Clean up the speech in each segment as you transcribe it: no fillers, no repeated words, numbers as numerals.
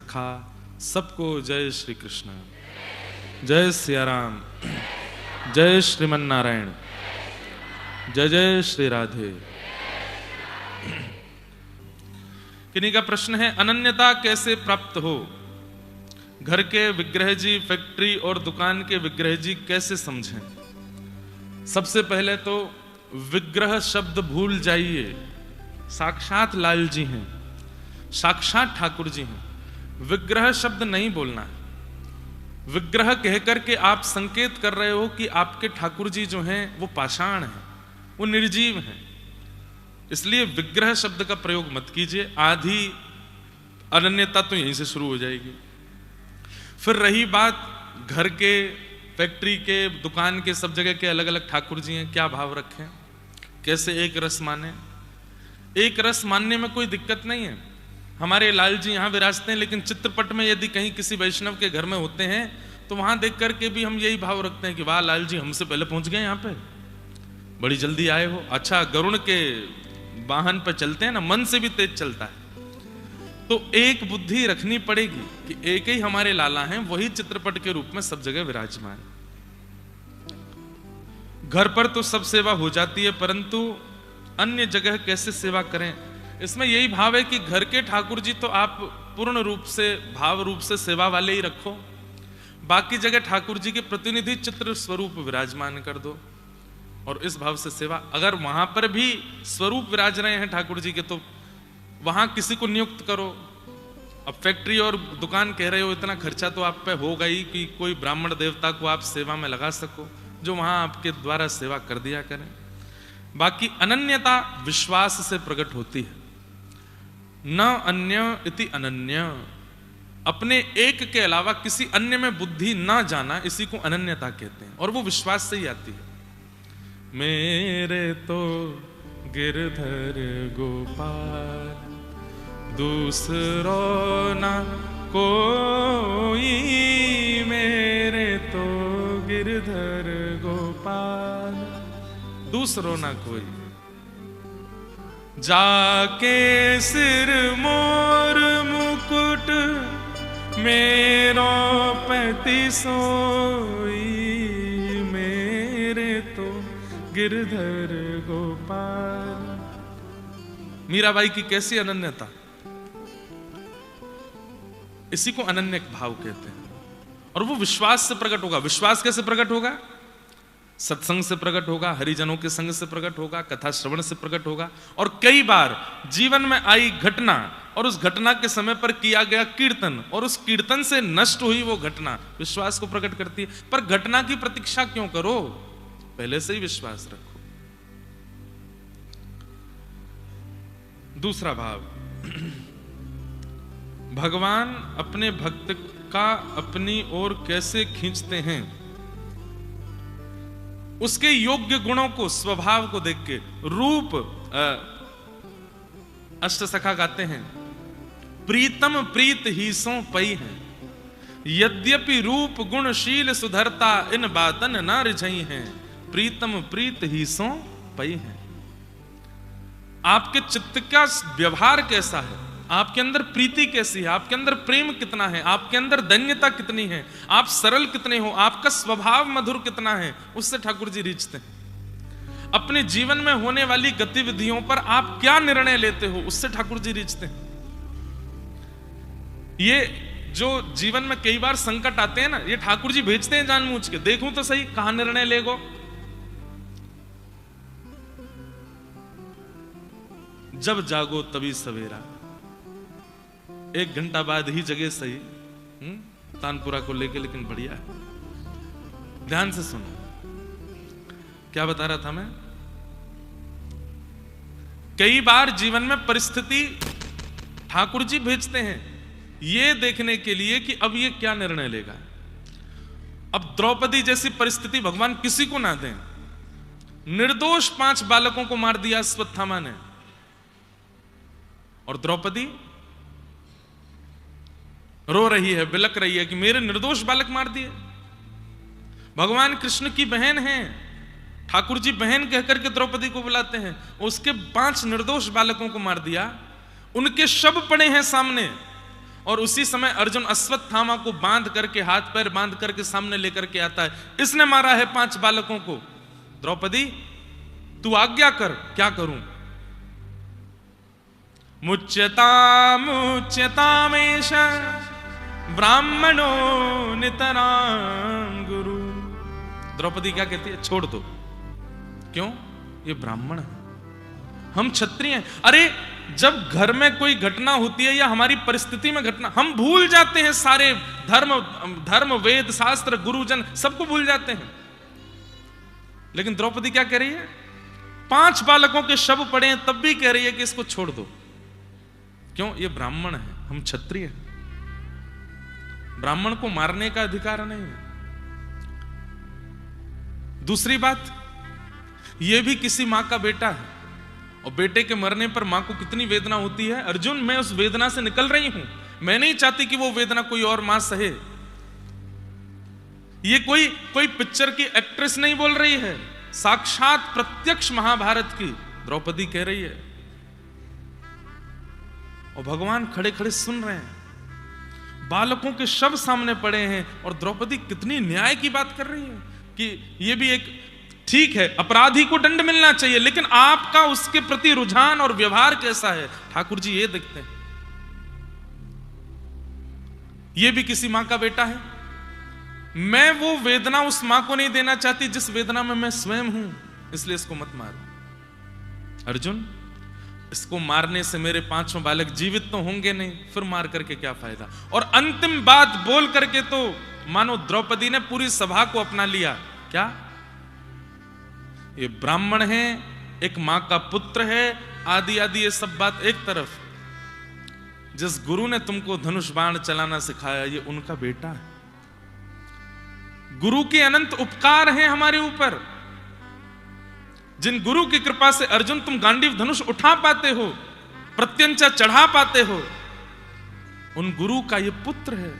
सखा, सबको जय श्री कृष्ण। जय सिया राम, जय श्रीमन नारायण, जय जय श्री राधे। किन्हीं का प्रश्न है, अनन्यता कैसे प्राप्त हो? घर के विग्रह जी, फैक्ट्री और दुकान के विग्रह जी कैसे समझें? सबसे पहले तो विग्रह शब्द भूल जाइए। साक्षात लाल जी हैं, साक्षात ठाकुर जी हैं। विग्रह शब्द नहीं बोलना है। विग्रह कहकर के आप संकेत कर रहे हो कि आपके ठाकुर जी जो हैं वो पाषाण हैं, वो निर्जीव हैं। इसलिए विग्रह शब्द का प्रयोग मत कीजिए। आधी अनन्यता तो यहीं से शुरू हो जाएगी। फिर रही बात घर के, फैक्ट्री के, दुकान के, सब जगह के अलग अलग ठाकुर जी हैं, क्या भाव रखें, कैसे एक रस माने? एक रस मानने में कोई दिक्कत नहीं है। हमारे लाल जी यहाँ विराजते हैं, लेकिन चित्रपट में यदि कहीं किसी वैष्णव के घर में होते हैं तो वहां देख करके भी हम यही भाव रखते हैं कि वाह लाल जी हमसे पहले पहुंच गए, यहाँ पे बड़ी जल्दी आए हो। अच्छा, गरुड़ के वाहन पर चलते हैं ना, मन से भी तेज चलता है। तो एक बुद्धि रखनी पड़ेगी कि एक ही हमारे लाला हैं, वही चित्रपट के रूप में सब जगह विराजमान। घर पर तो सब सेवा हो जाती है, परंतु अन्य जगह कैसे सेवा करें? इसमें यही भाव है कि घर के ठाकुर जी तो आप पूर्ण रूप से, भाव रूप से सेवा वाले ही रखो। बाकी जगह ठाकुर जी के प्रतिनिधि चित्र स्वरूप विराजमान कर दो और इस भाव से सेवा। अगर वहां पर भी स्वरूप विराज रहे हैं ठाकुर जी के, तो वहां किसी को नियुक्त करो। अब फैक्ट्री और दुकान कह रहे हो, इतना खर्चा तो आप पे होगा ही कि कोई ब्राह्मण देवता को आप सेवा में लगा सको, जो वहां आपके द्वारा सेवा कर दिया करें। बाकी अनन्यता विश्वास से प्रकट होती है। न अन्य इति अनन्य, अपने एक के अलावा किसी अन्य में बुद्धि ना जाना, इसी को अनन्यता कहते हैं, और वो विश्वास से ही आती है। मेरे तो गिरधर गोपाल, दूसरो ना कोई, मेरे तो गिरधर गोपाल, दूसरो ना कोई। जाके सिर मोर मुकुट, मेरो पति सोई, मेरे तो गिरधर गोपाल। मीराबाई की कैसी अनन्यता, इसी को अनन्य भाव कहते हैं। और वो विश्वास से प्रकट होगा। विश्वास कैसे प्रकट होगा? सत्संग से प्रकट होगा, हरिजनों के संग से प्रकट होगा, कथा श्रवण से प्रकट होगा, और कई बार जीवन में आई घटना और उस घटना के समय पर किया गया कीर्तन और उस कीर्तन से नष्ट हुई वो घटना विश्वास को प्रकट करती है। पर घटना की प्रतीक्षा क्यों करो, पहले से ही विश्वास रखो। दूसरा भाव, भगवान अपने भक्त का अपनी ओर कैसे खींचते हैं, उसके योग्य गुणों को, स्वभाव को देख के। रूप, अष्टसखा गाते हैं, प्रीतम प्रीत ही सो पई है, यद्यपि रूप गुणशील सुधरता, इन बातन ना रिझई है, प्रीतम प्रीत ही सो पई है। आपके चित्त का व्यवहार कैसा है, आपके अंदर प्रीति कैसी है, आपके अंदर प्रेम कितना है, आपके अंदर धन्यता कितनी है, आप सरल कितने हो, आपका स्वभाव मधुर कितना है, उससे ठाकुर जी रीझते हैं। अपने जीवन में होने वाली गतिविधियों पर आप क्या निर्णय लेते हो, उससे ठाकुर जी रीझते हैं। ये जो जीवन में कई बार संकट आते हैं ना, ये ठाकुर जी भेजते हैं जानबूझ के, देखूं तो सही कहां निर्णय लेगो। जब जागो तभी सवेरा, 1 घंटा बाद ही जगह सही। तानपुरा को लेके, लेकिन बढ़िया है, ध्यान से सुनो। क्या बता रहा था मैं? कई बार जीवन में परिस्थिति ठाकुर जी भेजते हैं ये देखने के लिए कि अब ये क्या निर्णय लेगा। अब द्रौपदी जैसी परिस्थिति भगवान किसी को ना दें। निर्दोष 5 बालकों को मार दिया अश्वत्थामा ने, और द्रौपदी रो रही है, बिलक रही है कि मेरे निर्दोष बालक मार दिए। भगवान कृष्ण की बहन है, ठाकुर जी बहन कहकर के द्रौपदी को बुलाते हैं, उसके 5 निर्दोष बालकों को मार दिया। उनके शव पड़े हैं सामने और उसी समय अर्जुन अश्वत्थामा को बांध करके, हाथ पैर बांध करके सामने लेकर के आता है। इसने मारा है 5 बालकों को। द्रौपदी तू आज्ञा कर, क्या करूं? मुच्यतामेष ब्राह्मणो नितरां गुरु। द्रौपदी क्या कहती है? छोड़ दो। क्यों? ये ब्राह्मण है, हम क्षत्रिय हैं। अरे जब घर में कोई घटना होती है या हमारी परिस्थिति में घटना, हम भूल जाते हैं सारे धर्म वेद शास्त्र गुरुजन सबको भूल जाते हैं। लेकिन द्रौपदी क्या कह रही है? 5 बालकों के शव पड़े हैं तब भी कह रही है कि इसको छोड़ दो। क्यों? ये ब्राह्मण है, हम क्षत्रिय हैं। ब्राह्मण को मारने का अधिकार नहीं है। दूसरी बात, यह भी किसी मां का बेटा है और बेटे के मरने पर मां को कितनी वेदना होती है। अर्जुन मैं उस वेदना से निकल रही हूं, मैं नहीं चाहती कि वो वेदना कोई और मां सहे। ये कोई पिक्चर की एक्ट्रेस नहीं बोल रही है, साक्षात प्रत्यक्ष महाभारत की द्रौपदी कह रही है। और भगवान खड़े खड़े सुन रहे हैं, बालकों के शव सामने पड़े हैं और द्रौपदी कितनी न्याय की बात कर रही है कि ये भी एक ठीक है, अपराधी को दंड मिलना चाहिए, लेकिन आपका उसके प्रति रुझान और व्यवहार कैसा है? ठाकुर जी ये देखते हैं। ये भी किसी मां का बेटा है। मैं वो वेदना उस मां को नहीं देना चाहती जिस वेदना में मैं स्वयं हूं, इसलिए इसको मत मारो। अर्जुन इसको मारने से मेरे 5 बालक जीवित तो होंगे नहीं, फिर मार करके क्या फायदा। और अंतिम बात बोल करके तो मानो द्रौपदी ने पूरी सभा को अपना लिया। क्या? ये ब्राह्मण है, एक मां का पुत्र है, आदि आदि ये सब बात एक तरफ। जिस गुरु ने तुमको धनुष बाण चलाना सिखाया ये उनका बेटा है। गुरु के अनंत उपकार हैं हमारे ऊपर। जिन गुरु की कृपा से अर्जुन तुम गांडीव धनुष उठा पाते हो, प्रत्यंचा चढ़ा पाते हो, उन गुरु का ये पुत्र है।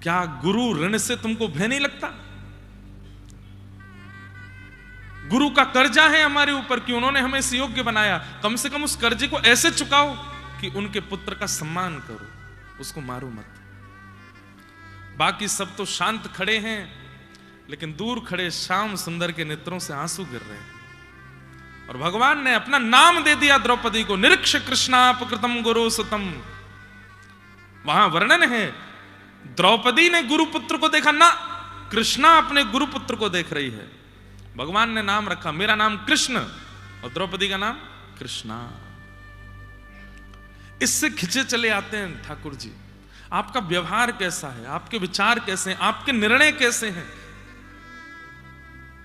क्या गुरु ऋण से तुमको भय नहीं लगता? गुरु का कर्जा है हमारे ऊपर कि उन्होंने हमें इस योग्य बनाया। कम से कम उस कर्जे को ऐसे चुकाओ कि उनके पुत्र का सम्मान करो, उसको मारो मत। बाकी सब तो शांत खड़े हैं, लेकिन दूर खड़े श्याम सुंदर के नेत्रों से आंसू गिर रहे हैं। और भगवान ने अपना नाम दे दिया द्रौपदी को, निरीक्ष कृष्णापकृतम गुरु सुतम। वहां वर्णन है, द्रौपदी ने गुरुपुत्र को देखा ना, कृष्णा अपने गुरुपुत्र को देख रही है। भगवान ने नाम रखा, मेरा नाम कृष्ण और द्रौपदी का नाम कृष्णा। इससे खिंचे चले आते हैं ठाकुर जी। आपका व्यवहार कैसा है, आपके विचार कैसे हैं, आपके निर्णय कैसे हैं।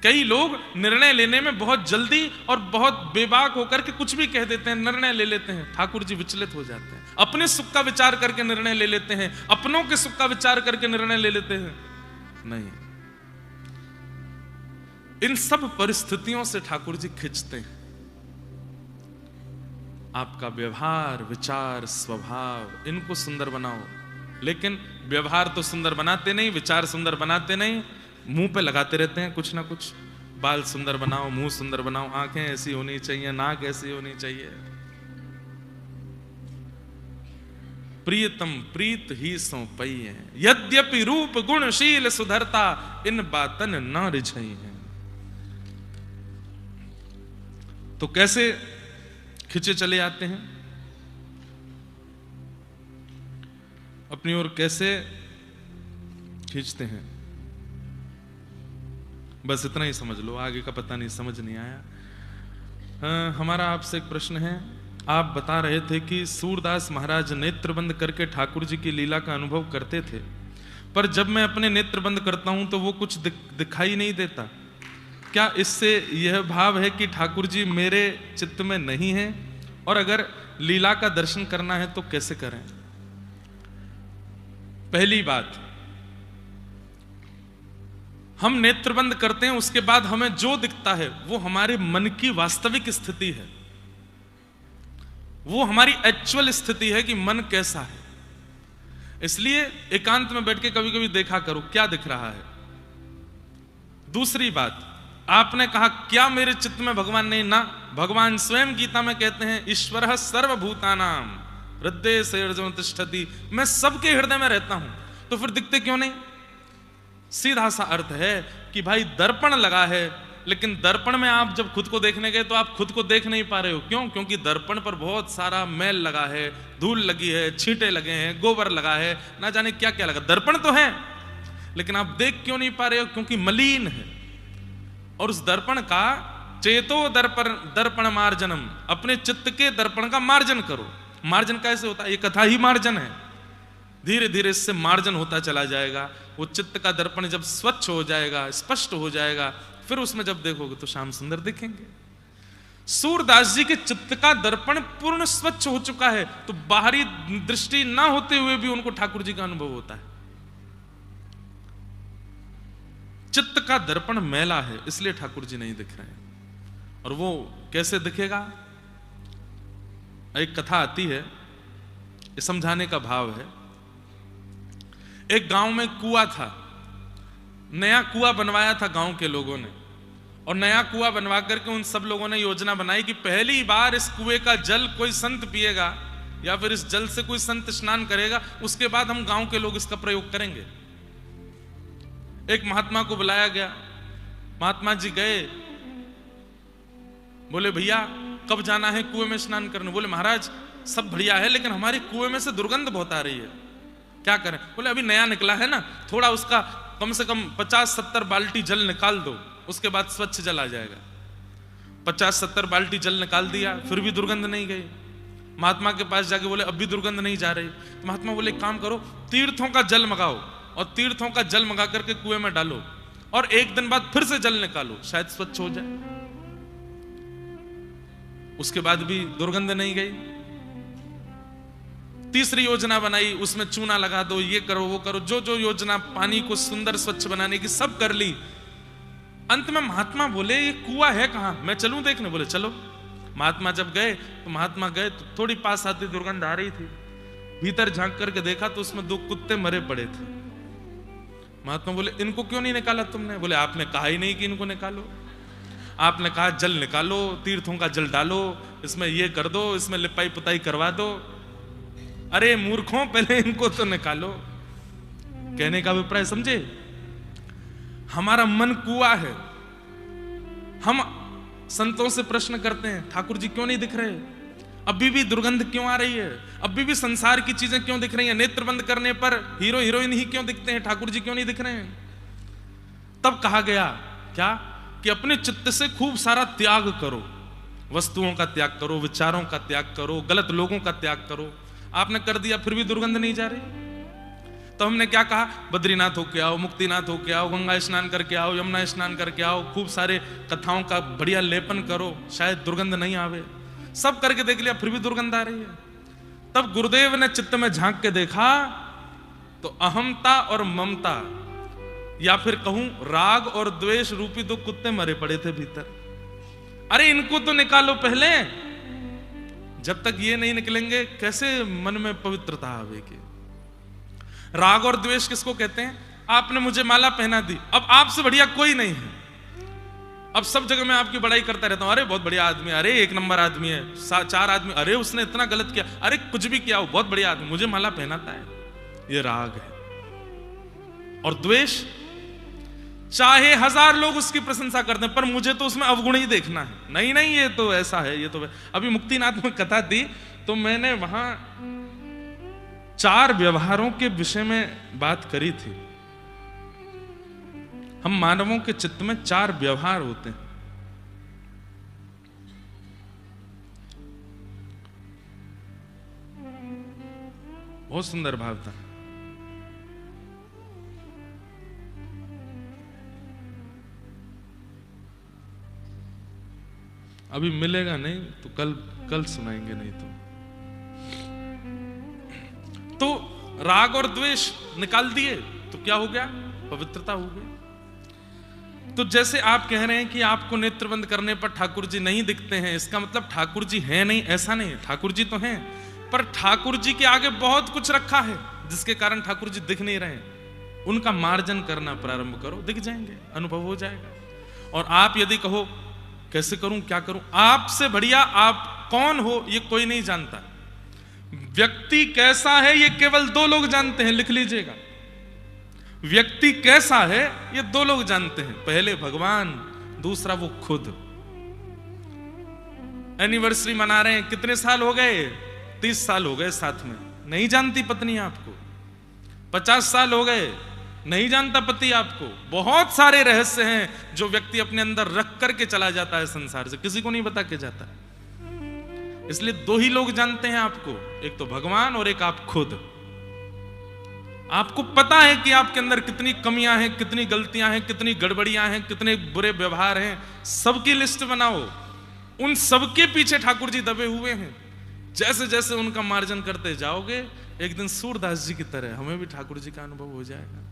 कई लोग निर्णय लेने में बहुत जल्दी और बहुत बेबाक होकर के कुछ भी कह देते हैं, निर्णय ले लेते हैं। ठाकुर जी विचलित हो जाते हैं, अपने सुख का विचार करके निर्णय ले लेते हैं, अपनों के सुख का विचार करके निर्णय ले लेते हैं। नहीं, इन सब परिस्थितियों से ठाकुर जी खिंचते हैं। आपका व्यवहार, विचार, स्वभाव, इनको सुंदर बनाओ। लेकिन व्यवहार तो सुंदर बनाते नहीं, विचार सुंदर बनाते नहीं, मुंह पे लगाते रहते हैं कुछ ना कुछ। बाल सुंदर बनाओ, मुंह सुंदर बनाओ, आंखें ऐसी होनी चाहिए, नाक ऐसी होनी चाहिए। प्रियतम प्रीत ही सो पई है, यद्यपि रूप गुणशील सुधरता, इन बातन न रिझई है। तो कैसे खिंचे चले आते हैं, अपनी ओर कैसे खींचते हैं, बस इतना ही समझ लो, आगे का पता नहीं, समझ नहीं आया। हमारा आपसे एक प्रश्न है। आप बता रहे थे कि सूरदास महाराज नेत्र बंद करके ठाकुर जी की लीला का अनुभव करते थे, पर जब मैं अपने नेत्र बंद करता हूं तो वो कुछ दिखाई नहीं देता। क्या इससे यह भाव है कि ठाकुर जी मेरे चित्त में नहीं है? और अगर लीला का दर्शन करना है तो कैसे करें? पहली बात, हम नेत्र बंद करते हैं, उसके बाद हमें जो दिखता है वो हमारे मन की वास्तविक स्थिति है, वो हमारी एक्चुअल स्थिति है कि मन कैसा है। इसलिए एकांत में बैठ के कभी कभी देखा करो क्या दिख रहा है। दूसरी बात, आपने कहा क्या मेरे चित्त में भगवान नहीं? ना, भगवान स्वयं गीता में कहते हैं ईश्वरः सर्वभूतानां हृदय से तिष्ठति, मैं सबके हृदय में रहता हूं, तो फिर दिखते क्यों नहीं? सीधा सा अर्थ है कि भाई दर्पण लगा है, लेकिन दर्पण में आप जब खुद को देखने गए तो आप खुद को देख नहीं पा रहे हो। क्यों? क्योंकि दर्पण पर बहुत सारा मैल लगा है, धूल लगी है, छींटे लगे हैं, गोबर लगा है, ना जाने क्या क्या लगा। दर्पण तो है, लेकिन आप देख क्यों नहीं पा रहे हो? क्योंकि मलिन है। और उस दर्पण का चेतो दर्पण मार्जनम, अपने चित्त के दर्पण का मार्जन करो। मार्जन कैसे होता है? ये कथा ही मार्जन है। धीरे धीरे इससे मार्जन होता चला जाएगा। वो चित्त का दर्पण जब स्वच्छ हो जाएगा, स्पष्ट हो जाएगा, फिर उसमें जब देखोगे तो श्याम सुंदर दिखेंगे। सूरदास जी के चित्त का दर्पण पूर्ण स्वच्छ हो चुका है, तो बाहरी दृष्टि ना होते हुए भी उनको ठाकुर जी का अनुभव होता है। चित्त का दर्पण मैला है, इसलिए ठाकुर जी नहीं दिख रहे हैं। और वो कैसे दिखेगा? एक कथा आती है, ये समझाने का भाव है। एक गांव में कुआं था, नया कुआं बनवाया था गांव के लोगों ने, और नया कुआं बनवा करके उन सब लोगों ने योजना बनाई कि पहली बार इस कुएं का जल कोई संत पिएगा या फिर इस जल से कोई संत स्नान करेगा, उसके बाद हम गांव के लोग इसका प्रयोग करेंगे। एक महात्मा को बुलाया गया, महात्मा जी गए, बोले भैया कब जाना है कुएं में स्नान करने? बोले महाराज सब बढ़िया है, लेकिन हमारे कुएं में से दुर्गंध बहुत आ रही है, क्या करें? बोले अभी नया निकला है ना, थोड़ा उसका कम से कम 50-70 बाल्टी जल निकाल दो, उसके बाद स्वच्छ जल आ जाएगा। 50-70 बाल्टी जल निकाल दिया, फिर भी दुर्गंध नहीं गई। महात्मा के पास जाके बोले अब भी दुर्गंध नहीं जा रही। तो महात्मा बोले काम करो, तीर्थों का जल मंगाओ और तीर्थों का जल मंगा करके कुएं में डालो और एक दिन बाद फिर से जल निकालो, शायद स्वच्छ हो जाए। उसके बाद भी दुर्गंध नहीं गई। तीसरी योजना बनाई, उसमें चूना लगा दो, ये करो वो करो, जो जो योजना पानी को सुंदर स्वच्छ बनाने की सब कर ली। अंत में महात्मा बोले ये कुआं है कहां, मैं चलूं देखने? बोले चलो। महात्मा जब गए तो महात्मा गए तो थोड़ी पास आती दुर्गंध आ रही थी। भीतर झांक करके देखा तो उसमें 2 कुत्ते मरे पड़े थे। महात्मा बोले इनको क्यों नहीं निकाला तुमने? बोले आपने कहा ही नहीं कि इनको निकालो, आपने कहा जल निकालो, तीर्थों का जल डालो, इसमें ये कर दो, इसमें लिपाई पुताई करवा दो। अरे मूर्खों, पहले इनको तो निकालो। कहने का अभिप्राय समझे? हमारा मन कुआं है। हम संतों से प्रश्न करते हैं ठाकुर जी क्यों नहीं दिख रहे, अभी भी दुर्गंध क्यों आ रही है, अभी भी संसार की चीजें क्यों दिख रही हैं, नेत्र बंद करने पर हीरो हीरोइन ही क्यों दिखते हैं, ठाकुर जी क्यों नहीं दिख रहे हैं? तब कहा गया क्या कि अपने चित्त से खूब सारा त्याग करो, वस्तुओं का त्याग करो, विचारों का त्याग करो, गलत लोगों का त्याग करो। आपने कर दिया फिर भी दुर्गंध नहीं जा रही। तो हमने क्या कहा, बद्रीनाथ होके आओ, मुक्तिनाथ होके आओ, गंगा स्नान करके आओ, यमुना स्नान करके आओ, खूब सारे कथाओं का बढ़िया लेपन करो, शायद दुर्गंध नहीं आवे। सब करके देख लिया फिर भी दुर्गंध आ रही है। तब गुरुदेव ने चित्त में झांक के देखा तो अहमता और ममता, या फिर कहूं राग और द्वेष रूपी 2 कुत्ते मरे पड़े थे भीतर। अरे इनको तो निकालो पहले, जब तक ये नहीं निकलेंगे कैसे मन में पवित्रता आवेगी। राग और द्वेष किसको कहते हैं? आपने मुझे माला पहना दी, अब आपसे बढ़िया कोई नहीं है, अब सब जगह मैं आपकी बड़ाई करता रहता हूं, अरे बहुत बढ़िया आदमी है, अरे 1 नंबर आदमी है, 4 आदमी, अरे उसने इतना गलत किया, अरे कुछ भी किया, वो बहुत बढ़िया आदमी, मुझे माला पहनाता है। ये राग है। और द्वेष, चाहे 1000 लोग उसकी प्रशंसा करते हैं पर मुझे तो उसमें अवगुण ही देखना है, नहीं नहीं ये तो ऐसा है, ये तो अभी मुक्तिनाथ में कथा दी तो मैंने वहां 4 व्यवहारों के विषय में बात करी थी। हम मानवों के चित्त में 4 व्यवहार होते हैं। बहुत सुंदर भाव था। अभी मिलेगा नहीं तो कल सुनाएंगे, नहीं तो राग और द्वेष निकाल दिए तो क्या हो गया? पवित्रता हो गई। तो जैसे आप कह रहे हैं कि आपको नेत्र बंद करने पर ठाकुर जी नहीं दिखते हैं, इसका मतलब ठाकुर जी हैं नहीं, ऐसा नहीं है। ठाकुर जी तो हैं, पर ठाकुर जी के आगे बहुत कुछ रखा है जिसके कारण ठाकुर जी दिख नहीं रहे। उनका मार्जन करना प्रारंभ करो, दिख जाएंगे, अनुभव हो जाएगा। और आप यदि कहो कैसे करूं, क्या करूं, आपसे बढ़िया आप कौन हो ये कोई नहीं जानता। व्यक्ति कैसा है ये केवल दो लोग जानते हैं, लिख लीजिएगा। व्यक्ति कैसा है ये दो लोग जानते हैं, पहले भगवान, दूसरा वो खुद। एनिवर्सरी मना रहे हैं, कितने साल हो गए? 30 साल हो गए साथ में, नहीं जानती पत्नी आपको। 50 साल हो गए, नहीं जानता पति आपको। बहुत सारे रहस्य हैं जो व्यक्ति अपने अंदर रख करके चला जाता है संसार से, किसी को नहीं बता के जाता। इसलिए दो ही लोग जानते हैं आपको, एक तो भगवान और एक आप खुद। आपको पता है कि आपके अंदर कितनी कमियां हैं, कितनी गलतियां हैं, कितनी गड़बड़ियां हैं, कितने बुरे व्यवहार हैं, सबकी लिस्ट बनाओ। उन सबके पीछे ठाकुर जी दबे हुए हैं। जैसे जैसे उनका मार्जन करते जाओगे, एक दिन सूरदास जी की तरह हमें भी ठाकुर जी का अनुभव हो जाएगा।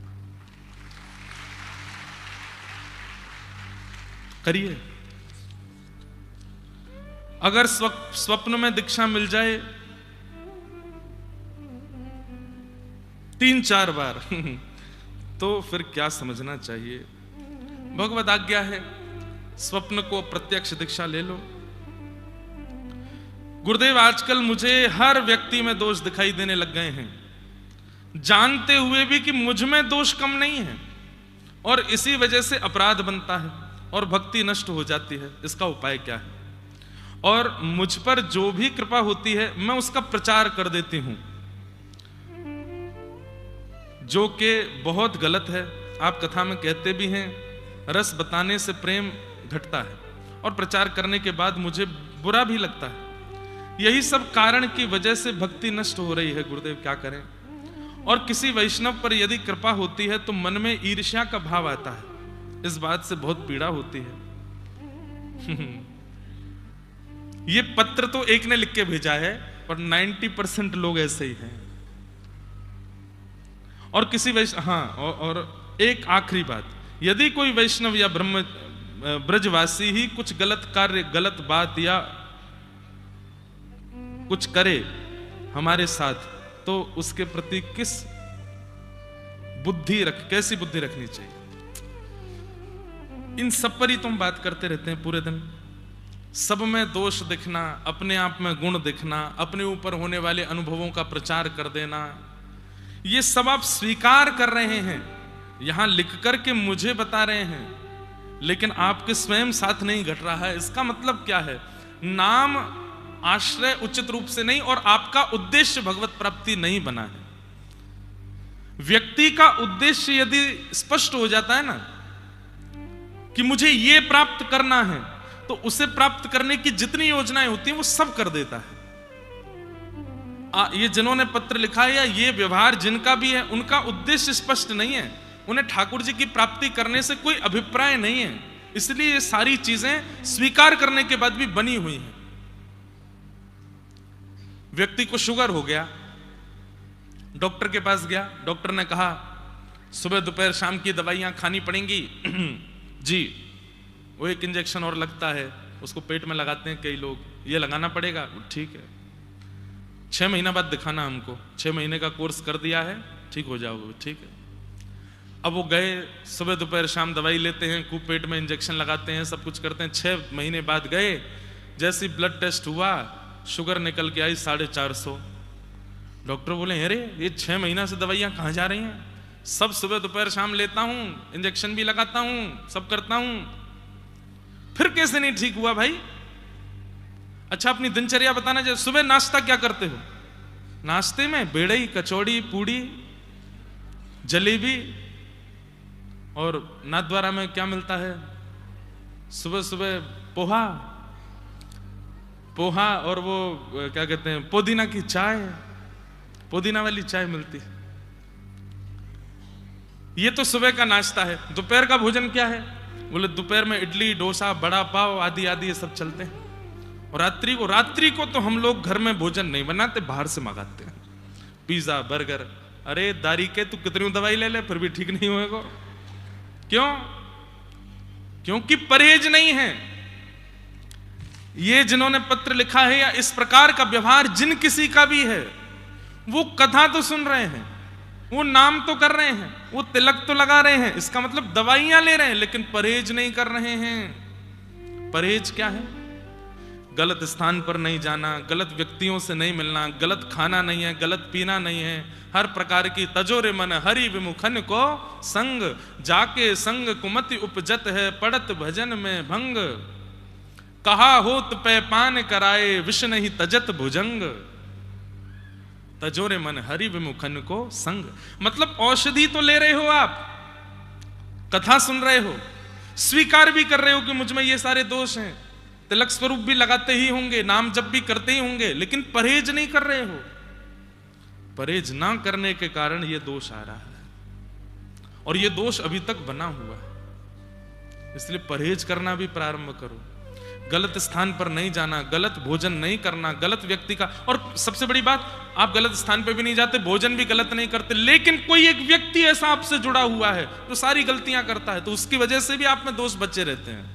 करिए। अगर स्वप्न में दीक्षा मिल जाए 3-4 बार तो फिर क्या समझना चाहिए? भगवद आज्ञा है, स्वप्न को प्रत्यक्ष दीक्षा ले लो। गुरुदेव आजकल मुझे हर व्यक्ति में दोष दिखाई देने लग गए हैं, जानते हुए भी कि मुझ में दोष कम नहीं है, और इसी वजह से अपराध बनता है और भक्ति नष्ट हो जाती है। इसका उपाय क्या है? और मुझ पर जो भी कृपा होती है मैं उसका प्रचार कर देती हूं, जो कि बहुत गलत है। आप कथा में कहते भी हैं रस बताने से प्रेम घटता है, और प्रचार करने के बाद मुझे बुरा भी लगता है। यही सब कारण की वजह से भक्ति नष्ट हो रही है। गुरुदेव क्या करें? और किसी वैष्णव पर यदि कृपा होती है तो मन में ईर्ष्या का भाव आता है, इस बात से बहुत पीड़ा होती है। ये पत्र तो एक ने लिख के भेजा है, पर 90% लोग ऐसे ही हैं। और किसी वैष्णव, और एक आखिरी बात, यदि कोई वैष्णव या ब्रजवासी ही कुछ गलत कार्य, गलत बात या कुछ करे हमारे साथ, तो उसके प्रति कैसी बुद्धि रखनी चाहिए? इन सब पर ही तुम बात करते रहते हैं पूरे दिन। सब में दोष दिखना, अपने आप में गुण दिखना, अपने ऊपर होने वाले अनुभवों का प्रचार कर देना, ये सब आप स्वीकार कर रहे हैं, यहां लिख करके मुझे बता रहे हैं, लेकिन आपके स्वयं साथ नहीं घट रहा है। इसका मतलब क्या है? नाम आश्रय उचित रूप से नहीं, और आपका उद्देश्य भगवत प्राप्ति नहीं बना है। व्यक्ति का उद्देश्य यदि स्पष्ट हो जाता है ना कि मुझे ये प्राप्त करना है, तो उसे प्राप्त करने की जितनी योजनाएं होती हैं वो सब कर देता है। ये जिन्होंने पत्र लिखा है या ये व्यवहार जिनका भी है, उनका उद्देश्य स्पष्ट नहीं है, उन्हें ठाकुर जी की प्राप्ति करने से कोई अभिप्राय नहीं है, इसलिए ये सारी चीजें स्वीकार करने के बाद भी बनी हुई हैं। व्यक्ति को शुगर हो गया, डॉक्टर के पास गया, डॉक्टर ने कहा सुबह दोपहर शाम की दवाइयां खानी पड़ेंगी। जी, वो एक इंजेक्शन और लगता है, उसको पेट में लगाते हैं कई लोग, ये लगाना पड़ेगा। ठीक है, 6 महीना बाद दिखाना हमको, 6 महीने का कोर्स कर दिया है, ठीक हो जाओगे। ठीक है। अब वो गए, सुबह दोपहर शाम दवाई लेते हैं, खूब पेट में इंजेक्शन लगाते हैं, सब कुछ करते हैं। 6 महीने बाद गए, जैसे ब्लड टेस्ट हुआ, शुगर निकल के आई 450। डॉक्टर बोले अरे ये 6 महीना से दवाइयां कहाँ जा रही हैं? सब सुबह दोपहर शाम लेता हूं, इंजेक्शन भी लगाता हूं, सब करता हूं, फिर कैसे नहीं ठीक हुआ भाई? अच्छा अपनी दिनचर्या बताना चाहिए। सुबह नाश्ता क्या करते हो? नाश्ते में बेड़ई, कचौड़ी, पूड़ी, जलेबी, और नाथद्वारा में क्या मिलता है? सुबह सुबह पोहा और वो क्या कहते हैं, पुदीना की चाय, पुदीना वाली चाय मिलती है। ये तो सुबह का नाश्ता है। दोपहर का भोजन क्या है? बोले दोपहर में इडली, डोसा, बड़ा पाव आदि आदि ये सब चलते हैं। और रात्रि को तो हम लोग घर में भोजन नहीं बनाते, बाहर से मंगाते हैं, पिज्जा, बर्गर। अरे दारी के तू कितनी दवाई ले ले फिर भी ठीक नहीं होएगा। क्यों? क्योंकि परहेज नहीं है। ये जिन्होंने पत्र लिखा है या इस प्रकार का व्यवहार जिन किसी का भी है, वो कथा तो सुन रहे हैं, वो नाम तो कर रहे हैं, वो तिलक तो लगा रहे हैं, इसका मतलब दवाइयां ले रहे हैं, लेकिन परहेज नहीं कर रहे हैं। परहेज क्या है? गलत स्थान पर नहीं जाना, गलत व्यक्तियों से नहीं मिलना, गलत खाना नहीं है, गलत पीना नहीं है, हर प्रकार की तजोरे मन हरि विमुखन को संग, जाके संग कुमति उपजत है, पड़त भजन में भंग, कहा होत पे पान कराए, विष नहीं तजत भुजंग, तजोरे मन हरि विमुखन को संग। मतलब औषधि तो ले रहे हो आप, कथा सुन रहे हो, स्वीकार भी कर रहे हो कि मुझ में ये सारे दोष हैं, तिलक स्वरूप भी लगाते ही होंगे, नाम जप भी करते ही होंगे, लेकिन परहेज नहीं कर रहे हो। परहेज ना करने के कारण ये दोष आ रहा है, और ये दोष अभी तक बना हुआ है। इसलिए परहेज करना भी प्रारंभ करो, गलत स्थान पर नहीं जाना, गलत भोजन नहीं करना, गलत व्यक्ति का, और सबसे बड़ी बात, आप गलत स्थान पे भी नहीं जाते, भोजन भी गलत नहीं करते, लेकिन कोई एक व्यक्ति ऐसा आपसे जुड़ा हुआ है जो सारी गलतियां करता है, तो उसकी वजह से भी आप में दोष बचे रहते हैं।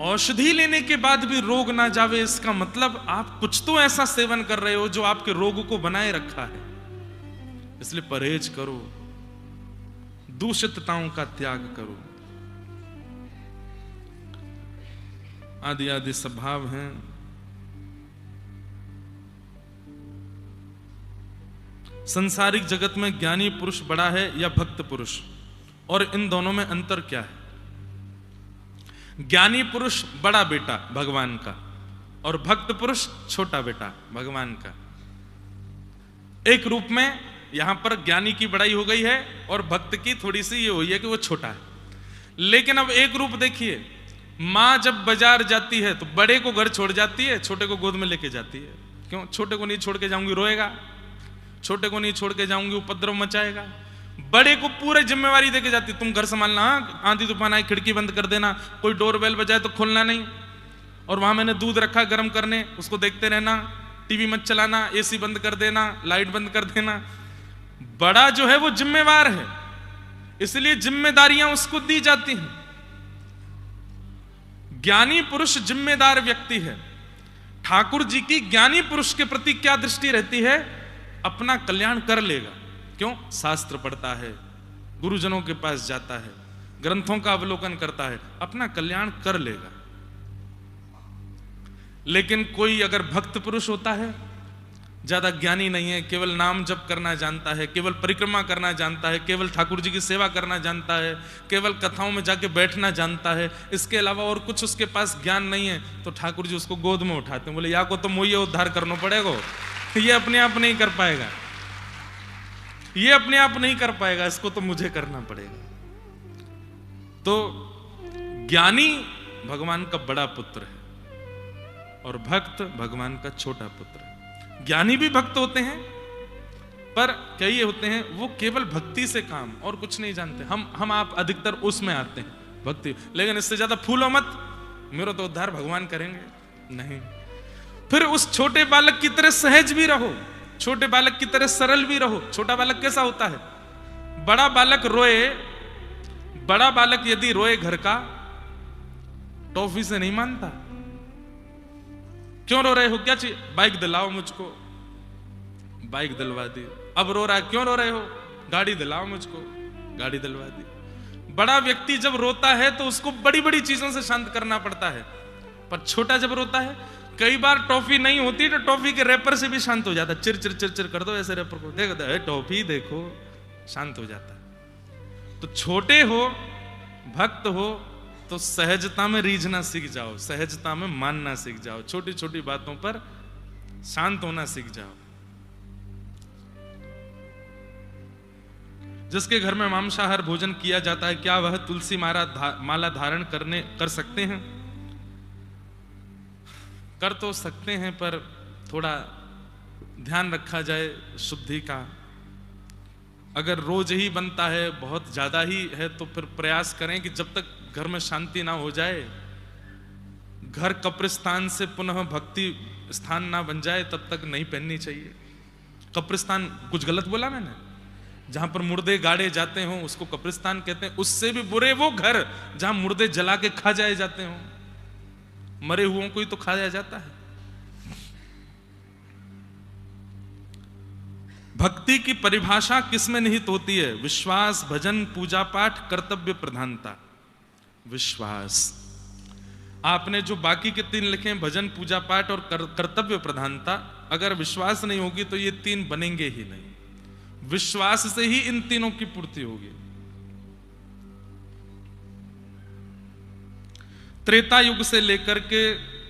औषधि लेने के बाद भी रोग ना जावे, इसका मतलब आप कुछ तो ऐसा सेवन कर रहे हो जो आपके रोग को बनाए रखा है। इसलिए परहेज करो, दूषितताओं का त्याग करो। आदि आदि स्वभाव हैं, संसारिक जगत में ज्ञानी पुरुष बड़ा है या भक्त पुरुष, और इन दोनों में अंतर क्या है? ज्ञानी पुरुष बड़ा बेटा भगवान का, और भक्त पुरुष छोटा बेटा भगवान का। एक रूप में यहां पर ज्ञानी की बड़ाई हो गई है और भक्त की थोड़ी सी ये हुई है कि वो छोटा है। लेकिन अब एक रूप देखिए, मां जब बाजार जाती है तो बड़े को घर छोड़ जाती है, छोटे को गोद में लेके जाती है। क्यों? छोटे को नहीं छोड़ के जाऊंगी रोएगा, छोटे को नहीं छोड़ के जाऊंगी उपद्रव मचाएगा। बड़े को पूरे जिम्मेवारी देके जाती, तुम घर संभालना, आंधी तूफान आए खिड़की बंद कर देना, कोई डोरबेल बजाए तो खोलना नहीं, और वहां मैंने दूध रखा गर्म करने, उसको देखते रहना, टीवी मत चलाना, एसी बंद कर देना, लाइट बंद कर देना। बड़ा जो है वो जिम्मेवार है, इसलिए जिम्मेदारियां उसको दी जाती हैं। ज्ञानी पुरुष जिम्मेदार व्यक्ति है। ठाकुर जी की ज्ञानी पुरुष के प्रति क्या दृष्टि रहती है? अपना कल्याण कर लेगा। क्यों? शास्त्र पढ़ता है, गुरुजनों के पास जाता है, ग्रंथों का अवलोकन करता है, अपना कल्याण कर लेगा। लेकिन कोई अगर भक्त पुरुष होता है, ज्यादा ज्ञानी नहीं है, केवल नाम जप करना जानता है, केवल परिक्रमा करना जानता है, केवल ठाकुर जी की सेवा करना जानता है, केवल कथाओं में जाके बैठना जानता है, इसके अलावा और कुछ उसके पास ज्ञान नहीं है, तो ठाकुर जी उसको गोद में उठाते हैं, बोले या को तो मुझे उद्धार करना पड़ेगा, ये अपने आप नहीं कर पाएगा, ये अपने आप नहीं कर पाएगा, इसको तो मुझे करना पड़ेगा। तो ज्ञानी भगवान का बड़ा पुत्र है और भक्त भगवान का छोटा पुत्र है। ज्ञानी भी भक्त होते हैं, पर कई होते हैं वो केवल भक्ति से काम और कुछ नहीं जानते। हम आप अधिकतर उसमें आते हैं भक्ति, लेकिन इससे ज्यादा फूलो मत, मेरा तो उद्धार भगवान करेंगे, नहीं। फिर उस छोटे बालक की तरह सहज भी रहो, छोटे बालक की तरह सरल भी रहो। छोटा बालक कैसा होता है? बड़ा बालक रोए, बड़ा बालक यदि रोए घर का, टॉफी से नहीं मानता। क्यों रो रहे हो? क्या चाहिए? बाइक दिलाओ मुझको, बाइक दिलवा दी। अब रो रहा है, क्यों रो रहे हो? गाड़ी दिलाओ मुझको, गाड़ी दिलवा दी। बड़ा व्यक्ति जब रोता है तो उसको बड़ी बड़ी चीजों से शांत करना पड़ता है, पर छोटा जब रोता है, कई बार टॉफी नहीं होती तो टॉफी के रैपर से भी शांत हो जाता है। चिर चिर चिर चिर कर दो ऐसे रैपर को, देखो टॉफी देखो, शांत हो जाता है। तो छोटे हो, भक्त हो, तो सहजता में रीझना सीख जाओ, सहजता में मानना सीख जाओ, छोटी छोटी बातों पर शांत होना सीख जाओ। जिसके घर में मांसाहार भोजन किया जाता है, क्या वह तुलसी माला धारण कर सकते हैं? कर तो सकते हैं, पर थोड़ा ध्यान रखा जाए शुद्धि का। अगर रोज ही बनता है, बहुत ज्यादा ही है, तो फिर प्रयास करें कि जब तक घर में शांति ना हो जाए, घर कब्रिस्तान से पुनः भक्ति स्थान ना बन जाए, तब तक नहीं पहननी चाहिए। कब्रिस्तान कुछ गलत बोला मैंने? जहां पर मुर्दे गाड़े जाते हो उसको कब्रिस्तान कहते हैं। उससे भी बुरे वो घर जहां मुर्दे जला के खा जाए जाते हो, मरे हुओं को ही तो खाया जाता है। भक्ति की परिभाषा किसमें निहित होती है? विश्वास, भजन, पूजा पाठ, कर्तव्य प्रधानता। विश्वास, आपने जो बाकी के 3 लिखे, भजन, पूजा पाठ और कर्तव्य प्रधानता, अगर विश्वास नहीं होगी तो ये 3 बनेंगे ही नहीं। विश्वास से ही इन तीनों की पूर्ति होगी। त्रेता युग से लेकर के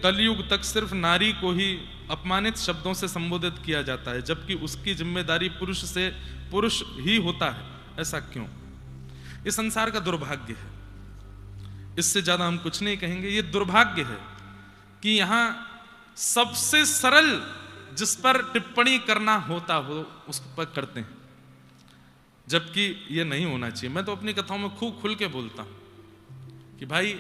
कलयुग तक सिर्फ नारी को ही अपमानित शब्दों से संबोधित किया जाता है, जबकि उसकी जिम्मेदारी पुरुष ही होता है। ऐसा क्यों? ये संसार का दुर्भाग्य है, इससे ज्यादा हम कुछ नहीं कहेंगे। ये दुर्भाग्य है कि यहां सबसे सरल जिस पर टिप्पणी करना होता हो उस पर करते हैं, जबकि ये नहीं होना चाहिए। मैं तो अपनी कथाओं में खूब खुल के बोलता हूं कि भाई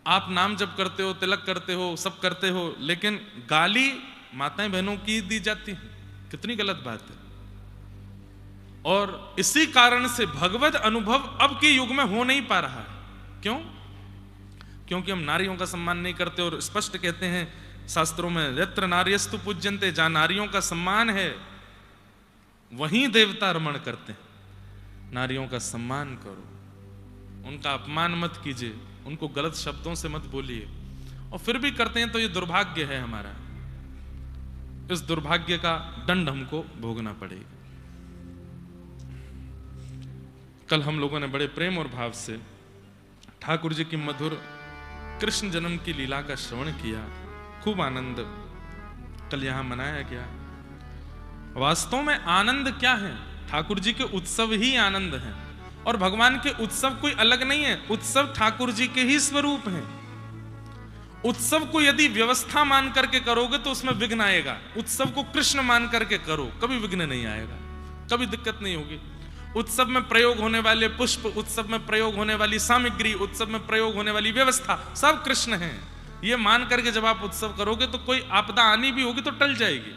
आप नाम जप करते हो, तिलक करते हो, सब करते हो, लेकिन गाली माताएं बहनों की दी जाती है। कितनी गलत बात है। और इसी कारण से भगवत अनुभव अब के युग में हो नहीं पा रहा है। क्यों? क्योंकि हम नारियों का सम्मान नहीं करते। और स्पष्ट कहते हैं शास्त्रों में, यत्र नार्यस्तु पूज्यन्ते, जहां नारियों का सम्मान है वहीं देवता रमण करते हैं। नारियों का सम्मान करो, उनका अपमान मत कीजिए, उनको गलत शब्दों से मत बोलिए। और फिर भी करते हैं तो ये दुर्भाग्य है हमारा। इस दुर्भाग्य का दंड हमको भोगना पड़ेगा। कल हम लोगों ने बड़े प्रेम और भाव से ठाकुर जी की मधुर कृष्ण जन्म की लीला का श्रवण किया। खूब आनंद कल यहां मनाया गया। वास्तव में आनंद क्या है? ठाकुर जी के उत्सव ही आनंद हैं। और भगवान के उत्सव कोई अलग नहीं है, उत्सव ठाकुर जी के ही स्वरूप हैं। उत्सव को यदि व्यवस्था मान करके करोगे तो उसमें विघ्न आएगा। उत्सव को कृष्ण मान करके करो, कभी विघ्न नहीं आएगा, कभी दिक्कत नहीं होगी। उत्सव में प्रयोग होने वाले पुष्प, उत्सव में प्रयोग होने वाली सामग्री, उत्सव में प्रयोग होने वाली व्यवस्था सब कृष्ण है। ये मान करके जब आप उत्सव करोगे तो कोई आपदा आनी भी होगी तो टल जाएगी।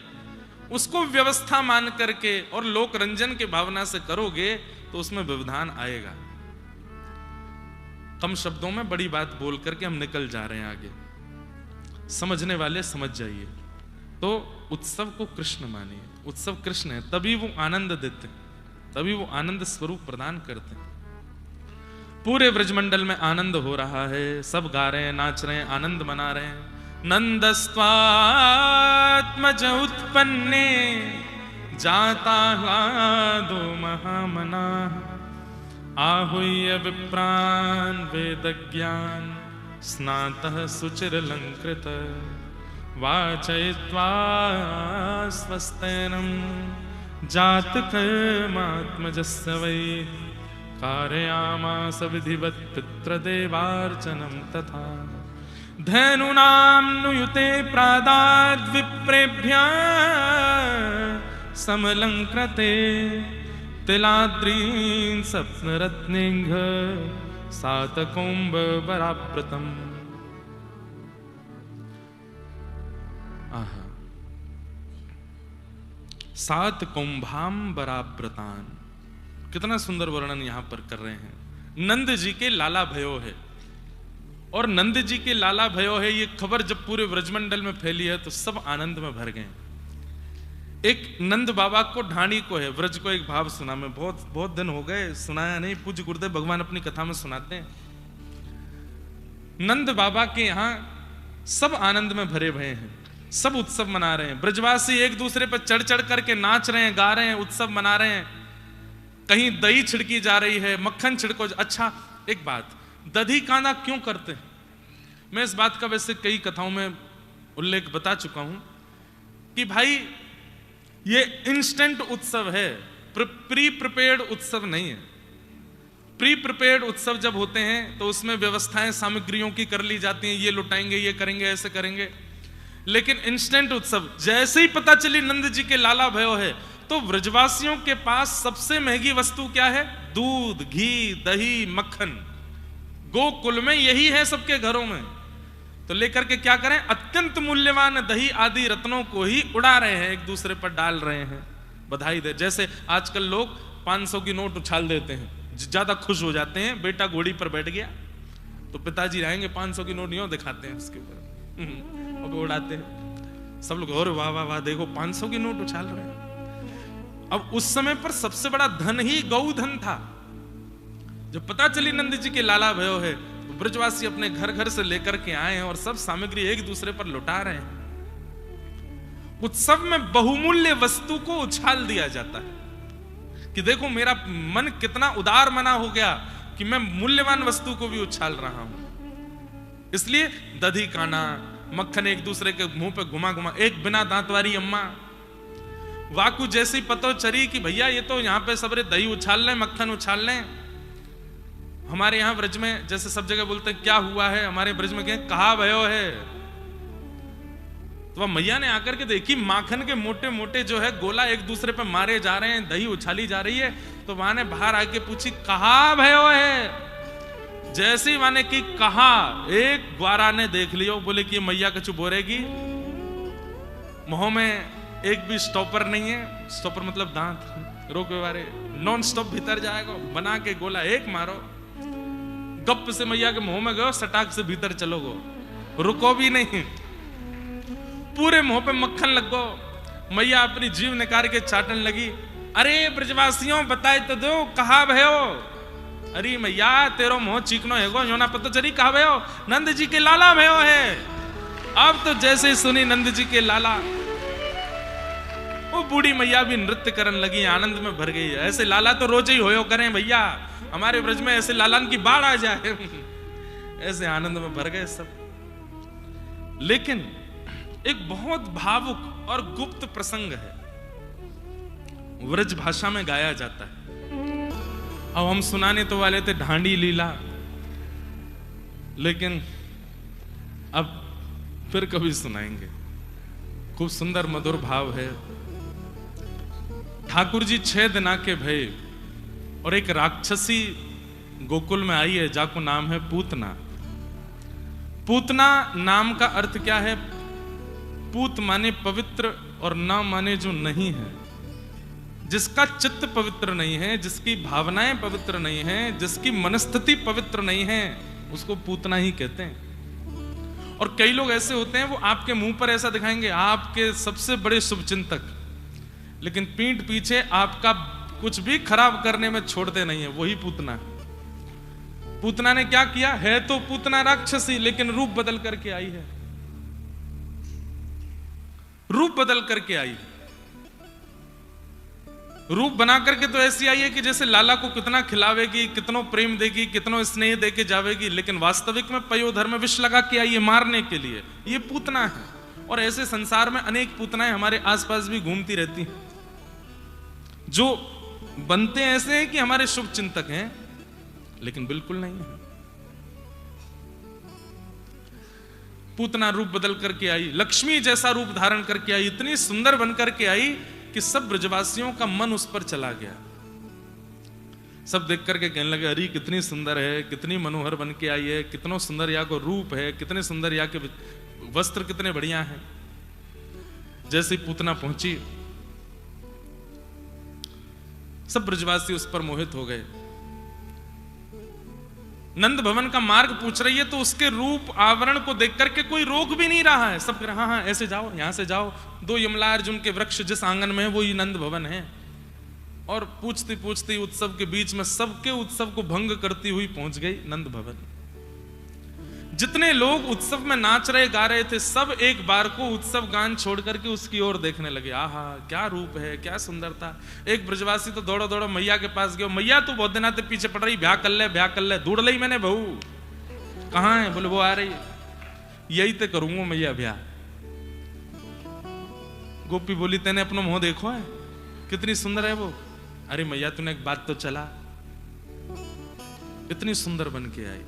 उसको व्यवस्था मान करके और लोक रंजन के भावना से करोगे तो उसमें व्यवधान आएगा। कम शब्दों में बड़ी बात बोल करके हम निकल जा रहे हैं आगे। समझने वाले समझ जाइए। तो उत्सव को कृष्ण मानिए, उत्सव कृष्ण है, तभी वो आनंद देते हैं, तभी वो आनंद स्वरूप प्रदान करते हैं। पूरे ब्रजमंडल में आनंद हो रहा है, सब गा रहे हैं, नाच रहे हैं, आनंद मना रहे हैं। नंदस्त्वात्मज उत्पन्ने जाता ह्लादो महामना, आहूय विप्रान वेदज्ञान स्नातः सुचिरलंकृत, वाचयित्वा स्वस्तेनम जात कर्मात्मजस्य वै, कारयामास विधिवत् पितृदेवार्चनं तथा। धनुनां नुयुते प्रादाद् विप्रेभ्यः समलंकृते, तिलाद्रीन् सप्तरत्नेघ सातकौम्बरावृतम्। आहा, 7 कुंभाम्बरावृतान, कितना सुंदर वर्णन यहां पर कर रहे हैं। नंद जी के लाला भयो है, और नंद जी के लाला भयो है ये खबर जब पूरे ब्रजमंडल में फैली है तो सब आनंद में भर गए। एक नंद बाबा को ढाणी को है, व्रज को एक भाव सुना, मैं बहुत दिन हो गए सुनाया नहीं, पूज्य गुरुदेव भगवान अपनी कथा में सुनाते हैं। नंद बाबा के यहां सब आनंद में भरे भरे हैं, सब उत्सव मना रहे हैं। ब्रजवासी एक दूसरे पर चढ़ चढ़ करके नाच रहे हैं, गा रहे हैं, उत्सव मना रहे हैं। कहीं दही छिड़की जा रही है, मक्खन छिड़को। अच्छा एक बात, दधी कांदा क्यों करते हैं? मैं इस बात का वैसे कई कथाओं में उल्लेख बता चुका हूं कि भाई ये इंस्टेंट उत्सव है, प्री प्रिपेयर्ड उत्सव नहीं है। प्री प्रिपेयर्ड उत्सव जब होते हैं तो उसमें व्यवस्थाएं सामग्रियों की कर ली जाती हैं, ये लुटाएंगे, ये करेंगे, ऐसे करेंगे। लेकिन इंस्टेंट उत्सव जैसे ही पता चली नंद जी के लाला भयो है तो ब्रजवासियों के पास सबसे महंगी वस्तु क्या है? दूध, घी, दही, मक्खन। गोकुल में यही है सबके घरों में। तो लेकर के क्या करें? अत्यंत मूल्यवान दही आदि रत्नों को ही उड़ा रहे हैं, एक दूसरे पर डाल रहे हैं। बधाई दे। जैसे आजकल लोग 500 की नोट उछाल देते हैं, ज्यादा खुश हो जाते हैं। बेटा घोड़ी पर बैठ गया तो पिताजी रहेंगे 500 की नोट यूं दिखाते हैं उसके ऊपर और उड़ाते हैं। सब लोग और वाह वाह वाह, देखो 500 की नोट उछाल रहे हैं। अब उस समय पर सबसे बड़ा धन ही गौ धन था। जब पता चली नंद जी के लाला भयो है तो ब्रजवासी अपने घर घर से लेकर के आए हैं और सब सामग्री एक दूसरे पर लुटा रहे हैं। उत्सव में बहुमूल्य वस्तु को उछाल दिया जाता है कि देखो मेरा मन कितना उदार मना हो गया कि मैं मूल्यवान वस्तु को भी उछाल रहा हूं। इसलिए दधी काना, मक्खन एक दूसरे के मुंह पे घुमा घुमा, एक बिना दांत वाली अम्मा वाकु जैसी पतो चरी कि भैया ये तो यहाँ पे सबरे दही उछाल लें, मक्खन उछाल लें। हमारे यहाँ ब्रज में जैसे सब जगह बोलते हैं क्या हुआ है, हमारे ब्रज में क्या कहा भयो है। तो मैया ने आकर के देखी माखन के मोटे मोटे जो है गोला एक दूसरे पे मारे जा रहे हैं, दही उछाली जा रही है। तो वहां ने बाहर आके पूछी कहा भयो है। जैसी माने की कहा, एक ग्वारा ने देख लियो, बोले कि मैया कछु बोरेगी। मुंह में एक भी स्टॉपर नहीं है, स्टॉपर मतलब दांत रोके वाले, नॉन स्टॉप भीतर जाएगा, बना के गोला एक मारो, गप से मैया के मुंह में गयो, सटाक से भीतर चलोगो, रुको भी नहीं, पूरे मुंह पे मक्खन लगो। मैया अपनी जीव निकाल के चाटन लगी। अरे ब्रजवासियों बताए तो दो कहा भयो। अरे मैया तेरो मुंह चीकनो है गो, योना पता चली कहा भयो, नंद जी के लाला भयो है। अब तो जैसे सुनी नंद जी के लाला, वो बूढ़ी मैया भी नृत्य करने लगी, आनंद में भर गई। ऐसे लाला तो रोज ही होयो करें भैया, हमारे ब्रज में ऐसे लालन की बाढ़ आ जाए। ऐसे आनंद में भर गए सब। लेकिन एक बहुत भावुक और गुप्त प्रसंग है, व्रज भाषा में गाया जाता है। अब हम सुनाने तो वाले थे ढांडी लीला, लेकिन अब फिर कभी सुनाएंगे। खूब सुंदर मधुर भाव है। ठाकुर जी 6 दिना के भय और एक राक्षसी गोकुल में आई है, जाको नाम है पूतना। पूतना नाम का अर्थ क्या है? पूत माने पवित्र और ना माने जो नहीं है। जिसका चित्त पवित्र नहीं है, जिसकी भावनाएं पवित्र नहीं है, जिसकी मनस्थिति पवित्र नहीं है, उसको पूतना ही कहते हैं। और कई लोग ऐसे होते हैं, वो आपके मुंह पर ऐसा दिखाएंगे आपके सबसे बड़े शुभचिंतक, लेकिन पीठ पीछे आपका कुछ भी खराब करने में छोड़ते नहीं है, वही पूतना है। पूतना ने क्या किया है? तो पूतना राक्षसी, लेकिन रूप बदल करके आई है, रूप बदल करके आई। रूप बना करके तो ऐसी आई है कि जैसे लाला को कितना खिलावेगी, कितनो प्रेम देगी, कितनो स्नेह देके जावेगी, लेकिन वास्तविक में पयोधर में विष लगा के आई है मारने के लिए। ये पूतना है। और ऐसे संसार में अनेक पूतनाएं हमारे आसपास भी घूमती रहती हैं, जो बनते ऐसे हैं कि हमारे शुभ चिंतक हैं, लेकिन बिल्कुल नहीं है। पूतना रूप बदल करके आई, लक्ष्मी जैसा रूप धारण करके आई, इतनी सुंदर बन करके आई कि सब ब्रजवासियों का मन उस पर चला गया। सब देख करके कहने लगे अरे कितनी सुंदर है, कितनी मनोहर बन के आई है, कितना सुंदर या को रूप है, कितने सुंदर या के वस्त्र कितने बढ़िया हैं। जैसे पूतना पहुंची, सब ब्रजवासी उस पर मोहित हो गए। नंद भवन का मार्ग पूछ रही है, तो उसके रूप आवरण को देख करके कोई रोक भी नहीं रहा है। सब हाँ हाँ ऐसे जाओ, यहां से जाओ। 2 यमला अर्जुन के वृक्ष जिस आंगन में है वो ही नंद भवन है। और पूछती पूछती उत्सव के बीच में सबके उत्सव को भंग करती हुई पहुंच गई नंद भवन। जितने लोग उत्सव में नाच रहे गा रहे थे, सब एक बार को उत्सव गान छोड़ करके उसकी ओर देखने लगे। आहा क्या रूप है, क्या सुंदरता। एक ब्रजवासी तो दौड़ो दौड़ो मैया के पास गया, मैया तू बहुत दिनाते पीछे पड़ रही, ब्याह कर ले ब्याह कर ले। ढूंढ ली मैंने बहू, कहाँ है? बोले वो आ रही है। यही तो करूंगा मैया ब्याह। गोपी बोली तेने अपना मुंह देखो है, कितनी सुंदर है वो। अरे मैया तूने एक बात तो चला, इतनी सुंदर बन के आई।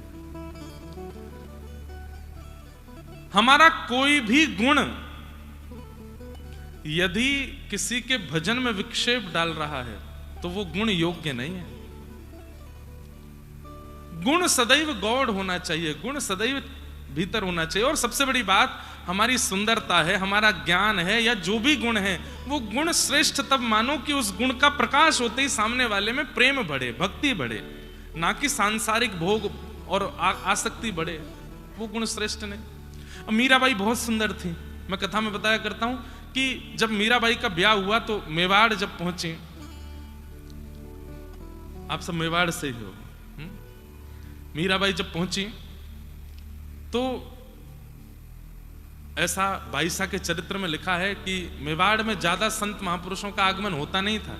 हमारा कोई भी गुण यदि किसी के भजन में विक्षेप डाल रहा है तो वो गुण योग्य नहीं है। गुण सदैव गौड़ होना चाहिए, गुण सदैव भीतर होना चाहिए। और सबसे बड़ी बात हमारी सुंदरता है, हमारा ज्ञान है, या जो भी गुण है, वो गुण श्रेष्ठ तब मानो कि उस गुण का प्रकाश होते ही सामने वाले में प्रेम बढ़े, भक्ति बढ़े, ना कि सांसारिक भोग और आसक्ति बढ़े। वो गुण श्रेष्ठ नहीं। मीराबाई बहुत सुंदर थी। मैं कथा में बताया करता हूं कि जब मीराबाई का ब्याह हुआ तो मेवाड़ जब पहुंचे, आप सब मेवाड़ से ही हो, मीराबाई जब पहुंची तो ऐसा बाईसा के चरित्र में लिखा है कि मेवाड़ में ज्यादा संत महापुरुषों का आगमन होता नहीं था।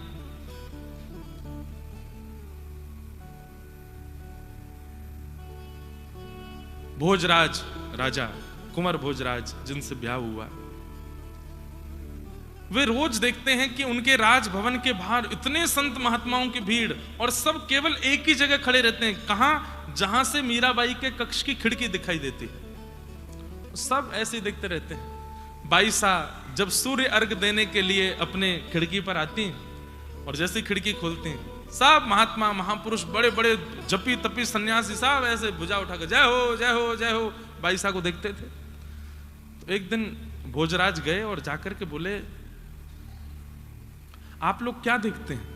भोजराज राजा कुंवर भोजराज जिनसे ब्याह हुआ, वे रोज देखते हैं कि उनके राजभवन के बाहर इतने संत महात्माओं की भीड़, और सब केवल एक ही जगह खड़े रहते हैं। कहां? जहां से मीराबाई के कक्ष की खिड़की दिखाई देती है, सब ऐसे ही देखते रहते हैं। बाईसा जब सूर्य अर्घ देने के लिए अपने खिड़की पर आती हैं और जैसे खिड़की खोलती हैं, सब महात्मा महापुरुष बड़े बड़े जपी तपी सन्यासी सब ऐसे भुजा उठाकर जय हो जय हो जय हो बाईसा को देखते थे। तो एक दिन भोजराज गए और जाकर के बोले, आप लोग क्या देखते हैं?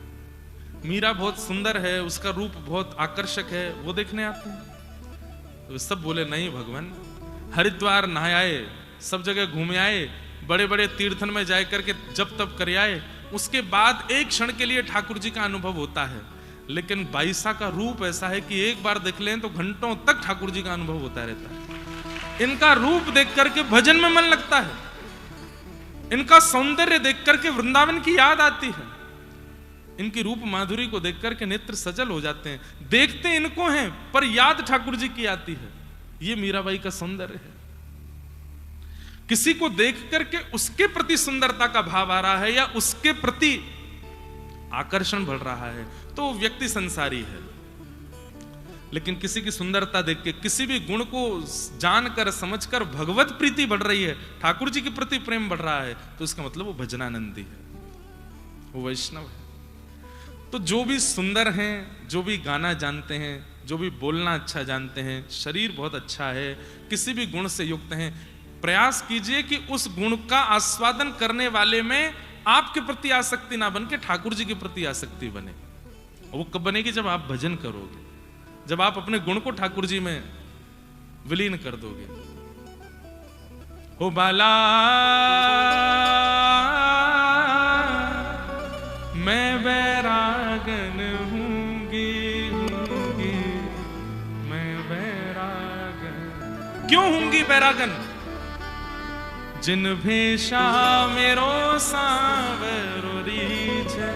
मीरा बहुत सुंदर है, उसका रूप बहुत आकर्षक है, वो देखने आते हैं? तो सब बोले, नहीं भगवान, हरिद्वार नहाए आए, सब जगह घूमे आए, बड़े बड़े तीर्थन में जाए करके जब तब कर आए, उसके बाद एक क्षण के लिए ठाकुर जी का अनुभव होता है। लेकिन बाईसा का रूप ऐसा है कि एक बार देख लें तो घंटों तक ठाकुर जी का अनुभव होता रहता है। इनका रूप देख करके भजन में मन लगता है, इनका सौंदर्य देख करके वृंदावन की याद आती है, इनकी रूप माधुरी को देख करके नेत्र सजल हो जाते हैं। देखते इनको हैं पर याद ठाकुर जी की आती है। ये मीराबाई का सौंदर्य है। किसी को देख करके उसके प्रति सुंदरता का भाव आ रहा है या उसके प्रति आकर्षण बढ़ रहा है तो व्यक्ति संसारी है। लेकिन किसी की सुंदरता देख के, किसी भी गुण को जानकर समझकर भगवत प्रीति बढ़ रही है, ठाकुर जी के प्रति प्रेम बढ़ रहा है, तो इसका मतलब वो भजनानंदी है, वो वैष्णव है। तो जो भी सुंदर हैं, जो भी गाना जानते हैं, जो भी बोलना अच्छा जानते हैं, शरीर बहुत अच्छा है, किसी भी गुण से युक्त हैं, प्रयास कीजिए कि उस गुण का आस्वादन करने वाले में आपके प्रति आसक्ति ना बन के ठाकुर जी के प्रति आसक्ति बने। और वो कब बनेगी? जब आप भजन करोगे, जब आप अपने गुण को ठाकुर जी में विलीन कर दोगे। हो बाला मैं बैरागन हूंगी, मैं बैरागन। क्यों हूंगी बैरागन? जिन भेषा मेरो सावरो रीछे,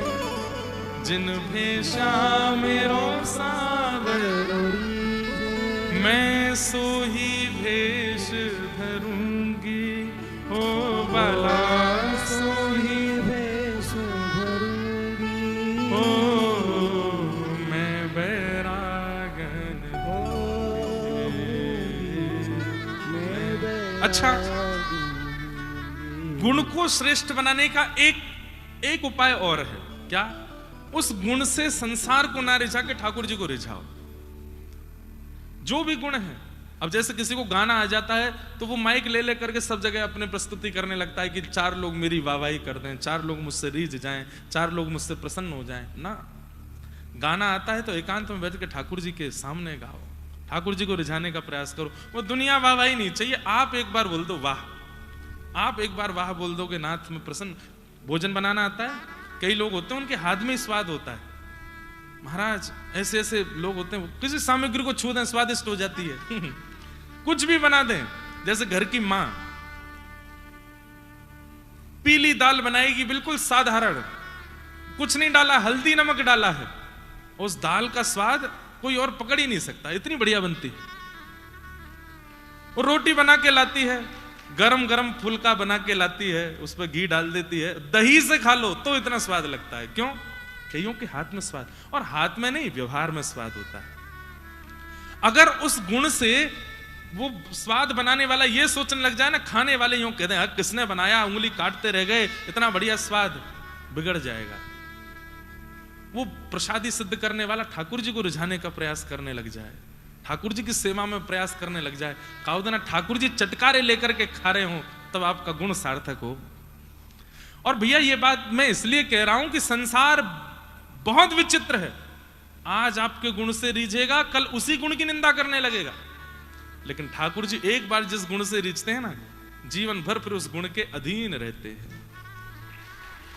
जिन भेषा मेरो सावरो रीछे, मैं सोही भेष धरूंगी। हो बाला सोही भेष धरूंगी, हो मैं बैरागन हूँ। अच्छा, गुण को श्रेष्ठ बनाने का एक उपाय और है। क्या? उस गुण से संसार को ना रिझा के ठाकुर जी को रिझाओ। जो भी गुण है, अब जैसे किसी को गाना आ जाता है तो वो माइक ले लेकर के सब जगह अपने प्रस्तुति करने लगता है कि 4 लोग मेरी वाहवाही कर दें, 4 लोग मुझसे रीझ जाएं, 4 लोग मुझसे प्रसन्न हो जाएं। ना, गाना आता है तो एकांत में बैठ के ठाकुर जी के सामने गाओ, ठाकुर जी को रिझाने का प्रयास करो। वो दुनिया वाहवाही नहीं चाहिए, आप एक बार बोल दो वाह, आप एक बार वाह बोल दोगे, नाथ में प्रसन्न। भोजन बनाना आता है, कई लोग होते हैं उनके हाथ में ही स्वाद होता है। महाराज ऐसे ऐसे लोग होते हैं, किसी सामग्री को छू दें स्वादिष्ट हो जाती है। कुछ भी बना दें, जैसे घर की मां पीली दाल बनाएगी, बिल्कुल साधारण, कुछ नहीं डाला, हल्दी नमक डाला है, उस दाल का स्वाद कोई और पकड़ ही नहीं सकता, इतनी बढ़िया बनती है। और रोटी बना के लाती है, गरम गरम फुल्का बना के लाती है, उस पर घी डाल देती है, दही से खा लो तो इतना स्वाद लगता है। क्यों? कईयों के हाथ में स्वाद, और हाथ में नहीं, व्यवहार में स्वाद होता है। अगर उस गुण से वो स्वाद बनाने वाला ये सोचने लग जाए ना, खाने वाले यूं कहते हैं किसने बनाया, उंगली काटते रह गए, इतना बढ़िया स्वाद, बिगड़ जाएगा। वो प्रसादी सिद्ध करने वाला ठाकुर जी को रिझाने का प्रयास करने लग जाए, ठाकुर जी की सेवा में प्रयास करने लग जाए, कहो देना ठाकुर जी चटकारे लेकर के खा रहे हो, तब आपका गुण सार्थक हो। और भैया ये बात मैं इसलिए कह रहा हूं कि संसार बहुत विचित्र है। आज आपके गुण से रीझेगा, कल उसी गुण की निंदा करने लगेगा। लेकिन ठाकुर जी एक बार जिस गुण से रीझते हैं ना, जीवन भर फिर उस गुण के अधीन रहते हैं,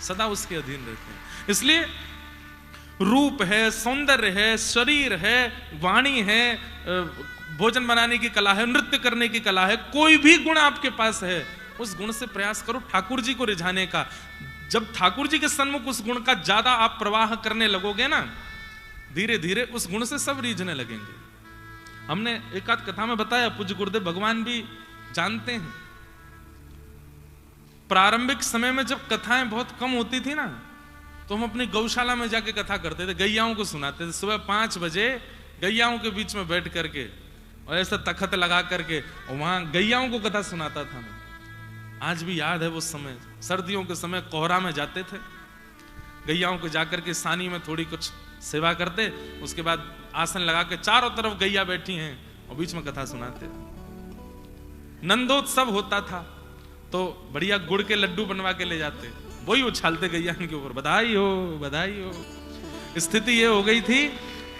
सदा उसके अधीन रहते हैं। इसलिए रूप है, सौंदर्य है, शरीर है, वाणी है, भोजन बनाने की कला है, नृत्य करने की कला है, कोई भी गुण आपके पास है, उस गुण से प्रयास करो ठाकुर जी को रिझाने का। जब ठाकुर जी के सन्मुख उस गुण का ज्यादा आप प्रवाह करने लगोगे ना, धीरे धीरे उस गुण से सब रीझने लगेंगे। हमने एक आध कथा में बताया, पूज्य गुरुदेव भगवान भी जानते हैं। प्रारंभिक समय में जब कथाएं बहुत कम होती थी ना, तो हम अपनी गौशाला में जाके कथा करते थे, गैयाओं को सुनाते थे। सुबह 5 बजे गैयाओं के बीच में बैठ करके और ऐसा तखत लगा करके और वहां गैयाओं को कथा सुनाता था मैं। आज भी याद है वो समय, सर्दियों के समय कोहरा में जाते थे, गैयाओं को जाकर के सानी में थोड़ी कुछ सेवा करते, उसके बाद आसन लगा के चारों तरफ गैया बैठी हैं और बीच में कथा सुनाते। नंदोत्सव होता था तो बढ़िया गुड़ के लड्डू बनवा के ले जाते, वही उछालते गैया के ऊपर, बधाई हो बधाई हो। स्थिति ये हो गई थी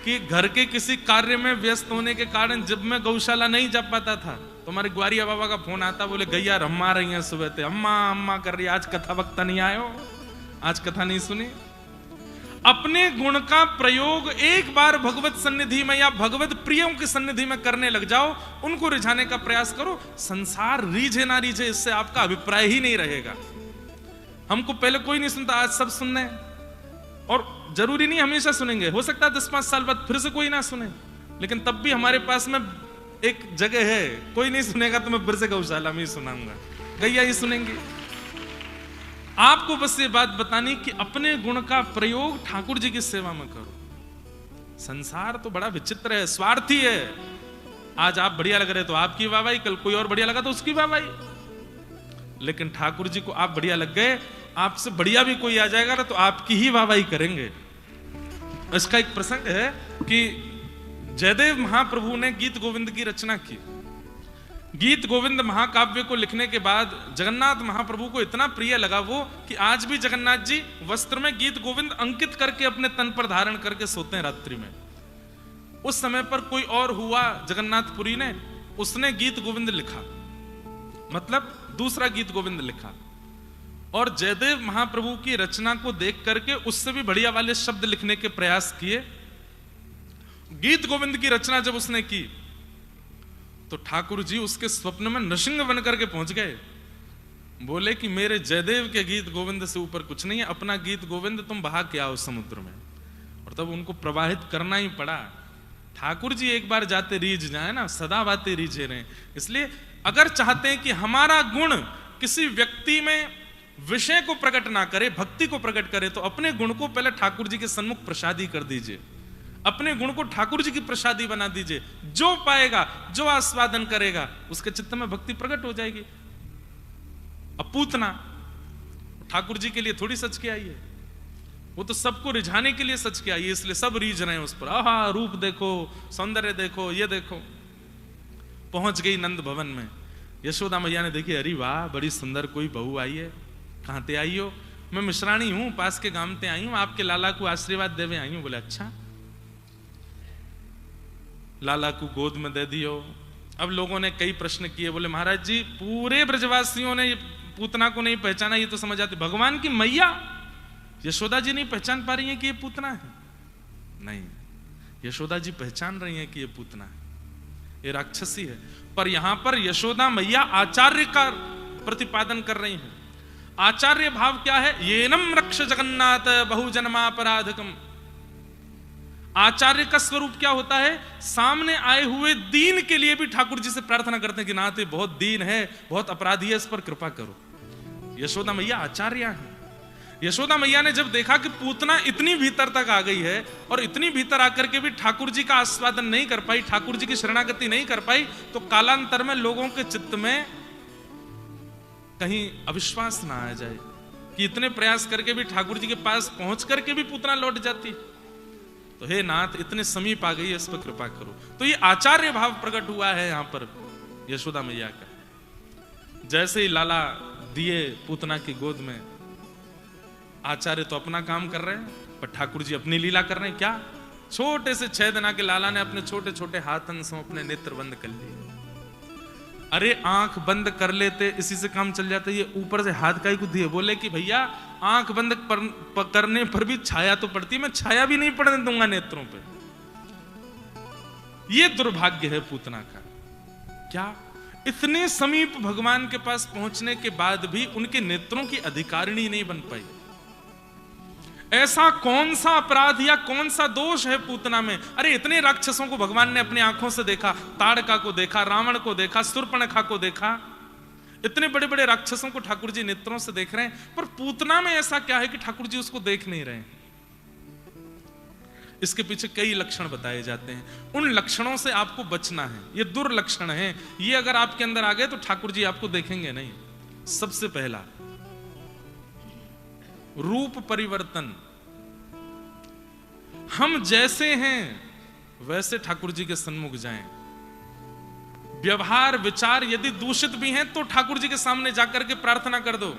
कि घर के किसी कार्य में व्यस्त होने के कारण जब मैं गौशाला नहीं जा पाता था तो हमारे ग्वारिया बाबा का फोन आता, बोले गैया रम्मा रही हैं सुबह से, अम्मा अम्मा कर रही, आज कथा वक्ता नहीं आयो, आज कथा नहीं सुनी। अपने गुण का प्रयोग एक बार भगवत सन्निधि में या भगवत प्रियों की सन्निधि में करने लग जाओ, उनको रिझाने का प्रयास करो। संसार रीझे ना रीझे, इससे आपका अभिप्राय ही नहीं रहेगा। हमको पहले कोई नहीं सुनता, आज सब सुनने, और जरूरी नहीं हमेशा सुनेंगे, हो सकता है 10-5 साल बाद फिर से कोई ना सुने, लेकिन तब भी हमारे पास में एक जगह है, कोई नहीं सुनेगा तो मैं फिर से गौशाला में ही सुनाऊंगा, गैया ही सुनेंगे। आपको बस ये बात बतानी कि अपने गुण का प्रयोग ठाकुर जी की सेवा में करो। संसार तो बड़ा विचित्र है, स्वार्थी है। आज आप बढ़िया लग रहे तो आपकी वाहवाही, कल कोई और बढ़िया लगा तो उसकी वाहवाही। लेकिन ठाकुर जी को आप बढ़िया लग गए, आपसे बढ़िया भी कोई आ जाएगा ना तो आपकी ही वाहवाही करेंगे। इसका एक प्रसंग है कि जयदेव महाप्रभु ने गीत गोविंद की रचना की। गीत गोविंद महाकाव्य को लिखने के बाद जगन्नाथ महाप्रभु को इतना प्रिय लगा वो कि आज भी जगन्नाथ जी वस्त्र में गीत गोविंद अंकित करके अपने तन पर धारण करके सोते हैं रात्रि में। उस समय पर कोई और हुआ जगन्नाथपुरी ने, उसने गीत गोविंद लिखा, मतलब दूसरा गीत गोविंद लिखा, और जयदेव महाप्रभु की रचना को देख करके उससे भी बढ़िया वाले शब्द लिखने के प्रयास किए। गीत गोविंद की रचना जब उसने की तो ठाकुर जी उसके स्वप्न में नृसिंह बन करके पहुंच गए। बोले कि मेरे जयदेव के गीत गोविंद से ऊपर कुछ नहीं है, अपना गीत गोविंद तुम बहा के आओ समुद्र में। और तब उनको प्रवाहित करना ही पड़ा। ठाकुर जी एक बार जाते रीझ जाए ना, सदा बातें रीझे रहे। इसलिए अगर चाहते हैं कि हमारा गुण किसी व्यक्ति में विषय को प्रकट ना करे, भक्ति को प्रकट करे, तो अपने गुण को पहले ठाकुर जी के सन्मुख प्रसादी कर दीजिए। अपने गुण को ठाकुर जी की प्रसादी बना दीजिए। जो पाएगा, जो आस्वादन करेगा, उसके चित्त में भक्ति प्रकट हो जाएगी। अब पूतना ठाकुर जी के लिए थोड़ी सच के आई है, वो तो सबको रिझाने के लिए सच के आई है, इसलिए सब रीझ रहे हैं उस पर। आहा, रूप देखो, सौंदर्य देखो, ये देखो। पहुंच गई नंद भवन में, यशोदा मैया ने देखी, अरे वाह बड़ी सुंदर कोई बहू आई है। कहां ते आई हो? मैं मिश्राणी हूं, पास के गांव ते आई हूं, आपके लाला को आशीर्वाद देवे आई हूं। बोले अच्छा, लाला को गोद में दे दियो। अब लोगों ने कई प्रश्न किए, बोले महाराज जी पूरे ब्रजवासियों ने पूतना को नहीं पहचाना, ये तो समझ आते, भगवान की मैया यशोदा जी नहीं पहचान पा रही है कि ये पूतना है? नहीं, यशोदा जी पहचान रही है कि ये पूतना है, ये राक्षसी है। पर यहां पर यशोदा मैया आचार्य का प्रतिपादन कर रही है। आचार्य भाव क्या है? येनम रक्ष जगन्नाथ बहुजन्मापराधकम। आचार्य का स्वरूप क्या होता है? सामने आए हुए दीन के लिए भी ठाकुर जी से प्रार्थना करते हैं कि नाथ बहुत दीन है, बहुत अपराधी है, इस पर कृपा करो। यशोदा मैया आचार्य है। यशोदा मैया ने जब देखा कि पूतना इतनी भीतर तक आ गई है और इतनी भीतर आकर के भी ठाकुर जी का आस्वादन नहीं कर पाई, ठाकुर जी की शरणागति नहीं कर पाई, तो कालांतर में लोगों के चित्त में कहीं अविश्वास ना आ जाए कि इतने प्रयास करके भी ठाकुर जी के पास पहुंच करके भी पूतना लौट जाती। तो हे नाथ इतने समीप आ गई है, इस पर कृपा करो। तो ये आचार्य भाव प्रकट हुआ है यहां पर यशोदा मैया का। जैसे ही लाला दिए पूतना की गोद में, आचार्य तो अपना काम कर रहे हैं पर ठाकुर जी अपनी लीला कर रहे हैं। क्या? छोटे से 6 दिना के लाला ने अपने छोटे छोटे हाथन से अपने नेत्र बंद कर लिए अरे आंख बंद कर लेते, इसी से काम चल जाता। ये ऊपर से हाथ का ही कुछ दिए, बोले कि भैया आंख बंद करने पर भी छाया तो पड़ती है, मैं छाया भी नहीं पड़ने दूंगा नेत्रों पे। ये दुर्भाग्य है पूतना का। क्या इतने समीप भगवान के पास पहुंचने के बाद भी उनके नेत्रों की अधिकारिणी नहीं बन पाई। ऐसा कौन सा अपराध या कौन सा दोष है पूतना में? अरे इतने राक्षसों को भगवान ने अपनी आंखों से देखा, ताड़का को देखा, रावण को देखा, शूर्पणखा को देखा, इतने बड़े बड़े राक्षसों को ठाकुर जी नेत्रों से देख रहे हैं, पर पूतना में ऐसा क्या है कि ठाकुर जी उसको देख नहीं रहे हैं? इसके पीछे कई लक्षण बताए जाते हैं। उन लक्षणों से आपको बचना है, ये दुर्लक्षण है। ये अगर आपके अंदर आ गए तो ठाकुर जी आपको देखेंगे नहीं। सबसे पहला रूप परिवर्तन। हम जैसे हैं वैसे ठाकुर जी के सन्मुख जाएं। व्यवहार विचार यदि दूषित भी हैं तो ठाकुर जी के सामने जाकर के प्रार्थना कर दो।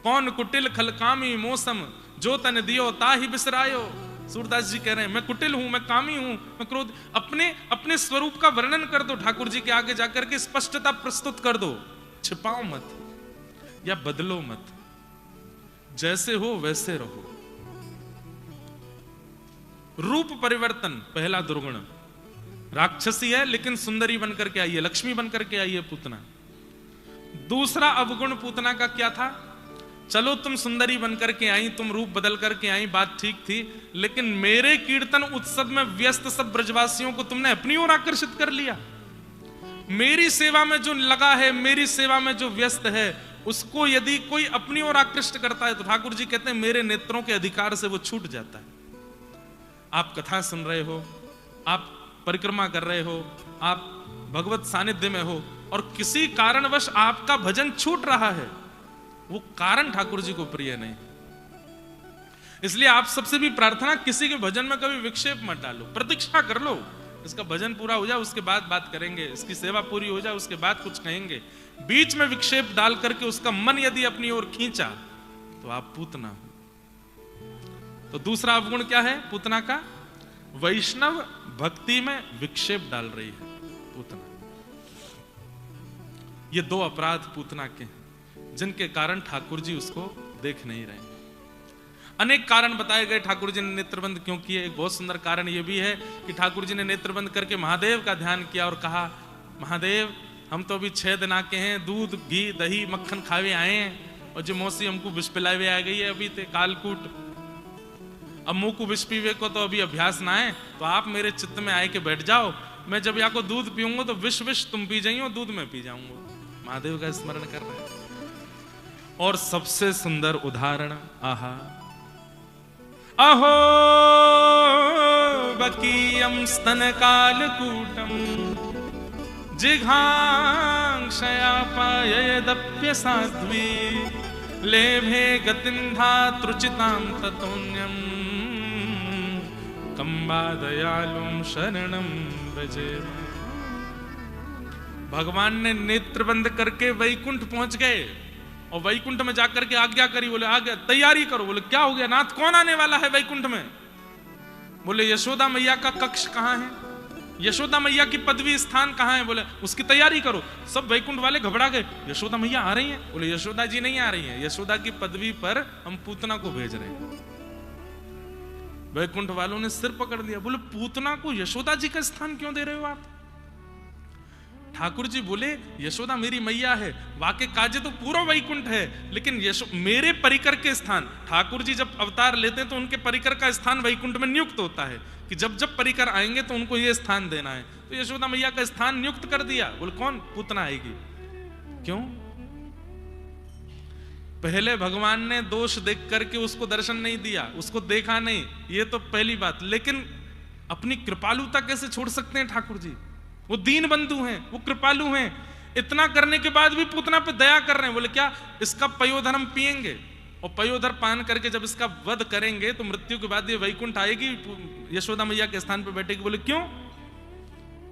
कौन कुटिल खलकामी मौसम, जो तन दियो ताहि बिसरायो। सूरदास जी कह रहे हैं मैं कुटिल हूं, मैं कामी हूं, मैं क्रोध। अपने स्वरूप का वर्णन कर दो ठाकुर जी के आगे जाकर के, स्पष्टता प्रस्तुत कर दो। छिपाओ मत या बदलो मत, जैसे हो वैसे रहो। रूप परिवर्तन पहला दुर्गुण। राक्षसी है लेकिन सुंदरी बनकर के आई है, लक्ष्मी बनकर के आई है पूतना। दूसरा अवगुण पूतना का क्या था? चलो तुम सुंदरी बनकर के आई, तुम रूप बदल करके आई, बात ठीक थी, लेकिन मेरे कीर्तन उत्सव में व्यस्त सब ब्रजवासियों को तुमने अपनी ओर आकर्षित कर लिया। मेरी सेवा में जो लगा है, मेरी सेवा में जो व्यस्त है, उसको यदि कोई अपनी ओर आकृष्ट करता है तो ठाकुर जी कहते हैं मेरे नेत्रों के अधिकार से वो छूट जाता है। आप कथा सुन रहे हो, आप परिक्रमा कर रहे हो, आप भगवत सानिध्य में हो और किसी कारणवश आपका भजन छूट रहा है, वो कारण ठाकुर जी को प्रिय नहीं। इसलिए आप सबसे भी प्रार्थना, किसी के भजन में कभी विक्षेप मत डालो, प्रतीक्षा कर लो, इसका भजन पूरा हो जाए उसके बाद बात करेंगे, इसकी सेवा पूरी हो जाए उसके बाद कुछ कहेंगे। बीच में विक्षेप डाल करके उसका मन यदि अपनी ओर खींचा तो आप पूतना हो। तो दूसरा अवगुण क्या है पूतना का? वैष्णव भक्ति में विक्षेप डाल रही है पूतना। ये दो अपराध पूतना के जिनके कारण ठाकुर जी उसको देख नहीं रहे। अनेक कारण बताए गए ठाकुर जी ने नेत्रबंद क्यों किए। एक बहुत सुंदर कारण यह भी है कि ठाकुर जी ने नेत्रबंद करके महादेव का ध्यान किया और कहा महादेव हम तो अभी 6 दिन आके हैं, दूध घी दही मक्खन खावे आए हैं और जो मौसी हमको विष पिलावे आ गई है अभी ते कालकूट। अब मुंह को विष पीवे को तो अभी अभ्यास ना है, तो आप मेरे चित्त में आए के बैठ जाओ, मैं जब यहाँ को दूध पीऊंगा तो विष विष तुम पी जाइयो, दूध में पी जाऊंगा। महादेव का स्मरण कर रहे हैं। और सबसे सुंदर उदाहरण, आहा अहो बकीयम स्तन कालकूटम जिघांक्षया पायदप्य साध्वी लेभे गतिं धातृचितां ततोन्यम कंबा दयालुं शरणं व्रजे। भगवान ने नेत्र बंद करके वैकुंठ पहुंच गए और वैकुंठ में जाकर के आज्ञा करी, बोले आ गया, तैयारी करो। बोले क्या हो गया नाथ, कौन आने वाला है वैकुंठ में? बोले यशोदा मैया का कक्ष कहां है, यशोदा मैया की पदवी स्थान कहां है? बोले उसकी तैयारी करो। सब वैकुंठ वाले घबरा गए, यशोदा मैया आ रही हैं? बोले यशोदा जी नहीं आ रही हैं, यशोदा की पदवी पर हम पूतना को भेज रहे हैं। वैकुंठ वालों ने सिर पकड़ लिया, बोले पूतना को यशोदा जी का स्थान क्यों दे रहे हो आप? ठाकुर जी बोले यशोदा मेरी मैया है, वाके काजे तो पूरा वैकुंठ है, लेकिन मेरे परिकर के स्थान, ठाकुर जी जब अवतार लेते हैं तो उनके परिकर का स्थान वैकुंठ में नियुक्त होता है कि जब जब परिकर आएंगे तो उनको ये स्थान देना है। तो यशोदा मैया का स्थान नियुक्त कर दिया। बोले कौन? पूतना आएगी। क्यों? पहले भगवान ने दोष देख करके उसको दर्शन नहीं दिया, उसको देखा नहीं, ये तो पहली बात। लेकिन अपनी कृपालुता कैसे छोड़ सकते हैं ठाकुर जी? वो दीन बंधु हैं, वो कृपालु हैं। इतना करने के बाद भी पूतना पे दया कर रहे हैं। बोले क्या इसका पयोधर हम पिएंगे और पयोधर पान करके जब इसका वध करेंगे तो मृत्यु के बाद ये वैकुंठ आएगी, यशोदा मैया के स्थान पे बैठेगी। बोले क्यों?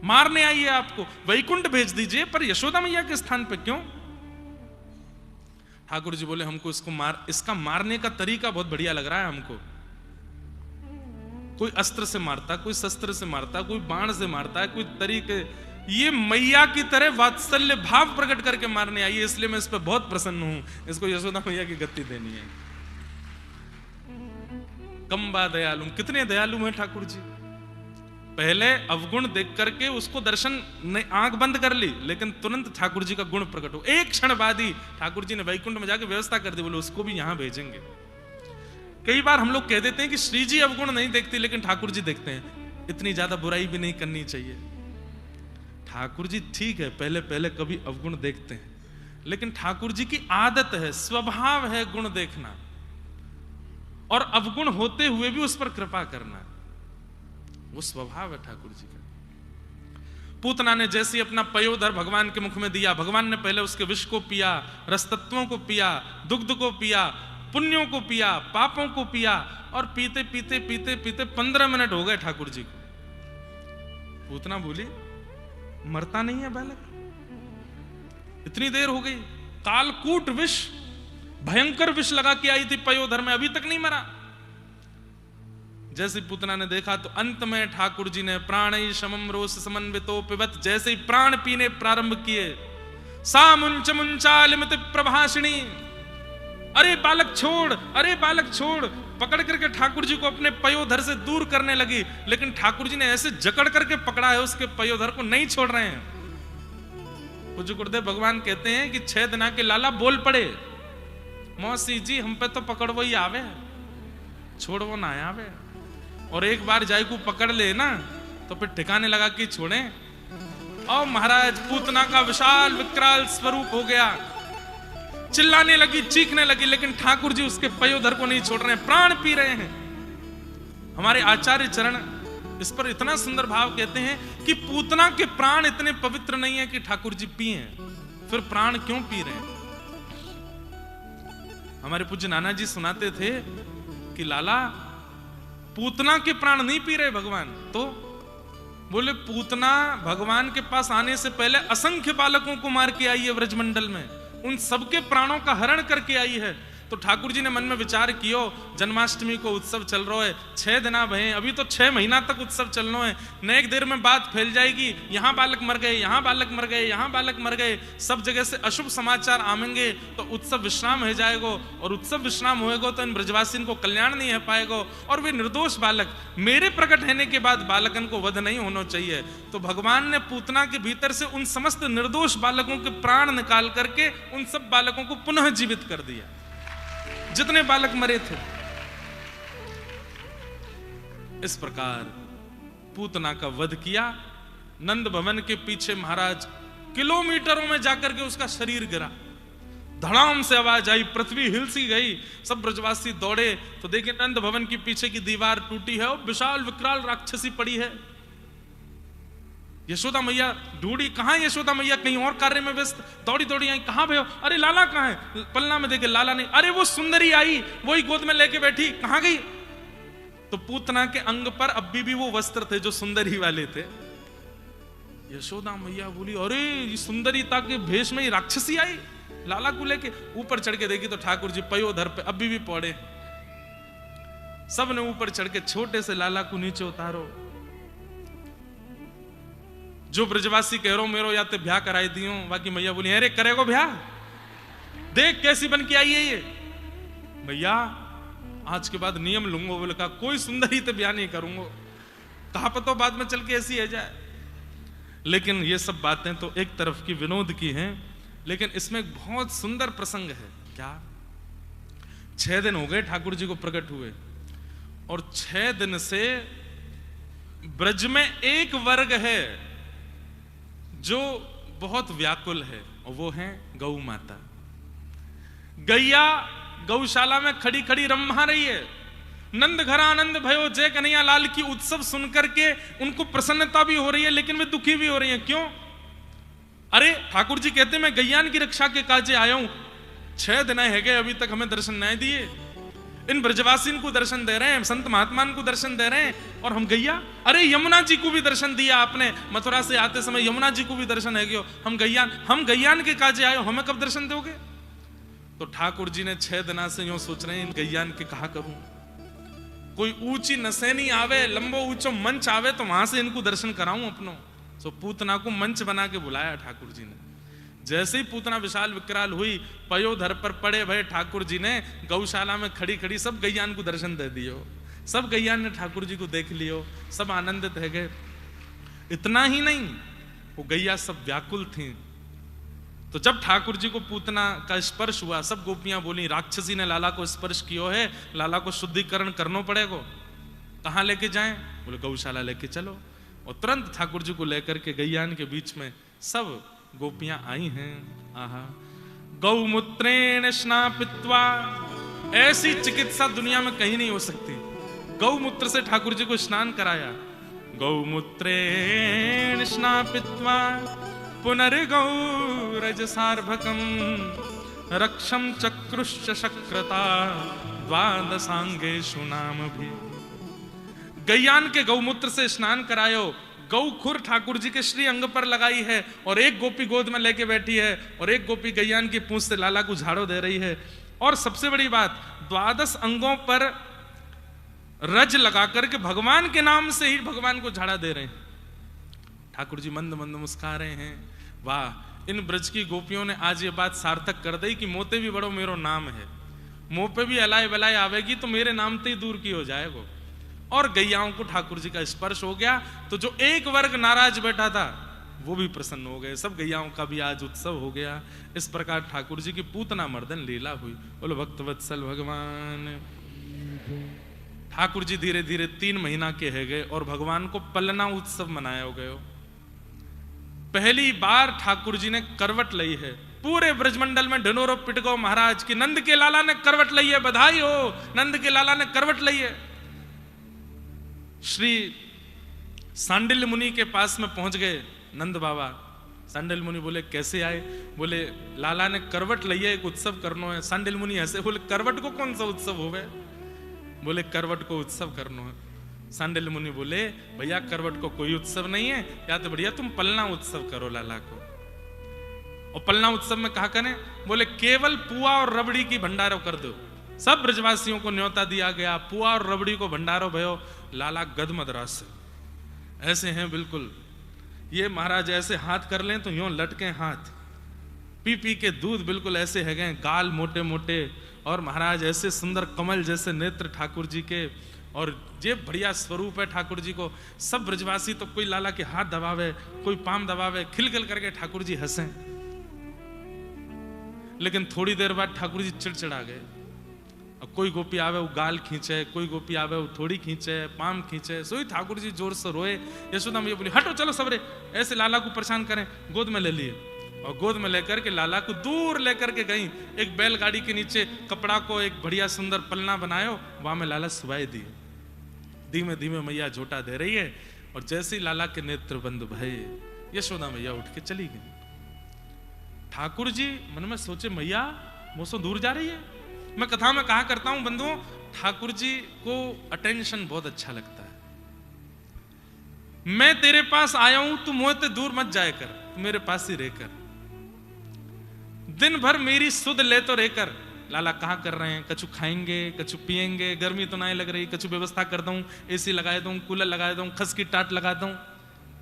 मारने आई है आपको, वैकुंठ भेज दीजिए, पर यशोदा मैया के स्थान पे क्यों? ठाकुर जी बोले हमको इसका मारने का तरीका बहुत बढ़िया लग रहा है हमको। कोई अस्त्र से मारता, कोई शस्त्र से मारता, कोई बाण से मारता है, कोई तरीके ये मैया की तरह वात्सल्य भाव प्रकट करके मारने आई है, इसलिए मैं इस पर बहुत प्रसन्न हूं। इसको यशोदा मैया की गति देनी है। कंबा दयालु, कितने दयालु हैं ठाकुर जी। पहले अवगुण देख करके उसको दर्शन आंख बंद कर ली, लेकिन तुरंत ठाकुर जी का गुण प्रकट हो। एक क्षण बाद ही ठाकुर जी ने वैकुंठ में जाके व्यवस्था कर दी, बोले उसको भी यहां भेजेंगे। कई बार हम लोग कह देते हैं कि श्री जी अवगुण नहीं देखती, लेकिन ठाकुर जी देखते हैं। इतनी ज्यादा बुराई भी नहीं करनी चाहिए। ठाकुर जी ठीक है, पहले पहले कभी अवगुण देखते हैं, लेकिन ठाकुर जी की आदत है, स्वभाव है गुण देखना और अवगुण होते हुए भी उस पर कृपा करना। वो स्वभाव है ठाकुर जी का। पूतना ने जैसे अपना पयोधर भगवान के मुख में दिया, भगवान ने पहले उसके विष को पिया, रसतत्वों को पिया, दुग्ध को पिया, पुण्यों को पिया, पापों को पिया, और पीते पीते पीते पीते 15 मिनट हो गए ठाकुर जी को। पूतना बोली मरता नहीं है बालक, इतनी देर हो गई, कालकूट विष, भयंकर विष लगा के आई थी पयोधर में, अभी तक नहीं मरा। जैसे पूतना ने देखा तो अंत में ठाकुर जी ने प्राणै शमम रोष समन्वितो पिबत, जैसे ही प्राण पीने प्रारंभ किए, सा मुंच मुंचालिमित प्रभाषिणी, अरे बालक छोड़, अरे बालक छोड़, पकड़ करके ठाकुर जी को अपने पयोधर से दूर करने लगी। लेकिन ठाकुर जी ने ऐसे जकड़ करके पकड़ा है उसके पयोधर को, नहीं छोड़ रहे हैं। पूज्य गुरुदेव भगवान कहते हैं कि 6 दिना के लाला बोल पड़े, मौसी जी हम पे तो पकड़वो ही आवे, छोड़वो ना आवे। और एक बार जाय को पकड़ ले ना तो फिर ठिकाने लगा कि छोड़े। और महाराज पूतना का विशाल विकराल स्वरूप हो गया, चिल्लाने लगी, चीखने लगी, लेकिन ठाकुर जी उसके पयोधर को नहीं छोड़ रहे हैं, प्राण पी रहे हैं। हमारे आचार्य चरण इस पर इतना सुंदर भाव कहते हैं कि पूतना के प्राण इतने पवित्र नहीं है कि ठाकुर जी पिए, फिर प्राण क्यों पी रहे हैं। हमारे पूज्य नाना जी सुनाते थे कि लाला पूतना के प्राण नहीं पी रहे भगवान, तो बोले पूतना भगवान के पास आने से पहले असंख्य बालकों को मार के आई है व्रजमंडल में, उन सबके प्राणों का हरण करके आई है। तो ठाकुर जी ने मन में विचार कियो, जन्माष्टमी को उत्सव चल रहा है, 6 दिना भये, अभी तो 6 महीना तक उत्सव चलना है, न एक देर में बात फैल जाएगी, यहाँ बालक मर गए, यहाँ बालक मर गए, यहाँ बालक मर गए, सब जगह से अशुभ समाचार आवेंगे, तो उत्सव विश्राम हो जाएगा, और उत्सव विश्राम होएगा तो इन ब्रजवासियों को कल्याण नहीं हो पाएगा, और वे निर्दोष बालक, मेरे प्रकट होने के बाद बालकन को वध नहीं होना चाहिए। तो भगवान ने पूतना के भीतर से उन समस्त निर्दोष बालकों के प्राण निकाल करके उन सब बालकों को पुनः जीवित कर दिया, जितने बालक मरे थे। इस प्रकार पूतना का वध किया। नंद भवन के पीछे महाराज किलोमीटरों में जाकर के उसका शरीर गिरा, धड़ाम से आवाज आई, पृथ्वी हिल सी गई, सब ब्रजवासी दौड़े तो देखे नंद भवन की पीछे की दीवार टूटी है और विशाल विकराल राक्षसी पड़ी है। यशोदा मैया ढूंढी, कहां यशोदा मैया, कहीं और कार्य में व्यस्त, दौड़ी दौड़ी आई, कहां भयो, अरे लाला कहां है, पलना में देखे लाला नहीं, अरे वो सुंदरी आई, वही गोद में लेके बैठी, कहां गई। तो पूतना के अंग पर अभी भी वो वस्त्र थे जो सुंदरी वाले थे। यशोदा मैया बोली, अरे ये सुंदरीता के भेष में ही राक्षसी आई, लाला को लेके। ऊपर चढ़ के देखी तो ठाकुर जी पयोधर पे अभी भी पड़े। सब ने ऊपर चढ़ के छोटे से लाला को नीचे उतारो। जो ब्रजवासी कह रो मेरो या ते ब्याह कराई दियो, बाकी मैया बोली अरे करेगो ब्याह, देख कैसी बन के आई है ये। भैया आज के बाद नियम लूंगा, बोले कहा कोई सुंदरी ते ब्याह नहीं करूंगा, कहा पता बाद में चल के ऐसी है जाए। लेकिन ये सब बातें तो एक तरफ की विनोद की हैं, लेकिन इसमें एक बहुत सुंदर प्रसंग है। क्या 6 दिन हो गए ठाकुर जी को प्रकट हुए, और 6 दिन से ब्रज में एक वर्ग है जो बहुत व्याकुल है, और वो है गौ माता। गैया गौशाला में खड़ी खड़ी रम्भा रही है। नंद घर आनंद भयो जय कन्हैया लाल की उत्सव सुनकर के उनको प्रसन्नता भी हो रही है, लेकिन वे दुखी भी हो रही है। क्यों? अरे ठाकुर जी कहते मैं गैयान की रक्षा के काजे आया हूं, 6 दिन है गए अभी तक हमें दर्शन नहीं दिए, इन ब्रजवासिन को दर्शन दे रहे हैं, संत महात्मान को दर्शन दे रहे हैं, और हम गैया, अरे यमुना जी को भी दर्शन दिया आपने, मथुरा से आते समय यमुना जी को भी दर्शन है गयो, हम गैयान के काजे आयो, हमें कब दर्शन दोगे। तो ठाकुर जी ने 6 दिना से यूं सोच रहे हैं इन गैयान के कहा करूं, कोई ऊंची नसेनी आवे, लंबो ऊंचो मंच आवे तो वहां से इनको दर्शन कराऊं अपनो। सो पूतना को मंच बना के बुलाया ठाकुर जी ने। जैसे ही पूतना विशाल विकराल हुई, पयोधर पर पड़े भय ठाकुर जी ने गौशाला में खड़ी खड़ी सब गैयान को दर्शन दे दियो। सब गैयान ने ठाकुर जी को देख लियो, सब आनंदित है गए। इतना ही नहीं, वो गैया सब व्याकुल थी। तो जब ठाकुर जी को पूतना का स्पर्श हुआ, सब गोपियां बोली राक्षसी ने लाला को स्पर्श किया है, लाला को शुद्धिकरण करना पड़ेगा। कहाँ लेके जाएं? बोले गौशाला लेके चलो। और तुरंत ठाकुर जी को लेकर के गैयान के बीच में सब गोपियां आई हैं। आहा, गौमूत्रेण स्नापित्वा, ऐसी चिकित्सा दुनिया में कहीं नहीं हो सकती। गौमूत्र से ठाकुर जी को स्नान कराया। गौमूत्रेण स्नापित्वा पुनर्गौरज सार्भकम रक्षम चक्रुश्च शक्रता द्वादशांगेषु नाम भी। गैयान के गौमूत्र से स्नान करायो। गौ खुर ठाकुर जी के श्री अंग पर लगाई है और एक गोपी गोद में लेके बैठी है और एक गोपी गैयान की पूंछ से लाला को झाड़ो दे रही है। और सबसे बड़ी बात, 12 अंगों पर रज लगा करके भगवान के नाम से ही भगवान को झाड़ा दे रहे हैं। ठाकुर जी मंद मंद मुस्कुरा रहे हैं। वाह, इन ब्रज की गोपियों ने आज ये बात सार्थक कर दी कि मोते भी बड़ो मेरो नाम है, मुंह पे भी अलाय बलाय आवेगी तो मेरे नाम से ही दूर की हो जाएगा। और गैयाओं को ठाकुर जी का स्पर्श हो गया तो जो एक वर्ग नाराज बैठा था वो भी प्रसन्न हो गए। सब गैयाओं का भी आज उत्सव हो गया। इस प्रकार ठाकुर जी की पूतना मर्दन लीला हुई। बोलो भक्तवत्सल भगवान। ठाकुर जी धीरे धीरे 3 महीना के है गए और भगवान को पलना उत्सव मनाया गयो। पहली बार ठाकुर जी ने करवट ली है। पूरे ब्रजमंडल में ढिंढोरा पिट गो महाराज की नंद के लाला ने करवट ली है, बधाई हो, नंद के लाला ने करवट ली है। श्री सांडिल्य मुनि के पास में पहुंच गए नंद बाबा। सांडिल्य मुनि बोले कैसे आए? बोले लाला ने करवट ली है, एक उत्सव करना है। सांडिल्य मुनि ऐसे बोले करवट को कौन सा उत्सव हो गए? बोले करवट को उत्सव करना है। सांडिल्य मुनि बोले भैया करवट को कोई उत्सव नहीं है, या तो बढ़िया तुम पलना उत्सव करो लाला को। और पलना उत्सव में कहा करें? बोले केवल पुआ और रबड़ी की भंडारो कर दो। सब ब्रजवासियों को न्योता दिया गया, पुआ और रबड़ी को भंडारो भयो। लाला गदमदरास से ऐसे हैं बिल्कुल। ये महाराज ऐसे हाथ कर लें तो यूं लटके हाथ, पी पी के दूध बिल्कुल ऐसे है गए, गाल मोटे मोटे, और महाराज ऐसे सुंदर कमल जैसे नेत्र ठाकुर जी के, और ये बढ़िया स्वरूप है ठाकुर जी को। सब ब्रजवासी तो कोई लाला के हाथ दबावे, कोई पाम दबावे, खिलखिल करके ठाकुर जी हंसे। लेकिन थोड़ी देर बाद ठाकुर जी चिड़चिड़ा गए। अब कोई गोपी आवे वो गाल खींचे, कोई गोपी आवे वो थोड़ी खींचे, पाम खींचे। सोई ठाकुर जी जोर से रोए। यशोदा मैया बोली हटो चलो सबरे, ऐसे लाला को परेशान करें। गोद में ले लिए और गोद में लेकर के लाला को दूर लेकर के गई। एक बैलगाड़ी के नीचे कपड़ा को एक बढ़िया सुंदर पलना बनायो, वहां में लाला सुवाई दिए। धीमे धीमे मैया झोटा दे रही है और जैसे ही लाला के नेत्र बंद भये, यशोदा मैया उठ के चली गई। ठाकुर जी मन में सोचे मैया मुझसे दूर जा रही है। मैं कथा में कहा करता हूं बंधुओं, ठाकुर जी को अटेंशन बहुत अच्छा लगता है। मैं तेरे पास आया हूं, तू मुझसे दूर मत जाए कर, मेरे पास ही रहकर, दिन भर मेरी सुध ले तो रहकर। लाला कहाँ कर रहे हैं? कछु खाएंगे, कछु पिएंगे, गर्मी तो नहीं लग रही, कछु व्यवस्था कर दूं, एसी लगा दूं, कूलर लगा दूं, खस की टाट लगा दूं,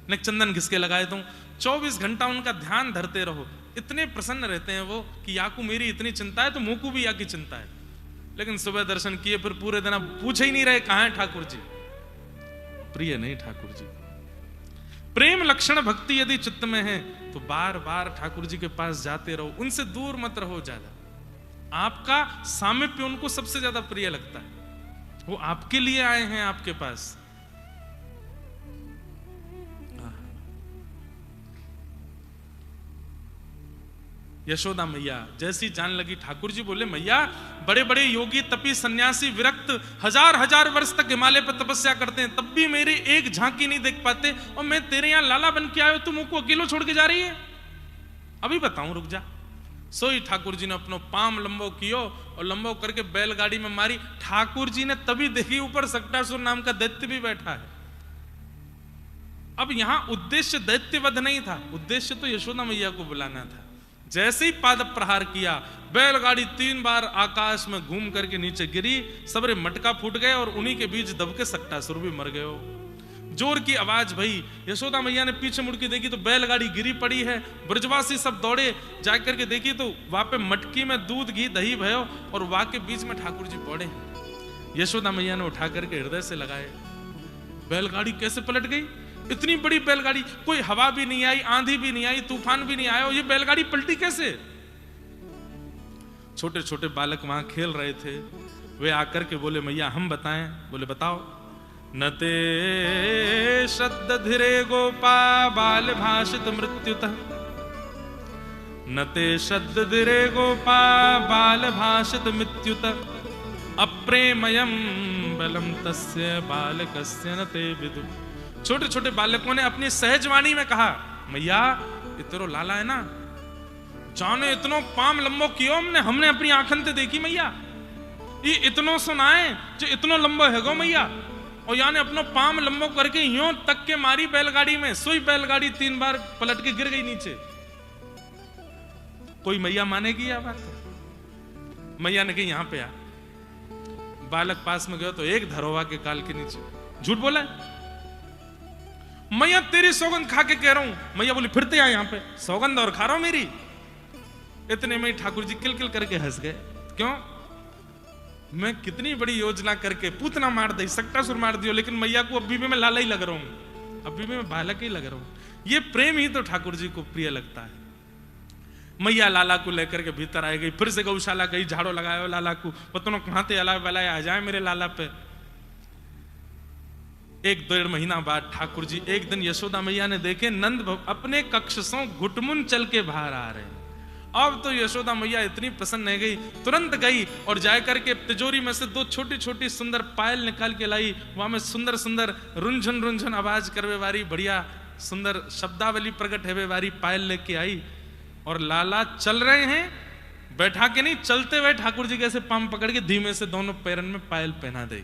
न चंदन घिसके लगा दूं। 24 घंटा उनका ध्यान धरते रहो। इतने प्रसन्न रहते हैं वो कि याकू मेरी इतनी चिंता है तो मुंह को भी या की चिंता है। लेकिन सुबह दर्शन किए फिर पूरे दिन आप पूछे ही नहीं रहे कहां है ठाकुर जी। प्रिय नहीं ठाकुर जी। प्रेम लक्षण भक्ति यदि चित्त में है तो बार बार ठाकुर जी के पास जाते रहो, उनसे दूर मत रहो ज्यादा। आपका सामीप्य उनको सबसे ज्यादा प्रिय लगता है। वो आपके लिए आए हैं आपके पास। यशोदा मैया जैसी जान लगी, ठाकुर जी बोले मैया बड़े बड़े योगी तपी सन्यासी विरक्त हजार हजार वर्ष तक हिमालय पर तपस्या करते हैं, तब भी मेरी एक झांकी नहीं देख पाते, और मैं तेरे यहां लाला बन के आयो, तुम मुझको अकेलो छोड़ के जा रही है? अभी बताऊं, रुक जा। सोई ठाकुर जी ने अपनो पाम लंबो कियो और लंबो करके बैलगाड़ी में मारी। ठाकुर जी ने तभी देखी ऊपर सक्टासुर नाम का दैत्य भी बैठा है। अब यहां उद्देश्य दैत्यवध नहीं था, उद्देश्य तो यशोदा मैया को बुलाना था। जैसे ही पाद प्रहार किया, बैलगाड़ी 3 बार आकाश में घूम करके नीचे गिरी, सबरे मटका फूट गए और उन्हीं के बीच दब के सक्टासुर भी मर गए। जोर की आवाज भई। यशोदा मैया ने पीछे मुड़ के देखी तो बैलगाड़ी गिरी पड़ी है। ब्रजवासी सब दौड़े, जाकर के देखी तो वहां पे मटकी में दूध घी दही भयो और वहां के बीच में ठाकुर जी पड़े। यशोदा मैया ने उठा करके हृदय से लगाए। बैलगाड़ी कैसे पलट गई? इतनी बड़ी बैलगाड़ी, कोई हवा भी नहीं आई, आंधी भी नहीं आई, तूफान भी नहीं आया, और ये बैलगाड़ी पलटी कैसे? छोटे छोटे बालक वहां खेल रहे थे, वे आकर के बोले मैया हम बताएं। बोले बताओ। नते श्रद्ध गोपा बाल भाषित मृत्युतः, नते श्रद्ध गोपा बाल भाषित मृत्युतः, अप्रेमयम बलम तस्य बालकस्य नते विदु। छोटे छोटे बालकों ने अपनी सहजवाणी में कहा मैया ये तेरो लाला है ना, जाने इतनो पाम लंबो कियो हमने अपनी आंखन ते देखी मैया, ये इतनो सुनाए जो इतनो लंबो है गो मैया, और याने अपनो पाम लंबो करके यूं तक के मारी बैलगाड़ी में, सोई बैलगाड़ी 3 बार पलट के गिर गई नीचे। कोई मैया मानेगी या बात? मैया ने कही यहां पे आ। बालक पास में गया तो एक धरोवा के काल के नीचे। झूठ बोला? मैया तेरी सौगंध खा के कह रहा हूं। मैया बोली फिरते आ यहां पे, सौगंध और खा रहा हूं मेरी। इतने में ठाकुर जी किलकिल करके हंस गए। क्यों? मैं कितनी बड़ी योजना करके पूतना मार दी, सक्टासुर मार दियो, लेकिन मैया को अभी भी मैं लाला ही लग रहा हूं, अभी भी मैं बालक ही लग रहा हूं। ये प्रेम ही तो ठाकुर जी को प्रिय लगता है। मैया लाला को लेकर के भीतर आ गई, फिर से गौशाला गई, झाड़ू लगाया लाला को, पतनो कहां थे अला वाला आ जाए मेरे लाला पे। 1-1.5 महीना बाद ठाकुर जी एक दिन यशोदा मैया ने देखे नंद अपने कक्ष से घुटमुन चल के बाहर आ रहे हैं। अब तो यशोदा मैया इतनी प्रसन्न है गई, तुरंत गई और जाकर के तिजोरी में से 2 छोटी छोटी सुंदर पायल निकाल के लाई। वहां में सुंदर सुंदर रुंझन रुंझन आवाज करवे वाली बढ़िया सुंदर शब्दावली प्रकट है वाली पायल लेके आई। और लाला चल रहे हैं, बैठा के नहीं, चलते हुए ठाकुर जी कैसे पाम पकड़ के धीमे से दोनों पैरन में पायल पहना दे।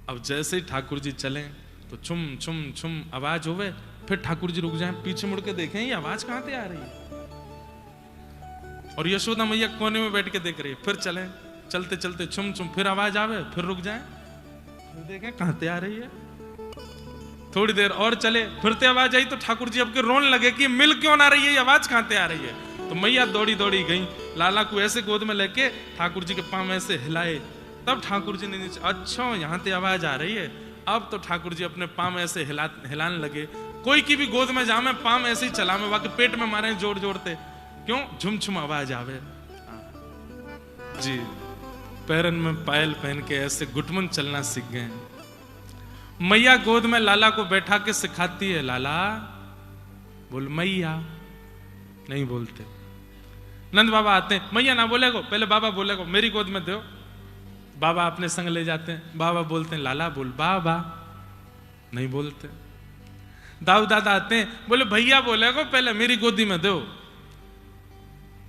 अब जैसे ही ठाकुर जी चले तो छुम छुम छुम आवाज होवे, फिर ठाकुर जी रुक जाए, पीछे मुड़ के देखें ये आवाज कहां से आ रही है। और यशोदा मैया कोने में बैठ के देख रही है। फिर चले, चलते चलते छुम छुम, फिर आवाज आवे, फिर रुक जाए, फिर देखें कहां से आ रही है। थोड़ी देर और चले, फिर से आवाज आई तो ठाकुर जी अब के रोने लगे कि मिल क्यों ना रही है, ये आवाज कहां से आ रही है। तो मैया दौड़ी दौड़ी गई, लाला को ऐसे गोद में लेके ठाकुर जी के पांव ऐसे हिलाए। तब ठाकुर जी ने नीचे, अच्छा यहाँ से आवाज आ रही है। अब तो ठाकुर जी अपने पांव ऐसे हिलाने लगे। कोई की भी गोद में जामे पांव ऐसे ही चला में, वाके पेट में मारे जोड़ जोड़ते, क्यों झुमझुम आवाज आवे जी। पैरन में पायल पहन के ऐसे घुटमुन चलना सीख गए। मैया गोद में लाला को बैठा के सिखाती है, लाला बोल मैया, नहीं बोलते। नंद बाबा आते हैं, मैया ना बोलेगो, पहले बाबा बोलेगो, मेरी गोद में दो। बाबा अपने संग ले जाते हैं, बाबा बोलते हैं लाला बोल बाबा, नहीं बोलते। दाऊ दादा आते हैं, बोले भैया बोलेगो, पहले मेरी गोदी में दो।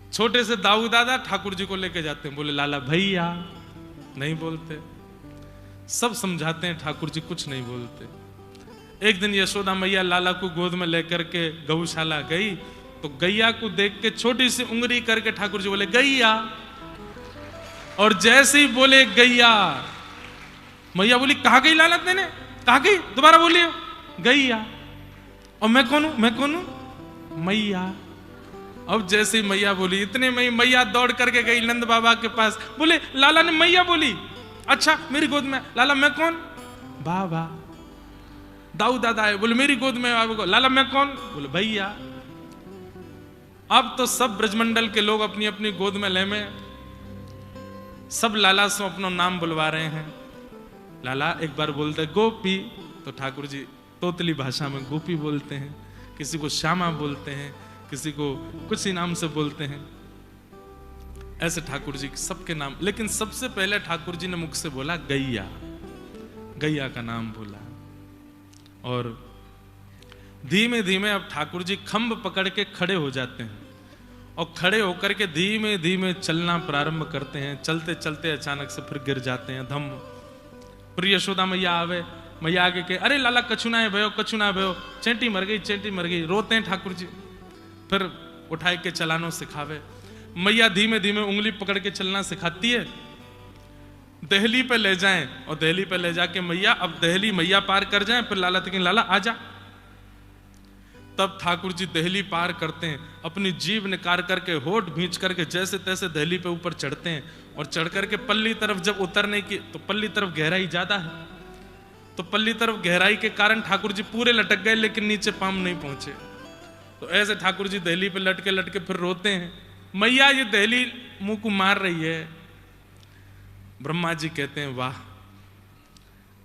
छोटे से दाऊ दादा ठाकुर जी को लेके जाते हैं, बोले लाला भैया, नहीं बोलते। सब समझाते हैं, ठाकुर जी कुछ नहीं बोलते। एक दिन यशोदा मैया लाला को गोद में लेकर के गौशाला गई तो गैया को देख के छोटी सी उंगली करके ठाकुर जी बोले गैया, और जैसे ही बोले गैया, मैया बोली कहा गई लाला तेने, कहा गई, दोबारा बोलिए गैया। और मैं कौन हूं, मैं कौन हूं, मैया। अब जैसे ही मैया बोली, इतने में मैया दौड़ करके गई नंद बाबा के पास, बोले लाला ने मैया बोली, अच्छा मेरी गोद में। लाला मैं कौन, बाबा। दाऊ दादा है, बोले मेरी गोद में बाबा को। लाला मैं कौन, बोले भैया। अब तो सब ब्रजमंडल के लोग अपनी अपनी गोद में ले में सब लाला से अपना नाम बुलवा रहे हैं। लाला एक बार बोलते गोपी, तो ठाकुर जी तोतली भाषा में गोपी बोलते हैं, किसी को श्यामा बोलते हैं, किसी को कुछ ही नाम से बोलते हैं। ऐसे ठाकुर जी सबके नाम, लेकिन सबसे पहले ठाकुर जी ने मुख से बोला गैया, गैया का नाम बोला। और धीमे धीमे अब ठाकुर जी खंभ पकड़ के खड़े हो जाते हैं और खड़े होकर के धीमे धीमे चलना प्रारंभ करते हैं। चलते चलते अचानक से फिर गिर जाते हैं धम। फिर यशोदा मैया आवे, मैया आगे के अरे लाला कछुना है भयो, कछुना है भयो, चेंटी मर गई, चेंटी मर गई। रोते हैं ठाकुर जी, फिर उठाए के चलानो सिखावे। मैया धीमे धीमे उंगली पकड़ के चलना सिखाती है। दहली पे ले जाएं और दहली पे ले जाके मैया, अब दहली मैया पार कर जाएं, फिर लाला तक लाला आ जा। तब ठाकुर जी दहली पार करते हैं, अपनी जीभ निकाल करके होठ भींच करके जैसे तैसे दहली पे ऊपर चढ़ते हैं, और चढ़ करके पल्ली तरफ जब उतरने की, तो पल्ली तरफ गहराई ज्यादा है, तो पल्ली तरफ गहराई के कारण ठाकुर जी पूरे लटक गए, लेकिन नीचे पाम नहीं पहुंचे। तो ऐसे ठाकुर जी दहली पे लटके लटके फिर रोते हैं, मैया ये दहली मुंह को मार रही है। ब्रह्मा जी कहते हैं वाह,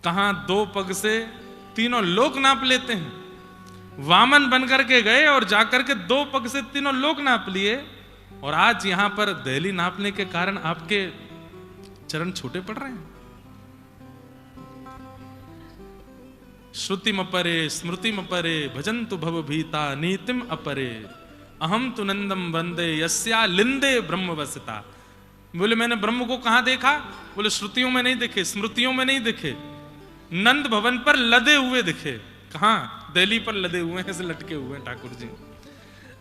कहां 2 पग से तीनों लोक नाप लेते हैं। वामन बनकर के गए और जाकर के 2 पग से तीनों लोक नाप लिए, और आज यहां पर दहली नापने के कारण आपके चरण छोटे पड़ रहे हैं। श्रुतिम अपरे स्मृतिम अपरे भजन्तु भव भीता नीतिम अपरे अहम तु नंदम वंदे यस्या लिंदे ब्रह्म वसिता। बोले मैंने ब्रह्म को कहां देखा? बोले श्रुतियों में नहीं देखे, स्मृतियों में नहीं देखे, नंद भवन पर लदे हुए दिखे। कहां? दिल्ली पर लदे हुए हैं, ऐसे लटके हुए हैं ठाकुर जी।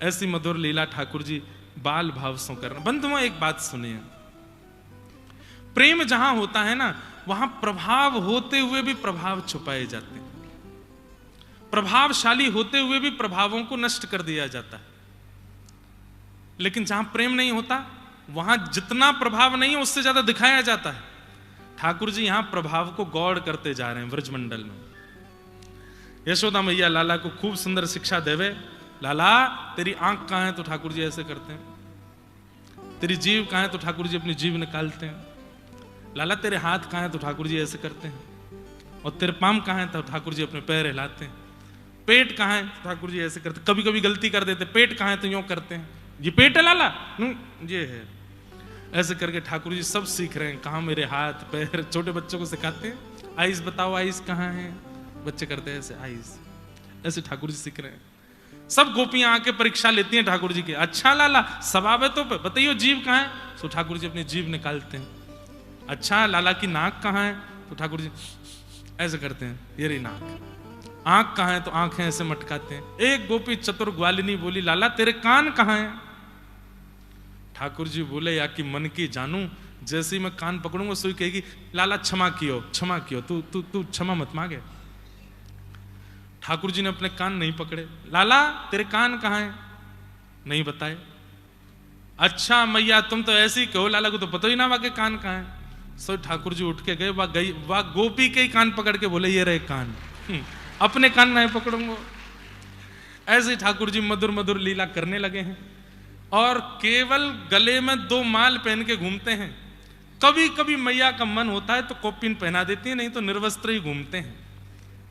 ऐसी मधुर लीला ठाकुर जी बाल भाव सो कर। बंधुओं एक बात सुनिए, प्रेम जहां होता है ना, वहां प्रभाव होते हुए भी प्रभाव छुपाए जाते हैं, प्रभावशाली होते हुए भी प्रभावों को नष्ट कर दिया जाता है। लेकिन जहां प्रेम नहीं होता, वहां जितना प्रभाव नहीं है उससे ज्यादा दिखाया जाता है। ठाकुर जी यहां प्रभाव को गौड़ करते जा रहे हैं व्रजमंडल में। यशोदा मैया लाला को खूब सुंदर शिक्षा देवे, लाला तेरी आंख कहां है? तो ठाकुर जी ऐसे करते हैं। तेरी जीभ कहां है? तो ठाकुर जी अपनी जीभ निकालते हैं। लाला तेरे हाथ कहां है? तो ठाकुर जी ऐसे करते हैं। और तेरे पाम कहां है? तो ठाकुर जी अपने पैर हिलाते हैं। पेट कहां है? तो ठाकुर जी ऐसे करते। कभी कभी गलती कर देते, पेट कहां है? तो यूं करते हैं, ये पेट है लाला, ये है। ऐसे करके ठाकुर जी सब सीख रहे हैं, कहां मेरे हाथ पैर। छोटे बच्चों को सिखाते हैं, आइस बताओ, आइस कहां है? बच्चे करते हैं ऐसे, आइस। ऐसे ठाकुर जी सीख रहे हैं। सब गोपियां आके परीक्षा लेती हैं ठाकुर जी के। अच्छा लाला स्वभाव है तो बताइए जीभ कहां है? तो ठाकुर जी अपनी जीभ निकालते हैं। अच्छा लाला की नाक कहां है? तो ठाकुर जी ऐसे करते हैं, ये रही नाक। आंख कहां है? तो आंखें ऐसे मटकाते हैं। एक गोपी चतुर ग्वालिनी बोली, लाला तेरे कान कहां है? ठाकुर जी बोले, या कि मन की जानू, जैसे ही मैं कान पकड़ूंगा सोई कहेगी, लाला क्षमा कियो, क्षमा कियो, तू तू तू क्षमा मत मांगे। ठाकुर जी ने अपने कान नहीं पकड़े। लाला तेरे कान कहां है? नहीं बताए। अच्छा मैया तुम तो ऐसे ही कहो, लाला को तो पता ही ना वाके कान कहां है। सो ठाकुर जी उठ के गए, वह गोपी के ही कान पकड़ के बोले, ये रहे कान। अपने कान नहीं पकड़ूंगा। ऐसे ठाकुर जी मधुर मधुर लीला करने लगे हैं, और केवल गले में 2 माल पहन के घूमते हैं। कभी कभी मैया का मन होता है तो कौपीन पहना देती है, नहीं तो निर्वस्त्र ही घूमते हैं।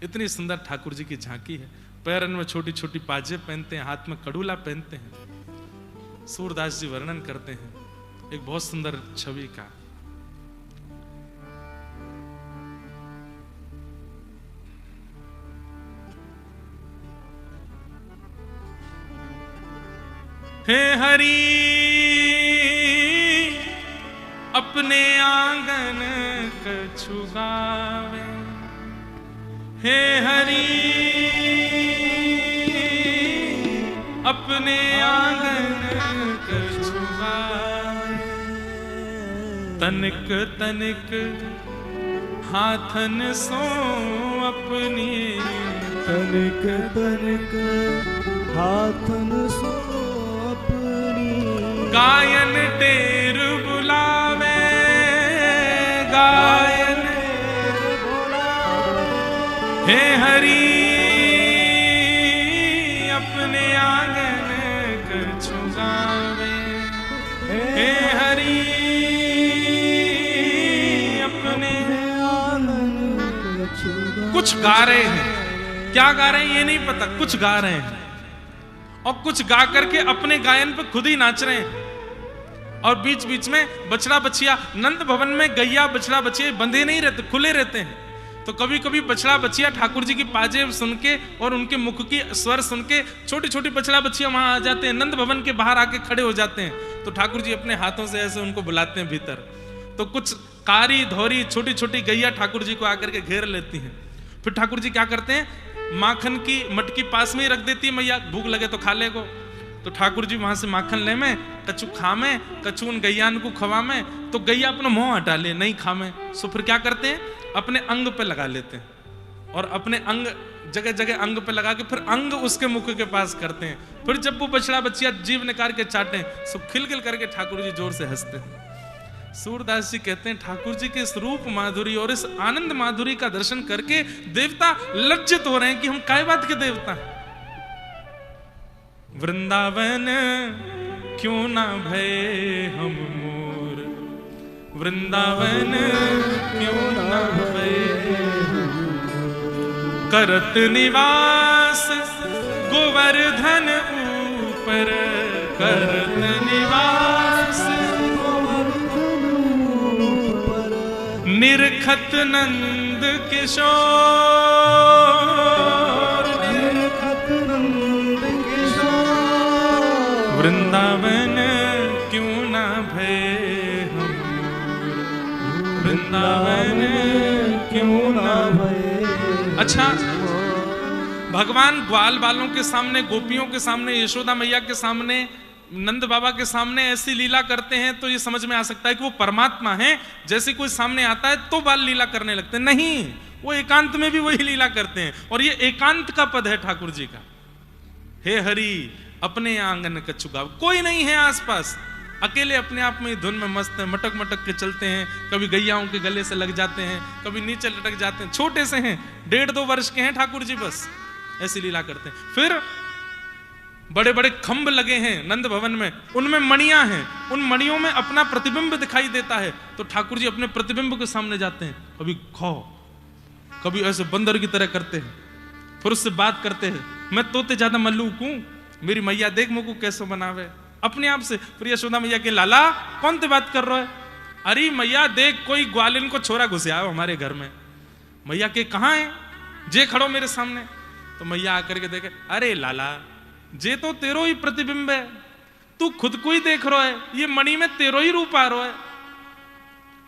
इतनी सुंदर ठाकुर जी की झांकी है। पैरन में छोटी छोटी पाजे पहनते हैं, हाथ में कड़ूला पहनते हैं। सूरदास जी वर्णन करते हैं एक बहुत सुंदर छवि का। हे हरि अपने आंगन कछु गावे, हे हरि अपने आंगन कछु गावे। तनिक तनिक हाथन सो अपनी, तनिक तनिक हाथन सो गायन टेर बुलावे, गायन बुलावे। हे हरि अपने आंगन कछु गावे, हे हरि अपने आंगन कछु गावे। कुछ गा रहे हैं, क्या गा रहे हैं ये नहीं पता, कुछ गा रहे हैं, और कुछ गा करके अपने गायन पे खुद ही नाच रहे हैं। और बीच बीच में बछड़ा बछिया, नंद भवन में गैया बछड़ा बछिया बंधे नहीं रहते, खुले रहते हैं। तो कभी कभी बछड़ा बछिया ठाकुर जी की पाजे सुन के और उनके मुख की स्वर सुन के छोटी छोटी बछड़ा बछिया वहां आ जाते हैं, नंद भवन के बाहर आके खड़े हो जाते हैं। तो ठाकुर जी अपने हाथों से ऐसे उनको बुलाते हैं भीतर। तो कुछ कारी धोरी छोटी छोटी गैया ठाकुर जी को आकर के घेर लेती हैं। फिर ठाकुर जी क्या करते हैं, माखन की मटकी पास में ही रख देती है मैया, भूख लगे तो खा ले को। तो ठाकुर जी वहां से माखन ले में, कछु खा में, कछु उन गैयान को खवा में, तो गैया अपना मुंह हटा ले, नहीं खा में, सो फिर क्या करते हैं, अपने अंग पे लगा लेते हैं, और अपने अंग जगह जगह अंग पे लगा के फिर अंग उसके मुख के पास करते हैं। फिर जब वो बछड़ा बच्चिया जीव निकाल के चाटे, सो खिलखिल करके ठाकुर जी जोर से हंसते हैं। सूरदास जी कहते हैं ठाकुर जी के इस रूप माधुरी और इस आनंद माधुरी का दर्शन करके देवता लज्जित हो रहे हैं कि हम काय बात के देवता हैं। वृंदावन क्यों ना भये हम मोर, वृंदावन क्यों ना भये, करत निवास गोवर्धन ऊपर, करत निवास निरखत नंद किशोर, निरखत नंद किशोर, वृंदावन क्यों ना भये हम, वृंदावन क्यों ना भये। अच्छा, भगवान ग्वाल बालों के सामने, गोपियों के सामने, यशोदा मैया के सामने, नंद बाबा के सामने ऐसी लीला करते हैं तो ये समझ में आ सकता है कि वो परमात्मा हैं। जैसे कोई सामने आता है तो बाल लीला करने लगते हैं, नहीं, वो एकांत में भी वही लीला करते हैं। और ये एकांत का पद है ठाकुर जी का। हे हरि अपने आंगन कछु गाव, कोई नहीं है आसपास, अकेले अपने आप में धुन में मस्त है, मटक मटक के चलते हैं, कभी गैयाओं के गले से लग जाते हैं, कभी नीचे लटक जाते हैं, छोटे से हैं, 1.5-2 वर्ष के हैं ठाकुर जी, बस ऐसी लीला करते हैं। फिर बड़े बड़े खंभ लगे हैं नंद भवन में, उनमें मणियां हैं, उन मणियों में अपना प्रतिबिंब दिखाई देता है, तो ठाकुर जी अपने प्रतिबिंब के सामने जाते हैं, कभी खो, कभी ऐसे बंदर की तरह करते हैं, फिर उससे बात करते हैं, मैं तोते ज्यादा मल्लूक हूं, मेरी मैया देख मुझको कैसे बनावे, अपने आप से। फिर यशोदा मैया के लाला कौन ते बात कर रहा है, अरे मैया देख कोई ग्वालिन को छोरा घुसिया है हमारे घर में। मैया के कहाँ है, जे खड़ो मेरे सामने। तो मैया आकर के देखे, अरे लाला जे तो तेरो ही प्रतिबिंब है, तू खुद को ही देख रहा है, ये मणि में तेरो ही रूप आ रहा है।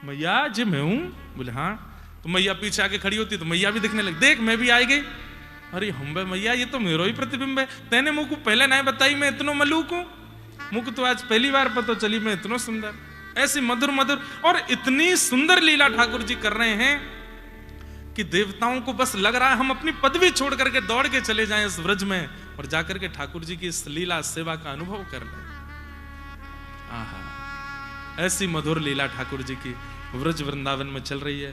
मैया जे मैं हूं, बोले हाँ। तो मैया पीछे आके खड़ी होती तो मैया भी दिखने लगी, देख मैं भी आई गई, अरे हम बे मैया ये तो मेरो ही प्रतिबिंब है, तेने मुझको पहले नहीं बताई मैं इतनो मलूक हूं, मुझको तो आज पहली बार पता चली मैं इतनो सुंदर। ऐसी मधुर मधुर और इतनी सुंदर लीला ठाकुर जी कर रहे हैं कि देवताओं को बस लग रहा है हम अपनी पदवी छोड़ करके दौड़ के चले जाएं इस व्रज में और जाकर के ठाकुर जी की इस लीला सेवा का अनुभव कर लें। आहा, ऐसी मधुर लीला ठाकुर जी की व्रज वृंदावन में चल रही है।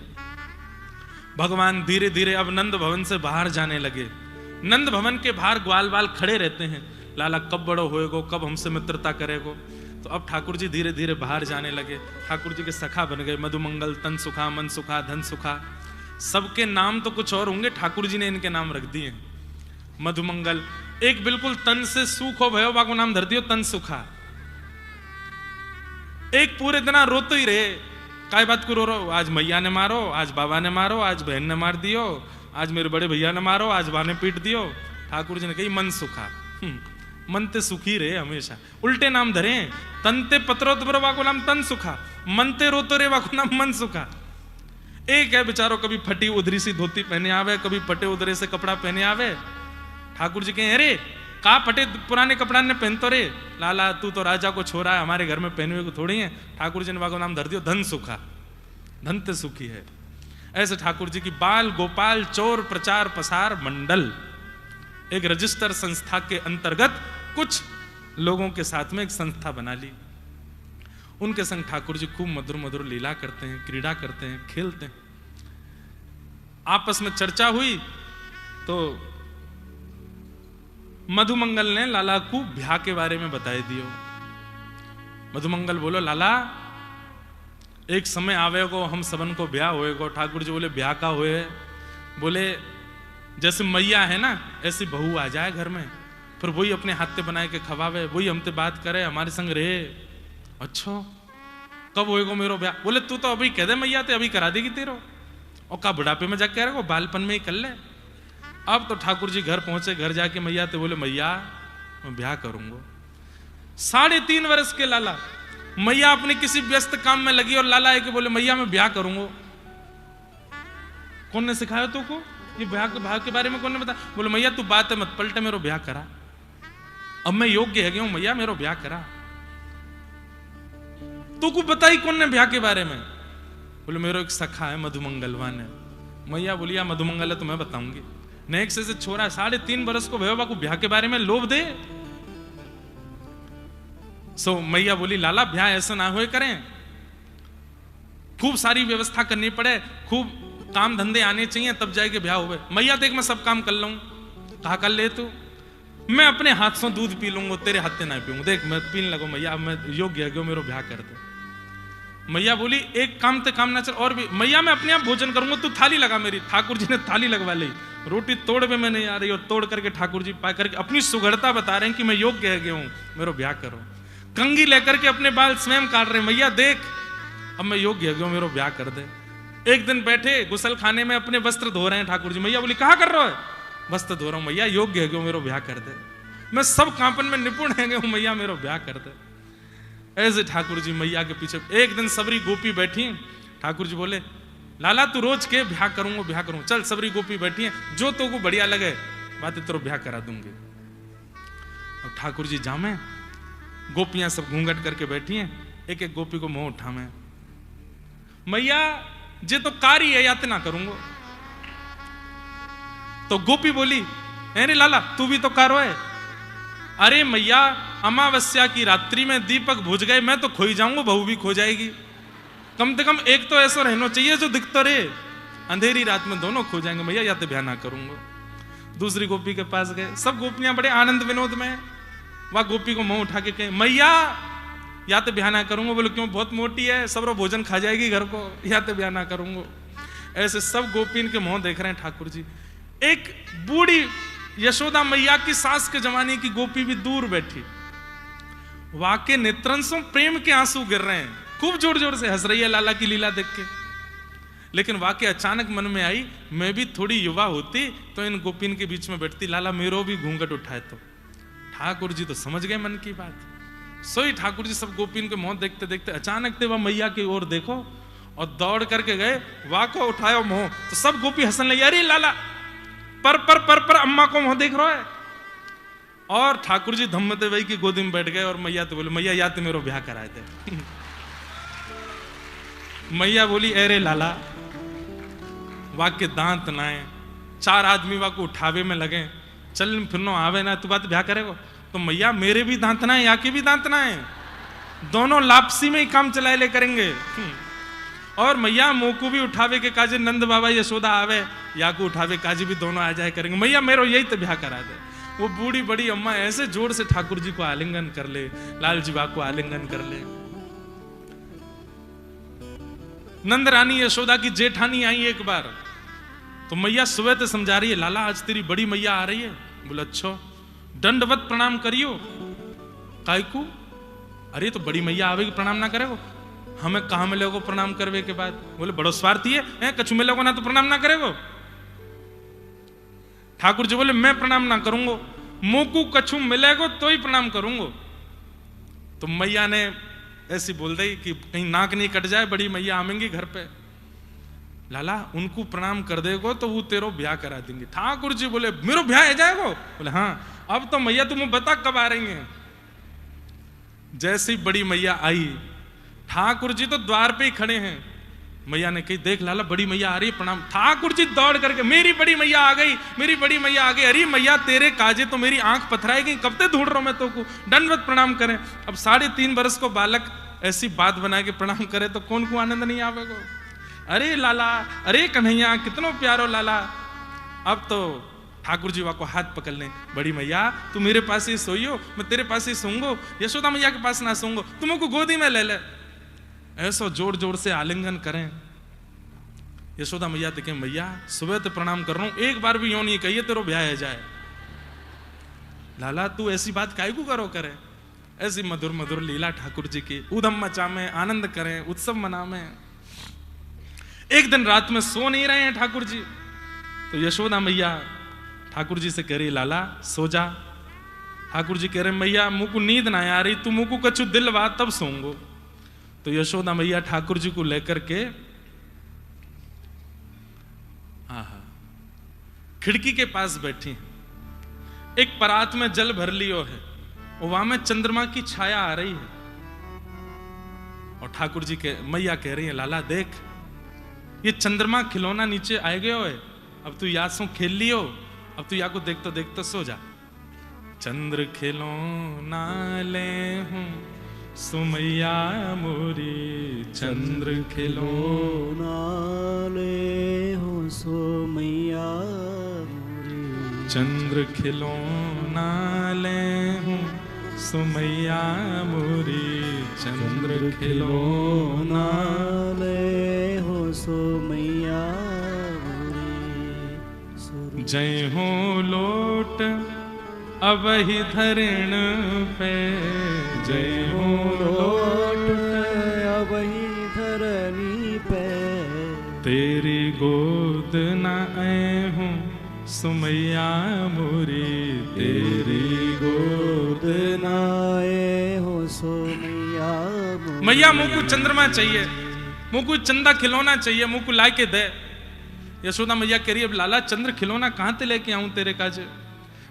भगवान धीरे धीरे अब नंद भवन से बाहर जाने लगे। नंद भवन के बाहर ग्वाल बाल खड़े रहते हैं, लाला कब बड़ो होएगो, कब हमसे मित्रता करेगो। तो अब ठाकुर जी धीरे धीरे बाहर जाने लगे। ठाकुर जी के सखा बन गए, मधुमंगल, तन सुखा, मन सुखा, धन सुखा। सबके नाम तो कुछ और होंगे, ठाकुर जी ने इनके नाम रख दिए। मधुमंगल, एक बिल्कुल तन से सूख हो भयो बा को नाम धर दियो तन सुखा। एक पूरे दिन रोते ही रहे, काय बात को रो रहो, आज मैया ने मारो, आज बाबा ने मारो, आज बहन ने मार दियो, आज मेरे बड़े भैया ने मारो, आज बा ने पीट दियो। ठाकुर जी ने कही मन सुखा, मन ते सुखी रहे हमेशा। उल्टे नाम धरे, तनते पत्रोत बा को नाम तन सुखा, मनते रोतो रे बा को नाम मन सुखा। एक है बेचारो कभी फटी उधरी सी धोती पहने आवे, कभी फटे उधरे से कपड़ा पहने आवे। ठाकुर जी कहे अरे का फटे पुराने कपड़ा ने पहनतो रे, लाला तू तो राजा को छोरा है, हमारे घर में पहने हुए को थोड़ी है। ठाकुर जी ने बाको नाम धर दियो धन सुखा, धन ते सुखी है। ऐसे ठाकुर जी की बाल गोपाल चोर प्रचार प्रसार मंडल एक रजिस्टर संस्था के अंतर्गत कुछ लोगों के साथ में एक संस्था बना ली। उनके संग ठाकुर जी खूब मधुर मधुर लीला करते हैं, क्रीड़ा करते हैं, खेलते हैं। आपस में चर्चा हुई तो मधुमंगल ने लाला को ब्याह के बारे में बता दियो। मधुमंगल बोलो लाला एक समय आवेगो, हम सबन को ब्याह होएगो। ठाकुर जी बोले ब्याह का होए, बोले जैसे मैया है ना ऐसी बहू आ जाए घर में, फिर वही अपने हाथ से बनाए के खवावे, वही हमसे बात करे, हमारे संग रहे। अच्छा कब होएगो मेरो ब्याह? बोले तू तो अभी कह दे मैया ते अभी करा देगी तेरो, और का बुढ़ापे में जाके करेगो, बालपन में ही कर ले। अब तो ठाकुर जी घर पहुंचे, घर जाके मैया ते बोले मैया मैं ब्याह करूंगा। 3.5 वर्ष के लाला, मैया अपने किसी व्यस्त काम में लगी और लाला है कि बोले मैया मैं ब्याह करूंगा। कौन ने सिखाया तुमको ये ब्याह के बारे में? कौन ने बताया? बोले मैया तू बात है मत पलटे, मेरो ब्याह करा। अब मैं योग्य है हूं मैया मेरो ब्याह करा। तो को पता ही कौन ने ब्याह के बारे में? बोले मेरो एक सखा है मधुमंगलवान है। मैया बोली या मधुमंगल है तो मैं बताऊंगी। नेक्स्ट से छोरा 3.5 बरस को भैया को ब्याह के बारे में लोभ दे। सो मैया बोली लाला ब्याह ऐसा ना होए करें, खूब सारी व्यवस्था करनी पड़े, खूब काम धंधे आने चाहिए तब जाके ब्याह होवे। मैया देख मैं सब काम कर लूं। कहा कर ले तू, मैं अपने हाथ से दूध पी लूंगा, तेरे हाथ से ना पीऊंगा। देख मैं पीने लगो मैया, अब मैं योग्य है मेरो ब्याह कर दे। मैया बोली एक काम ते काम ना चल और भी। मैया मैं अपने आप भोजन करूंगा, तू थाली लगा मेरी। ठाकुर जी ने थाली लगवा ली। रोटी तोड़ में मैं नहीं आ रही और तोड़ करके ठाकुर जी पा करके अपनी सुगढ़ता बता रहे हैं कि मैं योग्य है हूं मेरो ब्याह करो। कंगी लेकर के अपने बाल स्वयं काट रहे। मैया देख अब मैं योग्य है मेरो ब्याह कर दे। एक दिन बैठे गुसल खाने में अपने वस्त्र धो रहे हैं ठाकुर जी। मैया बोली कहा कर रहे हो? वस्त्र धो रहा हूं। मैया योग्य है मेरो ब्याह कर दे, मैं सब कांपन में निपुण है हूं मैया मेरो ब्याह कर दे। ऐसे ठाकुर जी मैया के पीछे। एक दिन सबरी गोपी बैठी, ठाकुर जी बोले लाला तू रोज के ब्याह करूंगा ब्याह करूंगा, चल सबरी गोपी बैठी है, जो तो को बढ़िया लगे बातें तेरे ब्याह करा दूंगी। अब ठाकुर जी जामे, गोपियां सब घूंघट करके बैठी हैं, एक एक गोपी को मुंह उठा में। मैया जे तो कार्य है यातना करूंगा। तो गोपी बोली अरे लाला तू भी तो कारो है। अरे मैया अमावस्या की रात्रि में दीपक बुझ गए, मैं तो खो ही जाऊंगा, बहू भी खो जाएगी। कम से कम एक तो ऐसा रहना चाहिए जो दिखता रहे, अंधेरी रात में दोनों खो जाएंगे। मैया या तो ब्याह ना करूंगा। दूसरी गोपी के पास गए, सब गोपियां बड़े आनंद विनोद में। वह गोपी को मुंह उठा के कहे मैया या तो ब्याह ना करूंगा। बोले क्यों? बहुत मोटी है, सब रो भोजन खा जाएगी घर को, या तो ब्याह ना करूंगा। ऐसे सब गोपी के मुंह देख रहे हैं ठाकुर जी। एक बूढ़ी यशोदा मैया की सास के जमाने की गोपी भी दूर बैठी, वाके नेत्रन से प्रेम के आंसू गिर रहे हैं, खूब जोर जोर से हंस रही है लाला की लीला देख के। लेकिन वाके अचानक मन में आई मैं भी थोड़ी युवा होती तो इन गोपीन के बीच में बैठती, लाला मेरो भी घूंघट उठाए तो। ठाकुर जी तो समझ गए मन की बात। सोई ठाकुर जी सब गोपीन के मुंह देखते देखते अचानक ते वह मैया की ओर देखो और दौड़ करके गए, वाको उठायो मुंह। तो सब गोपी हंसने लगी, अरे लाला पर अम्मा को मुंह देख रहा है। और ठाकुर जी धम्मते भाई की गोदी में बैठ गए और मैया तो बोले मैया या तो मेरो ब्याह कराए थे। मैया बोली अरे लाला वाके दांत नाए, 4 आदमी वाको उठावे में लगे, चल फिरनो आवे ना, तू बात ब्याह करेगो? तो मैया मेरे भी दांत ना है, या के भी दांत ना है, दोनों लापसी में ही काम चलाए ले करेंगे। और मैया मोकू भी उठावे के काजे नंद बाबा यशोदा आवे, या को उठावे काजे भी दोनों आ जाए करेंगे। मैया मेरो यही तो ब्याह करा दे। वो बूढ़ी बड़ी अम्मा ऐसे जोर से ठाकुर जी को आलिंगन कर ले, लाल जी को आलिंगन कर ले। नंद रानी यशोदा की जेठानी आई एक बार, तो मैया सुबह तो समझा रही है लाला आज तेरी बड़ी मैया आ रही है। बोला अच्छा दंडवत प्रणाम करियो। काय को? अरे तो बड़ी मैया आवेगी प्रणाम ना करेगो? हमें कहा मिलेगो प्रणाम करवे के बाद? बोले बड़ो स्वार्थी है, कछु मिलेगो ना तो प्रणाम ना करेगो? ठाकुर जी बोले मैं प्रणाम ना करूंगो, मोकू कछु मिलेगो तो ही प्रणाम करूंगो। तो मैया ने ऐसी बोल दी कि कहीं नाक नहीं कट जाए, बड़ी मैया आवेंगी घर पे। लाला उनको प्रणाम कर देगो तो वो तेरो ब्याह करा देंगे। ठाकुर जी बोले मेरो ब्याह है जाएगो? बोले हाँ। अब तो मैया तुम बता कब आ रही हैं? जैसे ही बड़ी मैया आई, ठाकुर जी तो द्वार पे ही खड़े हैं। मैया ने कही देख लाला बड़ी मैया आ रही है, प्रणाम। ठाकुर जी दौड़ करके मेरी बड़ी मैया आ गई, मेरी बड़ी मैया आ गई। अरे मैया तेरे काजे तो मेरी आंख पथराई गई, कब तक ढूंढ रहा हूं मैं तो को, दंडवत प्रणाम करें। अब 3.5 बरस को बालक ऐसी बात बना के प्रणाम करे तो कौन को आनंद नहीं आवेगो? अरे लाला, अरे कन्हैया कितनो प्यारो लाला। अब तो ठाकुर जी को हाथ पकड़ लें, बड़ी मैया तू मेरे पास ही सोइयो, मैं तेरे पास ही सोऊंगो, यशोदा मैया के पास ना सोऊंगो, तुमको गोदी में ले ले। ऐसो जोर जोर से आलिंगन करें। यशोदा मैया देखें मैया सुबह तो प्रणाम कर रहा हूं, एक बार भी यूं नहीं कहिए तेरो ब्याह है जाए। लाला तू ऐसी बात काहे को करो करे? ऐसी मधुर मधुर लीला ठाकुर जी की, उधम मचा में आनंद करें, उत्सव मनावे। एक दिन रात में सो नहीं रहे हैं ठाकुर जी, तो यशोदा मैया ठाकुर जी से कह रही लाला सो जा। ठाकुर जी कह रहे मैया मुझको नींद ना आ रही, तू मुझको कछु दिलवा तब सोऊंगो। तो यशोदा मैया ठाकुर जी को लेकर के खिड़की के पास बैठी, एक परात में जल भर लियो है, और वहां में चंद्रमा की छाया आ रही है और ठाकुर जी के मैया कह रही है लाला देख ये चंद्रमा खिलौना नीचे आए गए हो, अब तू याद सो खेल लियो, अब तू या को देखते सो जा। चंद्र खिलौना ले हूं सुमैया मोरी, चंद्र खिलौना ले हो सुमैया मोरी, चंद्र खिलौना ले हूं सुमैया मोरी, चंद्र खिलौना ले हो सुमैया मोरी। जय हो लोट अब ही धरण पे, जय हो लोट अब ही धरनी पे, तेरी गोद न आए हूँ सुमैया मोरी, तेरी गोद न आए हो सुमैया मोरी। मैया मुँह को चंद्रमा चाहिए, मुँह को चंदा खिलौना चाहिए, मुँह को ला के दे। यशोदा मैया कह रही है अब लाला चंद्र खिलौना कहाँ से लेके आऊं तेरे काजे।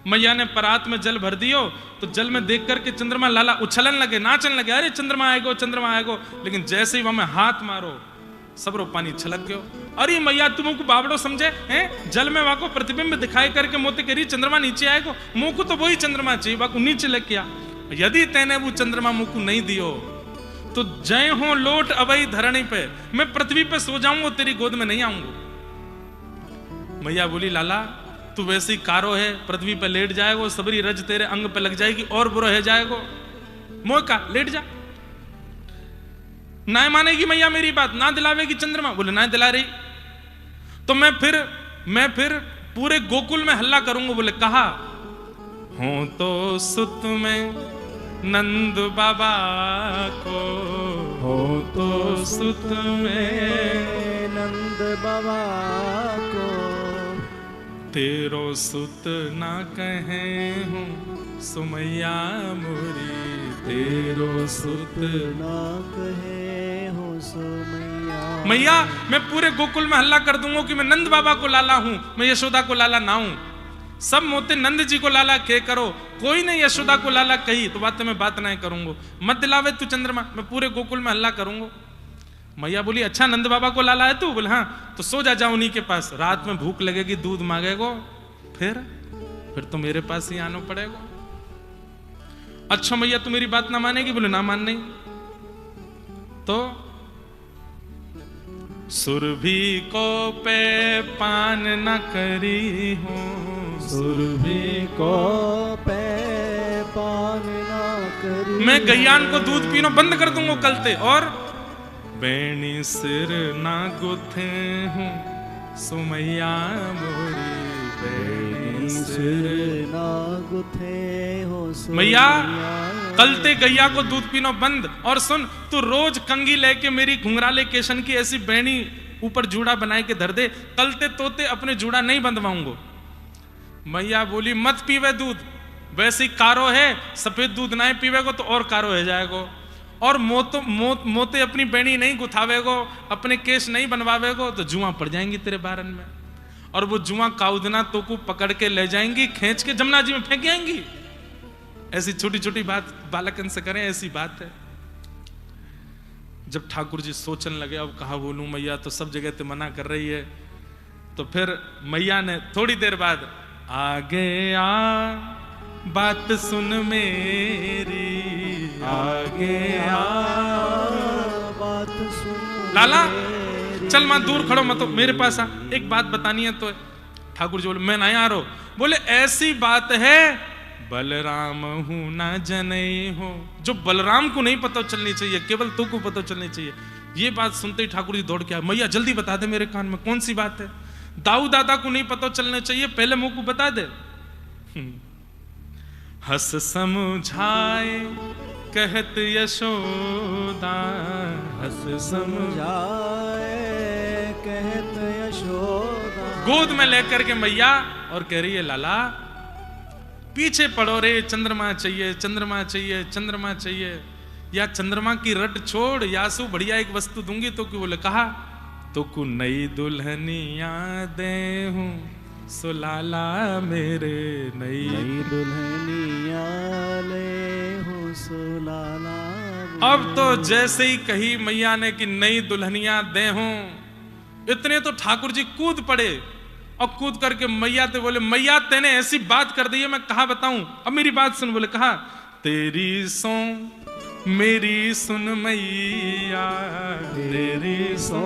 मैया ने परात में जल भर दियो तो जल में देख करके चंद्रमा लाला उछलन लगे, नाचन लगे, अरे चंद्रमा आएगो चंद्रमा आएगो। लेकिन जैसे ही वहां में हाथ मारो सबरो पानी छलक गयो। अरे मैया तुम को बावड़ो समझे हैं, जल में वहां को प्रतिबिंब दिखाई करके मोती करी चंद्रमा नीचे आएगो, मुंह को तो वही चंद्रमा चाहिए, वहां को नीचे लेके आ। यदि तेने वो चंद्रमा मुंह को नहीं दियो तो जय हो लोट अबई धरणी पे, मैं पृथ्वी पे सो जाऊंगा तेरी गोद में नहीं आऊंगा। मैया बोली लाला तू वैसी कारो है, पृथ्वी पे लेट जाएगो, सबरी रज तेरे अंग पे लग जाएगी और बुरा है जाएगो, मोह का लेट जा। ना मानेगी मैया मेरी बात, ना दिलावेगी चंद्रमा, बोले ना दिला रही तो मैं फिर पूरे गोकुल में हल्ला करूंगा। बोले कहा हो तो सुत में नंद बाबा को, हो तो सुत में नंद बाबा को, तेरो सुत ना कहे हूँ सुमैया मोरी, तेरो सुत ना कहे हो सुमैया। मैया मैं पूरे गोकुल में हल्ला कर दूंगा कि मैं नंद बाबा को लाला हूं, मैं यशोदा को लाला ना हूं। सब मोते नंद जी को लाला के करो, कोई नहीं यशोदा को लाला कही तो बात मैं बात नहीं करूंगा, मत दिलावे तू चंद्रमा, मैं पूरे गोकुल में हल्ला करूंगा। मैया बोली अच्छा नंद बाबा को लाला है तू, बोले हाँ तो सो जा उन्हीं के पास, रात में भूख लगेगी दूध मांगेगो फिर तो मेरे पास ही आना पड़ेगा। अच्छा मैया तू मेरी बात ना मानेगी, बोले ना मान नहीं तो सुरभि को पे पान न करी हूँ, सुरभि को पे पान ना करी, मैं गैयान को दूध पीना बंद कर दूंगा कलते, और बेणी सिर ना गुथे हूँ सुमैया मोरी, बेणी सिर ना गुथे हो मैया कलते गैया को दूध पीना बंद। और सुन तू रोज कंगी लेके मेरी घुंघराले केशन की ऐसी बेणी ऊपर जूड़ा बनाए के धर दे, कलते तोते अपने जूड़ा नहीं बंधवाऊंगो। मैया बोली मत पीवे दूध, वैसे कारो है, सफेद दूध नहीं पीवेगो तो और कारो है जाएगो, और मोते अपनी बेणी नहीं गुथावेगो, अपने केश नहीं बनवावेगो तो जुआ पड़ जाएंगी तेरे बारन में, और वो जुआ काउदना तो को पकड़ के ले जाएंगी, खींच के जमुना जी में फेंक आएंगी। ऐसी छोटी छोटी बात बालकन से करें, ऐसी बात है। जब ठाकुर जी सोचने लगे अब कहा बोलूं, मैया तो सब जगह ते मना कर रही है, तो फिर मैया ने थोड़ी देर बाद आगे आ बात सुन मेरी, आगे आ बात सुन लाला चल मां दूर खड़ो मत, मेरे पास आ, एक बात बतानी है तो। ठाकुर जी बोले मैं नहीं आ रहा, बोले ऐसी बात है बलराम हूं ना जनई हो, जो बलराम को नहीं पता चलनी चाहिए, केवल तू को पता चलनी चाहिए। ये बात सुनते ही ठाकुर जी दौड़ के आए, मैया जल्दी बता दे मेरे कान में कौन सी बात है। दाऊ दादा को नहीं पता चलना चाहिए, पहले मुंह को बता दे। हंस समझाए कहत यशोदा, हंस समझाए कहत यशोदा, गोद में लेकर के मैया और कह रही है लाला पीछे पड़ो रे, चंद्रमा चाहिए चंद्रमा चाहिए चंद्रमा चाहिए, या चंद्रमा की रट छोड़, यासु बढ़िया एक वस्तु दूंगी तो क्यों। बोले कहा तो को नई दुल्हनिया दे हूं सो लाला मेरे, नई दुल्हनिया ले लाला अब तो जैसे ही कही मैया ने कि नई दुल्हनियां दे हूं, इतने तो ठाकुर जी कूद पड़े और कूद करके मैया ते बोले, मैया तेने ऐसी बात कर दी है, मैं कहा बताऊं। अब मेरी बात सुन। बोले कहा, तेरी सो मेरी सुन मैया, तेरी सो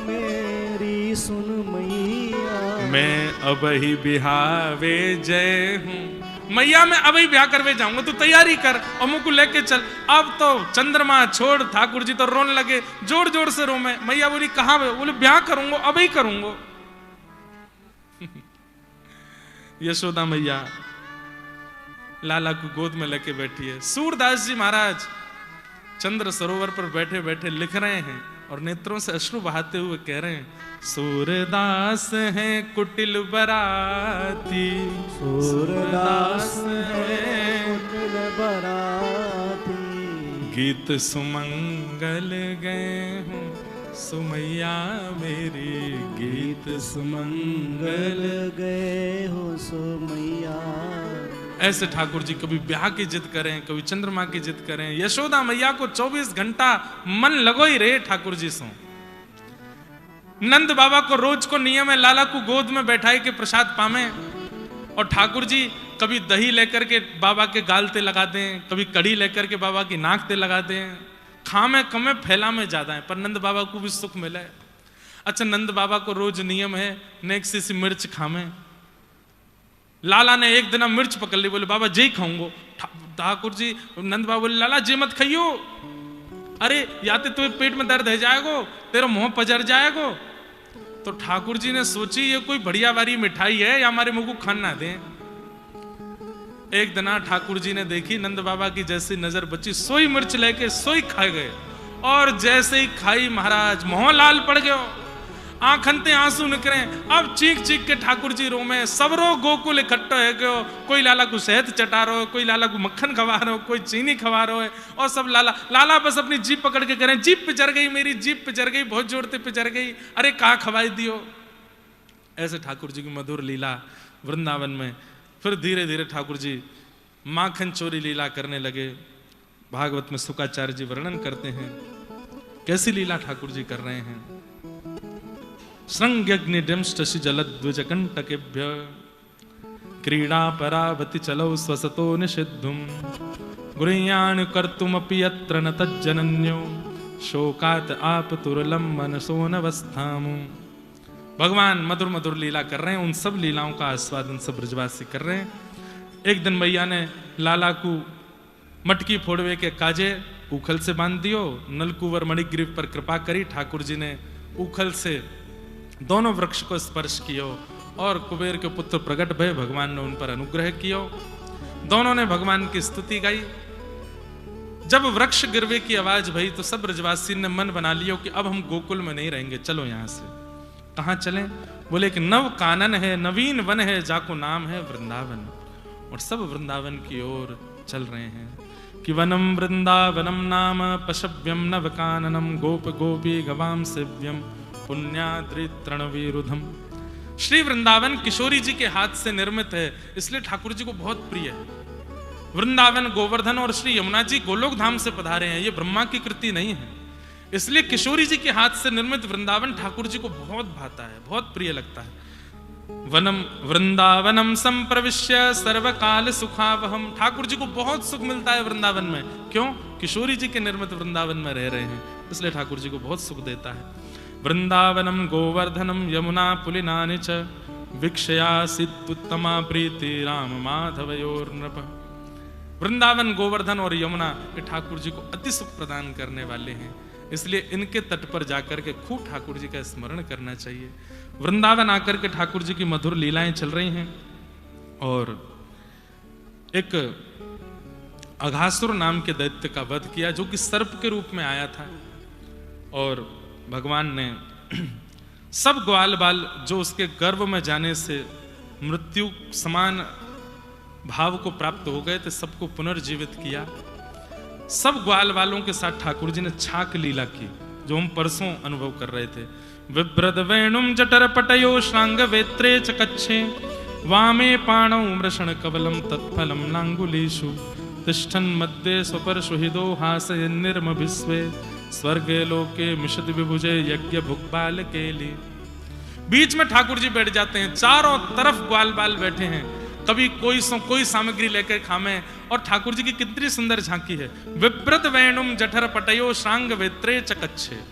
मेरी सुन मैया, मैं अब ही बिहावे जय हूं। मैया मैं अब ही ब्याह करवे जाऊंगा, तू तैयारी कर और मुझको लेके चल। अब तो चंद्रमा छोड़, ठाकुर जी तो रोने लगे, जोर जोर से रो में। मैया बोली कहां? बोले ब्याह करूंगा, अब ही करूंगा। यशोदा मैया लाला को गोद में लेके बैठी है। सूरदास जी महाराज चंद्र सरोवर पर बैठे बैठे लिख रहे हैं और नेत्रों से अश्रु बहाते हुए कह रहे हैं, सूरदास हैं कुटिल बराती, सूरदास है कुटिल बराती, गीत सुमंगल गए हूँ सुमैया मेरी, गीत सुमंगल गए हो सुमैया। ऐसे ठाकुर जी कभी ब्याह की जिद करें, कभी चंद्रमा की जिद करें। यशोदा मैया को 24 घंटा मन लगो ही रहे ठाकुर जी सो। नंद बाबा को रोज को नियम है लाला को गोद में बैठाए के प्रसाद पामे, और ठाकुर जी कभी दही लेकर के बाबा के गाल ते लगा दें, कभी कड़ी लेकर के बाबा की नाक ते लगा दें। खामे कमे फैला में ज्यादा है, पर नंद बाबा को भी सुख मिले। अच्छा, नंद बाबा को रोज नियम है नेक सी मिर्च खामे। लाला ने एक दिन मिर्च पकड़ ली, बोले बाबा जी खाऊंगो। ठाकुर जी नंद बाबा बोले लाला जी मत खाइयो, अरे या तो तुम्हें पेट में दर्द है जाएगो, तेरा मुंह पजर जाएगो। तो ठाकुर जी ने सोची ये कोई बढ़िया वाली मिठाई है या हमारे मुंह को खाना दे। एक दिन ठाकुर जी ने देखी नंद बाबा की जैसी नजर बची, सोई मिर्च लेके सोई खा गए, और जैसे ही खाई महाराज मुंह लाल पड़ गयो, आंखनते आंसू निकले। अब चीख चीख के ठाकुर जी रो में सबरो गोकुल इकट्ठो है गयो। कोई लाला को शहद चटा रहो है, कोई लाला को मक्खन खवा रहो, कोई चीनी खवा रहो है, और सब लाला बस अपनी जीप पकड़ के करें, जीप पिचर गई मेरी, जीप पिचर गई, बहुत जोर से पिचर गई, अरे कहाँ खवाई दियो। ऐसे ठाकुर जी की मधुर लीला वृंदावन में। फिर धीरे धीरे ठाकुर जी माखन चोरी लीला करने लगे। भागवत में शुकाचार्य जी वर्णन करते हैं कैसी लीला ठाकुर जी कर रहे हैं। श्रृंग्यग्निडंष्टि जलद्विजकंटकेभ्य क्रीडा परावति चलौ स्वसतो निषिद्धुम गृह्याणि कर्तुमपि यत्र न तज्जनन्यो शोकात् आपतुरलं मनसो नवस्थामु। भगवान मधुर मधुर लीला कर रहे हैं, उन सब लीलाओं का आस्वादन सब ब्रजवासी कर रहे हैं। एक दिन मैया ने लाला को मटकी फोड़वे के काजे उखल से बांध दियो। नलकुवर मणिग्रीव पर कृपा करी, ठाकुर जी ने उखल से दोनों वृक्ष को स्पर्श कियो और कुबेर के पुत्र प्रकट भय, भगवान ने उन पर अनुग्रह कियो। दोनों ने भगवान की स्तुति गाई। जब वृक्ष गिरवे की आवाज भई तो सब ब्रजवासी ने मन बना लियो कि अब हम गोकुल में नहीं रहेंगे, चलो यहां से। कहां चलें? बोले कि नव कानन है, नवीन वन है, जाको नाम है वृंदावन। और सब वृंदावन की ओर चल रहे हैं कि वनम वृंदावनम नाम पशव्यम नव काननम गोप गोपी गवाम सेव्यम पुण्याद्रितृणवीरुधम। श्री वृंदावन किशोरी जी के हाथ से निर्मित है, इसलिए ठाकुर जी को बहुत प्रिय है। वृंदावन गोवर्धन और श्री यमुना जी गोलोक धाम से पधारे हैं, ये ब्रह्मा की कृति नहीं है, इसलिए किशोरी जी के हाथ से निर्मित वृंदावन ठाकुर जी को बहुत भाता है, बहुत प्रिय लगता है। वनम वृंदावनम संप्रविश्य सर्वकाल सुखावहम। ठाकुर जी को बहुत सुख मिलता है वृंदावन में। क्यों? किशोरी जी के निर्मित वृंदावन में रह रहे हैं, इसलिए ठाकुर जी को बहुत सुख देता है। वृंदावनम गोवर्धनम यमुना पुलिनानि च वीक्षयासित्तमा प्रीति राम माधवयोर नृप। वृंदावन गोवर्धन और यमुना ये ठाकुर जी को अति सुख प्रदान करने वाले हैं, इसलिए इनके तट पर जाकर के खूब ठाकुर जी का स्मरण करना चाहिए। वृंदावन आकर के ठाकुर जी की मधुर लीलाएं चल रही हैं, और एक अघासुर नाम के दैत्य का वध किया जो कि सर्प के रूप में आया था, और भगवान ने सब ग्वाल बाल जो उसके गर्भ में जाने से मृत्यु समान भाव को प्राप्त हो गए थे, सबको पुनर्जीवित किया। सब ग्वाल बालों के साथ ठाकुर जी ने छाक लीला की, जो हम परसों अनुभव कर रहे थे। विभ्रद वेणुम जटर पटयो श्रांग वेत्रे च कच्छे वामे पाणौ मृषण कवलम तत्फलम लांगुलीषु तिष्ठन मध्य स्वपर सुहृदो हासयन्निर्मभिस्वे स्वर्गे लोके मिषद विभुजे यज्ञ भुक्बाल के लिए। बीच में ठाकुर जी बैठ जाते हैं, चारों तरफ ग्वाल बाल बैठे हैं, कभी कोई सामग्री लेकर खामे। और ठाकुर जी की कितनी सुंदर झांकी है। विप्रत वेणुम जठर पटयो श्रांग वेत्रे चकच्छे।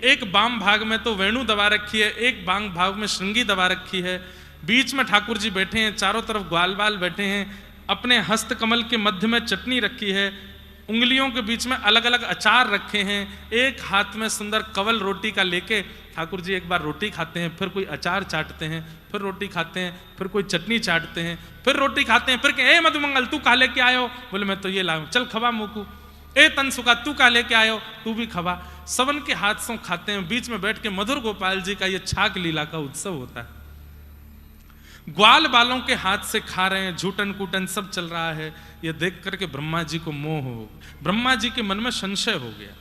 एक बाम भाग में तो वेणु दबा रखी है, एक बाम भाग में श्रृंगी दबा रखी है। बीच में ठाकुर जी बैठे हैं, चारों तरफ ग्वाल बाल बैठे हैं। अपने हस्त कमल के मध्य में चटनी रखी है, उंगलियों के बीच में अलग अलग अचार रखे हैं। एक हाथ में सुंदर कवल रोटी का लेके ठाकुर जी एक बार रोटी खाते हैं, फिर कोई अचार चाटते हैं, फिर रोटी खाते हैं, फिर कोई चटनी चाटते हैं, फिर रोटी खाते हैं, फिर कहे ए मधुमंगल तू कहा लेके आयो? बोले मैं तो ये लाऊं, चल खबा मुकू। ए तनसुका तू कहा लेके आयो? तू भी खबा। सबन के हाथ से खाते हैं। बीच में बैठ के मधुर गोपाल जी का ये छाक लीला का उत्सव होता है। ग्वाल बालों के हाथ से खा रहे हैं, झूठन कूटन सब चल रहा है। ये देख करके ब्रह्मा जी को मोह हो, ब्रह्मा जी के मन में संशय हो गया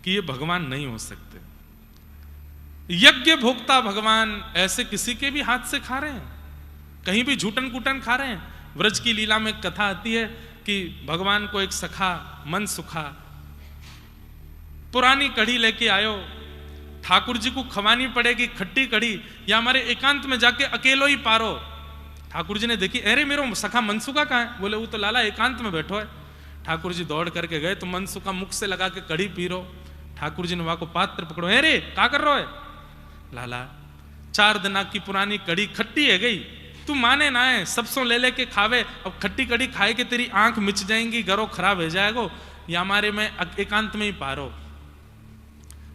कि ये भगवान नहीं हो सकते। यज्ञ भोक्ता भगवान ऐसे किसी के भी हाथ से खा रहे हैं, कहीं भी झूठन कूटन खा रहे हैं। व्रज की लीला में कथा आती है कि भगवान को एक सखा मन सुखा पुरानी कढ़ी लेके आयो, ठाकुर जी को खवानी पड़ेगी खट्टी कढ़ी, या हमारे एकांत में जाके अकेलो ही पारो। ठाकुर जी ने देखी, अरे मेरो सखा मनसुखा कहाँ है? बोले वो तो लाला एकांत में बैठो है। ठाकुर जी दौड़ करके गए तो मनसुखा मुख से लगा के कढ़ी पी रो। ठाकुर जी ने वहां को पात्र पकड़ो, अरे क्या कर रहे हो? लाला 4 दिन की पुरानी कढ़ी खट्टी है गई, तू माने ना है, सबसों ले लेके खावे। अब खट्टी कढ़ी खाए के तेरी आंख मिच जाएंगी, गरो खराब हो जाएगो, या हमारे में एकांत में ही पारो।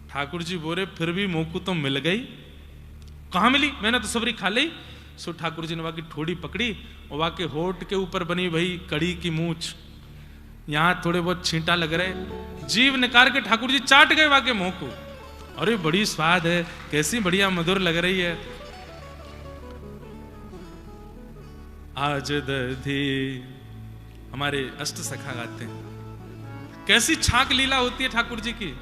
ठाकुर जी बोले फिर भी मोकू तो मिल गई। कहाँ मिली? मैंने तो सबरी खा ली। सो ठाकुर जी ने वहां की ठोड़ी पकड़ी और वहां के होठ के ऊपर बनी भाई कड़ी की मूछ, यहां थोड़े बहुत छींटा लग रहे, जीव निकाल के ठाकुर जी चाट गए वहां के मुंह को। अरे बड़ी स्वाद है, कैसी बढ़िया मधुर लग रही है। आज दधी हमारे अष्ट सखा गाते हैं, कैसी छाक लीला होती है ठाकुर जी की।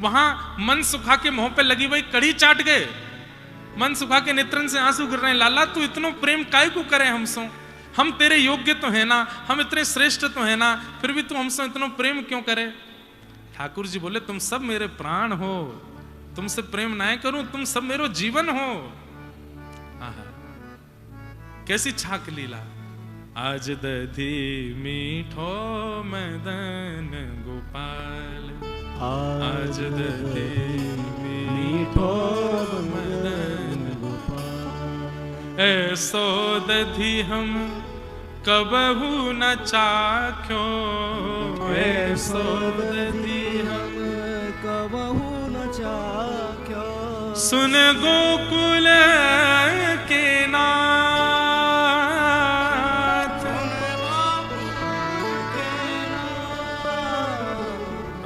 वहां मन सुखा के मुंह पे लगी हुई कड़ी चाट गए, मन सुखा के नेत्रन से आंसू गिर रहे हैं। लाला तू इतनो प्रेम काय को करे हमसो? हम तेरे योग्य तो है ना, हम इतने श्रेष्ठ तो है ना, फिर भी तू हमसे इतना प्रेम क्यों करे? ठाकुर जी बोले तुम सब मेरे प्राण हो, तुमसे प्रेम ना करूं, तुम सब मेरो जीवन हो। कैसी छाक लीला। आज दधी मीठो मदन गोपाल, आज दधी मीठो मदन गोपाल। ऐसो दधी हम कबहू न चाख्यो, ऐसो दधी हम कबहू न चाख्यो। सुन गोकुल के नाथ,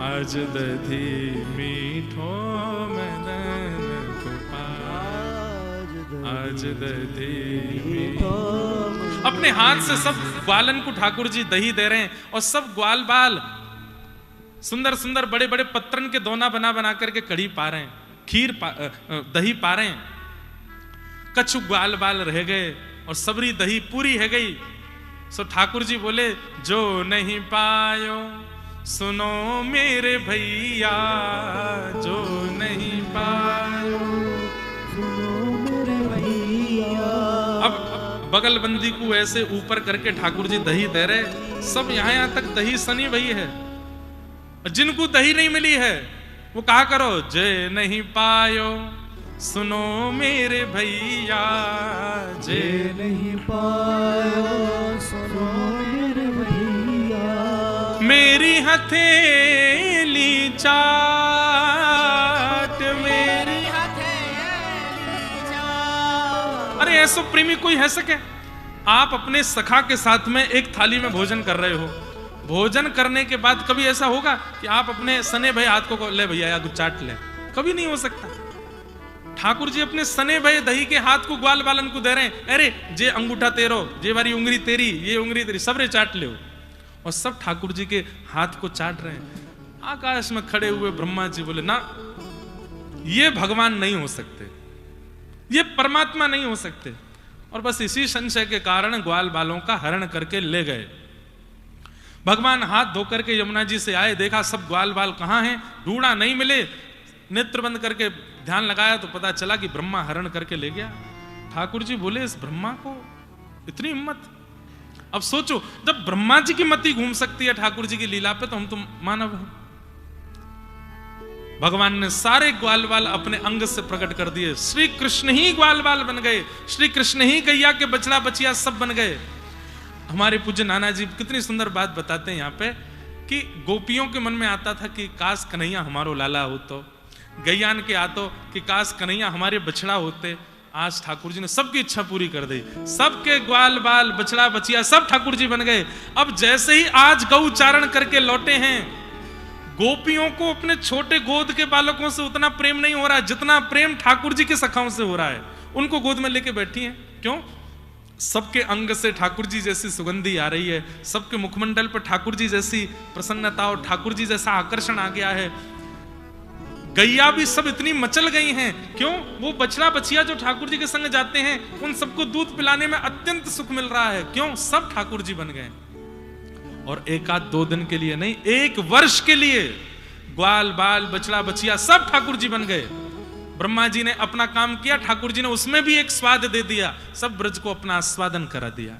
आज दधी मीठो मदन गोपाल, आज दधी मीठो। अपने हाथ से सब ग्वालन को ठाकुर जी दही दे रहे हैं और सब ग्वाल बाल सुंदर सुंदर बड़े बड़े पत्तरन के दोना बना बना करके कढ़ी पा रहे हैं, दही पा रहे हैं। कछु ग्वाल बाल रह गए और सबरी दही पूरी है गई। सो ठाकुर जी बोले जो नहीं पायो सुनो मेरे भैया, जो नहीं पायो सुनो मेरे भैया। अब बगल बंदी को ऐसे ऊपर करके ठाकुर जी दही दे रहे, सब यहां तक दही सनी भई है। जिनको दही नहीं मिली है वो कहा करो, जे नहीं पायो सुनो मेरे भैया, जे नहीं पायो सुनो मेरे भैया। मेरी हथेली चाट, मेरी हथेली चाट। अरे ऐसो प्रेमी कोई है सके? आप अपने सखा के साथ में एक थाली में भोजन कर रहे हो, भोजन करने के बाद कभी ऐसा होगा कि आप अपने सने भाई हाथ को ले भैया या कुछ चाट ले? कभी नहीं हो सकता। ठाकुर जी अपने सने भाई दही के हाथ को ग्वाल बालन को दे रहे हैं, अरे जे अंगूठा तेरो, जे वारी उंगली तेरी, ये उंगली तेरी, सबरे चाट ले। और सब ठाकुर जी के हाथ को चाट रहे हैं। आकाश में खड़े हुए ब्रह्मा जी बोले ना, ये भगवान नहीं हो सकते, ये परमात्मा नहीं हो सकते। और बस इसी संशय के कारण ग्वाल बालों का हरण करके ले गए। भगवान हाथ धोकर के यमुना जी से आए, देखा सब ग्वाल बाल कहाँ हैं, ढूंढा नहीं मिले, नेत्र बंद करके ध्यान लगाया तो पता चला कि ब्रह्मा हरण करके ले गया। ठाकुर जी बोले इस ब्रह्मा को इतनी हिम्मत। अब सोचो, जब ब्रह्मा जी की मति घूम सकती है ठाकुर जी की लीला पे, तो हम तो मानव हैं। भगवान ने सारे ग्वाल बाल अपने अंग से प्रकट कर दिए। श्री कृष्ण ही ग्वाल बाल बन गए, श्री कृष्ण ही गैया के बछड़ा बचिया सब बन गए। हमारे पूज्य नाना जी कितनी सुंदर बात बताते हैं यहाँ पे कि गोपियों के मन में आता था कि काश कन्हैया हमारो लाला हो, तो गैयान के आतो कि काश कन्हैया हमारे बछड़ा होते। आज ठाकुर जी ने सबकी इच्छा पूरी कर दी, सबके ग्वाल बाल बछड़ा बचिया सब ठाकुर जी बन गए। अब जैसे ही आज गौ चारण करके लौटे हैं, गोपियों को अपने छोटे गोद के बालकों से उतना प्रेम नहीं हो रहा है जितना प्रेम ठाकुर जी के सखाओं से हो रहा है। उनको गोद में लेके बैठी हैं, क्यों? सबके अंग से ठाकुर जी जैसी सुगंधी आ रही है, सबके मुखमंडल पर ठाकुर जी जैसी प्रसन्नता और ठाकुर जी जैसा आकर्षण आ गया है। गैया भी सब इतनी मचल गई हैं, क्यों? वो बछड़ा बछिया जो ठाकुर जी के संग जाते हैं, उन सबको दूध पिलाने में अत्यंत सुख मिल रहा है, क्यों? सब ठाकुर जी बन गए। और एक आध दो दिन के लिए नहीं, 1 वर्ष के लिए ग्वाल बाल बछड़ा बछिया सब ठाकुर जी बन गए। ब्रह्मा जी ने अपना काम किया, ठाकुर जी ने उसमें भी एक स्वाद दे दिया, सब ब्रज को अपना आस्वादन करा दिया।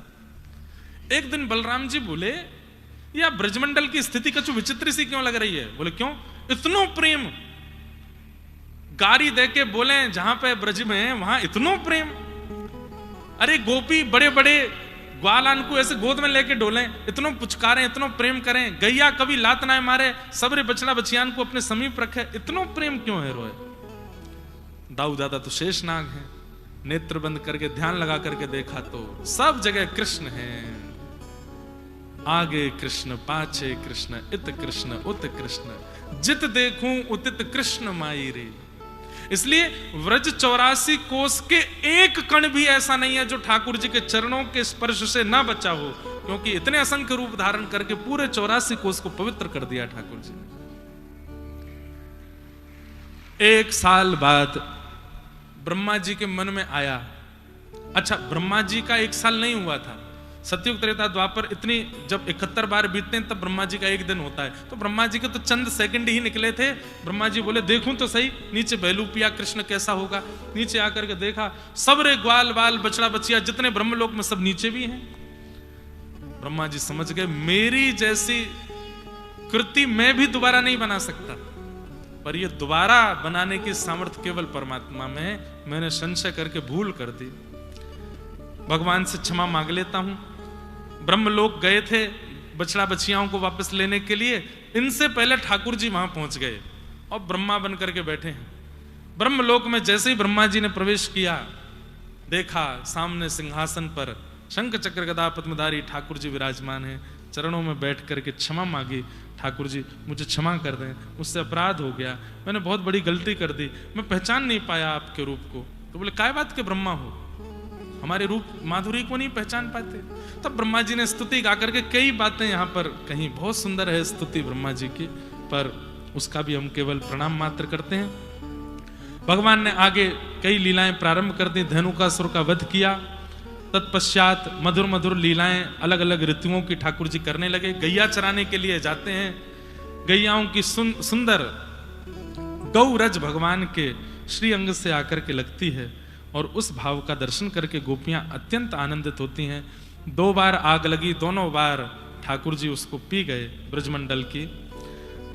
एक दिन बलराम जी बोले, या ब्रजमंडल की स्थिति कुछ विचित्र सी क्यों लग रही है? बोले क्यों? इतनो प्रेम। गारी दे के बोले जहां पे ब्रज में वहां इतनो प्रेम। अरे गोपी बड़े बड़े ग्वालान को ऐसे गोद में लेके डोलें, इतनो पुचकारें, इतनो प्रेम करें, गैया कभी लात ना मारे, सबरे बछड़ा बछियान को अपने समीप रखे, इतनो प्रेम क्यों है रोए? दाऊ दादा तो शेषनाग है। नेत्र बंद करके ध्यान लगा करके देखा तो सब जगह कृष्ण है। आगे कृष्ण, पाछे कृष्ण, इत कृष्ण उत कृष्ण, जित देखूं उतित कृष्ण माई रे। इसलिए व्रज 84 कोस के एक कण भी ऐसा नहीं है जो ठाकुर जी के चरणों के स्पर्श से ना बचा हो, क्योंकि इतने असंख्य रूप धारण करके पूरे 84 कोस को पवित्र कर दिया ठाकुर जी ने। 1 साल बाद ब्रह्मा जी के मन में आया, अच्छा ब्रह्मा जी का 1 साल नहीं हुआ था, सतयुग त्रेता द्वापर इतनी जब 71 बार बीतते हैं तब ब्रह्मा जी का 1 दिन होता है, तो ब्रह्मा जी के तो चंद सेकंड ही निकले थे। ब्रह्मा जी बोले देखूं तो सही नीचे बैलूपिया कृष्ण कैसा होगा। नीचे आकर के देखा, सबरे ग्वाल बाल बछड़ा बचिया जितने ब्रह्मलोक में सब नीचे भी हैं। ब्रह्मा जी समझ गए मेरी जैसी कृति मैं भी दोबारा नहीं बना सकता, पर ये दोबारा बनाने की सामर्थ्य केवल परमात्मा में है। मैंने संशय करके भूल कर दी, भगवान से क्षमा मांग लेता हूं। ब्रह्मलोक गए थे बछड़ा बछियाओं को वापस लेने के लिए, इनसे पहले ठाकुर जी वहां पहुंच गए और ब्रह्मा बन करके बैठे हैं। ब्रह्मलोक में जैसे ही ब्रह्मा जी ने प्रवेश किया, देखा सामने सिंहासन पर शंख चक्र गदा पद्मधारी ठाकुर जी विराजमान हैं। चरणों में बैठ करके क्षमा मांगी, ठाकुर जी मुझे क्षमा कर दें, मुझसे अपराध हो गया, मैंने बहुत बड़ी गलती कर दी, मैं पहचान नहीं पाया आपके रूप को। तो बोले काय बात के ब्रह्मा हो, हमारे रूप माधुरी को नहीं पहचान पाते? तब ब्रह्मा जी ने स्तुति गा करके कई बातें यहाँ पर कहीं, बहुत सुंदर है स्तुति ब्रह्मा जी की, पर उसका भी हम केवल प्रणाम मात्र करते हैं। भगवान ने आगे कई लीलाएं प्रारंभ कर दी, धेनुकासुर का वध किया, तत्पश्चात मधुर मधुर लीलाएं अलग अलग ऋतुओं की ठाकुर जी करने लगे। गैया चराने के लिए जाते हैं, गैयाओं की सुंदर गौरज भगवान के श्री अंग से आकर के लगती है और उस भाव का दर्शन करके गोपियां अत्यंत आनंदित होती हैं। 2 बार आग लगी, दोनों बार ठाकुर जी उसको पी गए। ब्रजमंडल की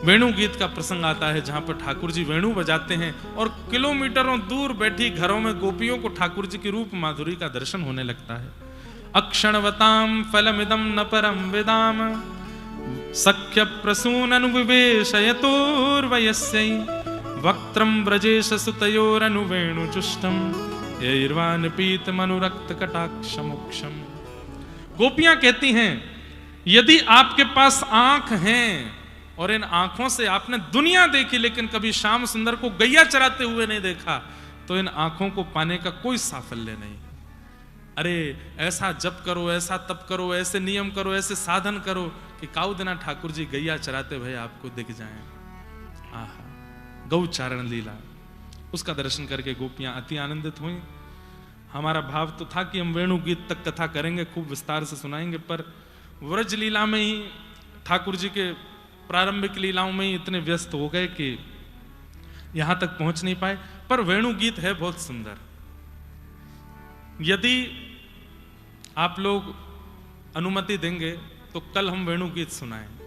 वेणु गीत का प्रसंग आता है जहां पर ठाकुर जी वेणु बजाते हैं और किलोमीटरों दूर बैठी घरों में गोपियों को ठाकुर जी की रूप माधुरी का दर्शन होने लगता है। अक्षणवताम फलमिदम न परम विदाम सख्य प्रसून अनुविवेशयतोर्वयस्यै वक्त्रम ब्रजेश सुतयोरनुवेणुजुष्टम यैर्वान पीतमनुरक्त कटाक्षमुक्षम। गोपियां कहती हैं यदि आपके पास आंख हैं और इन आंखों से आपने दुनिया देखी लेकिन कभी श्याम सुंदर को गैया चराते हुए नहीं देखा, तो इन आंखों को पाने का कोई साफल्य नहीं। अरे ऐसा जप करो, ऐसा तप करो, ऐसे नियम करो, ऐसे साधन करो कि काऊ दिना ठाकुर जी गैया चराते हुए आपको दिख जाएं। आहा, गौ चारण लीला, उसका दर्शन करके गोपियां अति आनंदित हुई। हमारा भाव तो था कि हम वेणु गीत तक कथा करेंगे, खूब विस्तार से सुनाएंगे, पर व्रज लीला में ही ठाकुर जी के प्रारंभिक लीलाओं में ही इतने व्यस्त हो गए कि यहां तक पहुंच नहीं पाए। पर वेणु गीत है बहुत सुंदर। यदि आप लोग अनुमति देंगे तो कल हम वेणु गीत सुनाएं।